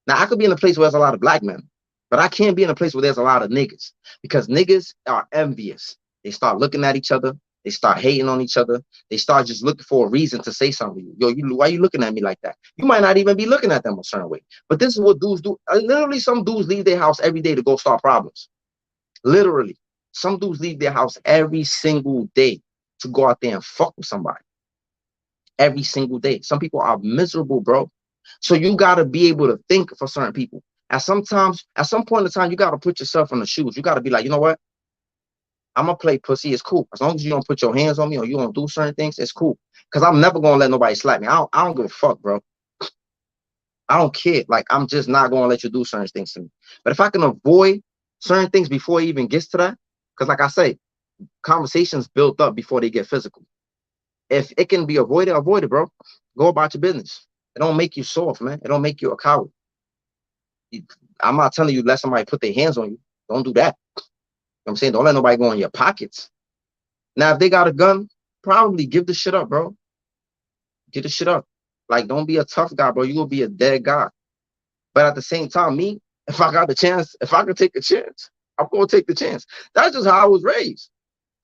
Now I could be in a place where there's a lot of black men, but I can't be in a place where there's a lot of niggas because niggas are envious. They start looking at each other. They start hating on each other. They start just looking for a reason to say something to you. Yo, why you looking at me like that? You might not even be looking at them a certain way. But this is what dudes do. Literally, some dudes leave their house every day to go start problems. Literally, some dudes leave their house every single day to go out there and fuck with somebody. Every single day. Some people are miserable, bro. So you gotta be able to think for certain people. At some point in time, you gotta put yourself in the shoes. You gotta be like, you know what? I'm gonna play pussy. It's cool. As long as you don't put your hands on me or you don't do certain things, it's cool. Cause I'm never gonna let nobody slap me. I don't give a fuck, bro. I don't care. Like I'm just not gonna let you do certain things to me. But if I can avoid certain things before it even gets to that, because like I say, conversations built up before they get physical. If it can be avoided, avoid it, bro. Go about your business. It don't make you soft, man. It don't make you a coward. I'm not telling you let somebody put their hands on you. Don't do that. You know what I'm saying? Don't let nobody go in your pockets. Now, if they got a gun, probably give the shit up, bro. Get the shit up. Like, don't be a tough guy, bro. You will be a dead guy. But at the same time, me, if I got the chance, if I could take a chance, I'm gonna take the chance. That's just how I was raised.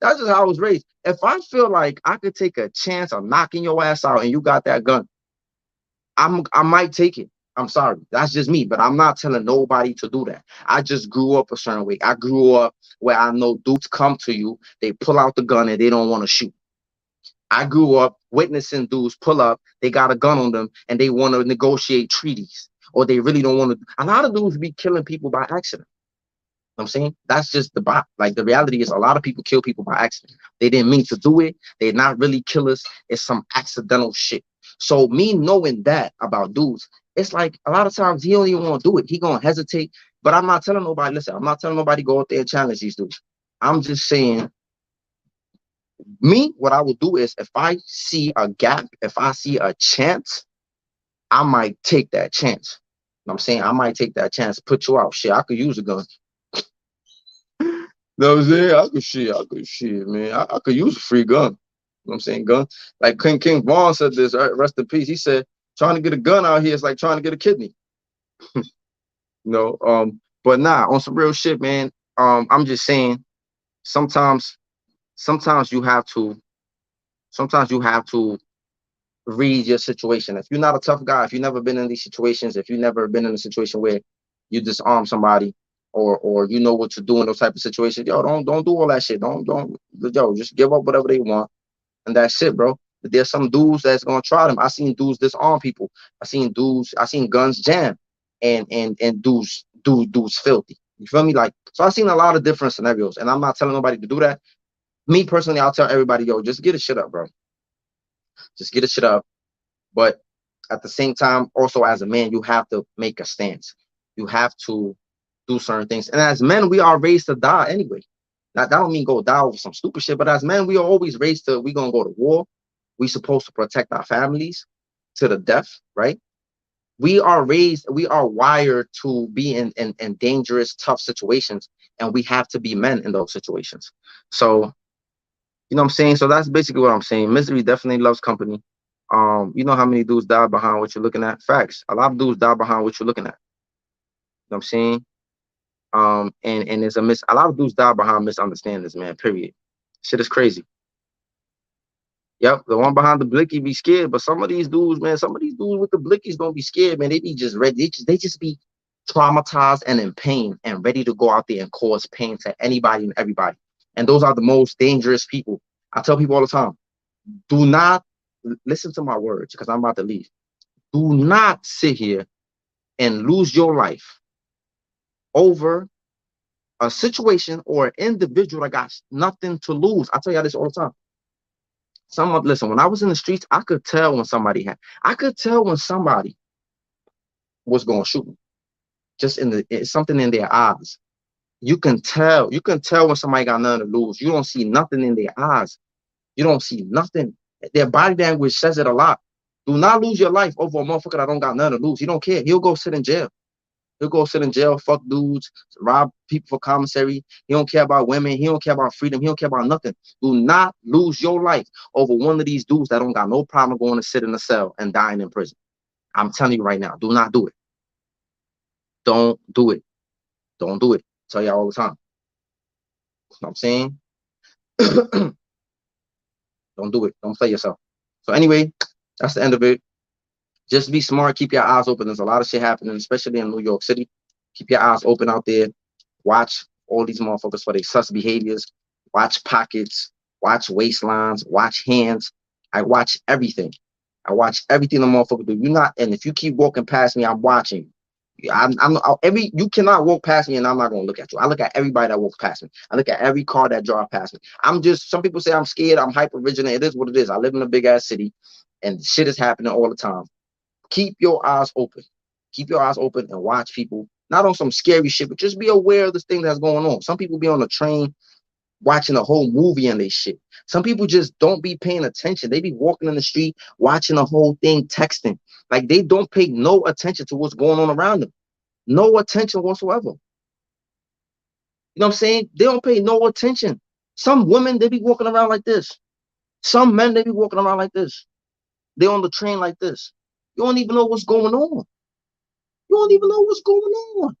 That's just how I was raised. If I feel like I could take a chance of knocking your ass out and you got that gun, I might take it. I'm sorry. That's just me, but I'm not telling nobody to do that. I just grew up a certain way. I grew up where I know dudes come to you, they pull out the gun and they don't want to shoot. I grew up witnessing dudes pull up, they got a gun on them and they want to negotiate treaties or they really don't want to. A lot of dudes be killing people by accident. I'm saying that's just the bot. Like the reality is a lot of people kill people by accident. They didn't mean to do it. They're not really killers. It's some accidental shit. So me knowing that about dudes, it's like a lot of times he don't even want to do it. He gonna hesitate. But I'm not telling nobody, listen, I'm not telling nobody go out there and challenge these dudes. I'm just saying me, what I would do is if I see a gap, if I see a chance, I might take that chance. You know what I'm saying? I might take that chance, put you out. Shit, I could use a gun. Know what I'm saying? I could shit, man. I could use a free gun. You know what I'm saying? Gun. Like King Vaughn said this, rest in peace. He said, trying to get a gun out here is like trying to get a kidney. You know, but nah, on some real shit, man. I'm just saying sometimes, sometimes you have to, sometimes you have to read your situation. If you're not a tough guy, if you've never been in these situations, if you've never been in a situation where you disarm somebody or you know what to do in those type of situations, yo, don't do all that shit. Don't yo, just give up whatever they want and that's it, bro. But there's some dudes that's gonna try them. I seen dudes disarm people. I seen guns jam and dudes filthy. You feel me? Like so I seen a lot of different scenarios and I'm not telling nobody to do that. Me personally, I'll tell everybody, yo, just get a shit up, bro. Just get a shit up. But at the same time, also as a man, you have to make a stance. You have to do certain things. And as men, we are raised to die anyway. Now, that don't mean go die over some stupid shit, but as men, we are always raised to, we gonna go to war. We supposed to protect our families to the death, right? We are raised, we are wired to be in dangerous, tough situations, and we have to be men in those situations. So you know what I'm saying? So that's basically what I'm saying. Misery definitely loves company. You know how many dudes die behind what you're looking at? Facts. A lot of dudes die behind what you're looking at. You know what I'm saying? And it's a lot of dudes die behind misunderstandings, man. Period. Shit is crazy. Yep, the one behind the blicky be scared, but some of these dudes, man, some of these dudes with the blickies don't be scared, man. They be just ready. They just be traumatized and in pain and ready to go out there and cause pain to anybody and everybody. And those are the most dangerous people. I tell people all the time, do not listen to my words because I'm about to leave. Do not sit here and lose your life over a situation or an individual that got nothing to lose. I tell y'all this all the time. Listen, when I was in the streets, I could tell when I could tell when somebody was going to shoot me. Just it's something in their eyes. You can tell when somebody got nothing to lose. You don't see nothing in their eyes. You don't see nothing. Their body language says it a lot. Do not lose your life over a motherfucker that don't got nothing to lose. He don't care. He'll go sit in jail. He'll go sit in jail, fuck dudes, rob people for commissary. He don't care about women. He don't care about freedom. He don't care about nothing. Do not lose your life over one of these dudes that don't got no problem going to sit in a cell and dying in prison. I'm telling you right now, do not do it. Don't do it. Don't do it. I tell you all the time. You know what I'm saying? Don't do it. Don't play yourself. So anyway, that's the end of it. Just be smart. Keep your eyes open. There's a lot of shit happening, especially in New York City. Keep your eyes open out there. Watch all these motherfuckers for their sus behaviors. Watch pockets. Watch waistlines. Watch hands. I watch everything. I watch everything the motherfucker do. You not, and if you keep walking past me, I'm watching. You cannot walk past me and I'm not gonna look at you. I look at everybody that walks past me. I look at every car that drives past me. Some people say I'm scared. I'm hyper vigilant. It is what it is. I live in a big ass city, and shit is happening all the time. Keep your eyes open. Keep your eyes open and watch people, not on some scary shit, but just be aware of this thing that's going on. Some people be on the train watching a whole movie and they shit. Some people just don't be paying attention. They be walking in the street, watching the whole thing, texting. Like they don't pay no attention to what's going on around them. No attention whatsoever. You know what I'm saying? They don't pay no attention. Some women, they be walking around like this. Some men, they be walking around like this. They on the train like this. You don't even know what's going on. You don't even know what's going on.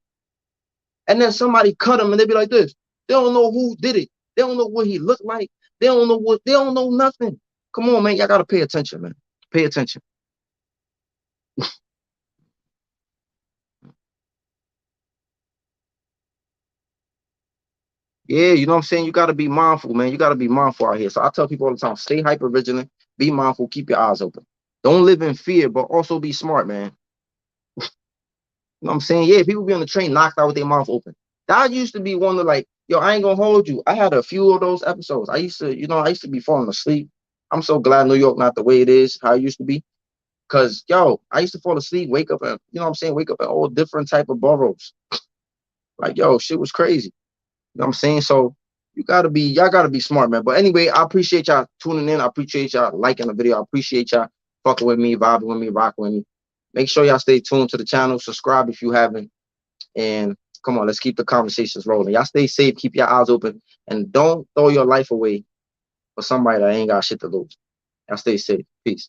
And then somebody cut them and they be like this. They don't know who did it. They don't know what he looked like. They don't know nothing. Come on, man. Y'all gotta pay attention, man. Pay attention. Yeah, you know what I'm saying? You gotta be mindful, man. You gotta be mindful out here. So I tell people all the time, stay hyper vigilant, be mindful, keep your eyes open. Don't live in fear, but also be smart, man. You know what I'm saying? Yeah, people be on the train knocked out with their mouth open. That used to be one of like, yo, I ain't gonna hold you. I had a few of those episodes. I used to be falling asleep. I'm so glad New York not the way it is, how it used to be. Cause yo, I used to fall asleep, wake up and you know what I'm saying, wake up in all different type of boroughs. Like, yo, shit was crazy. You know what I'm saying? So y'all gotta be smart, man. But anyway, I appreciate y'all tuning in. I appreciate y'all liking the video. I appreciate y'all fucking with me, vibing with me, rocking with me. Make sure y'all stay tuned to the channel. Subscribe if you haven't. And come on, let's keep the conversations rolling. Y'all stay safe, keep your eyes open, and don't throw your life away for somebody that ain't got shit to lose. Y'all stay safe. Peace.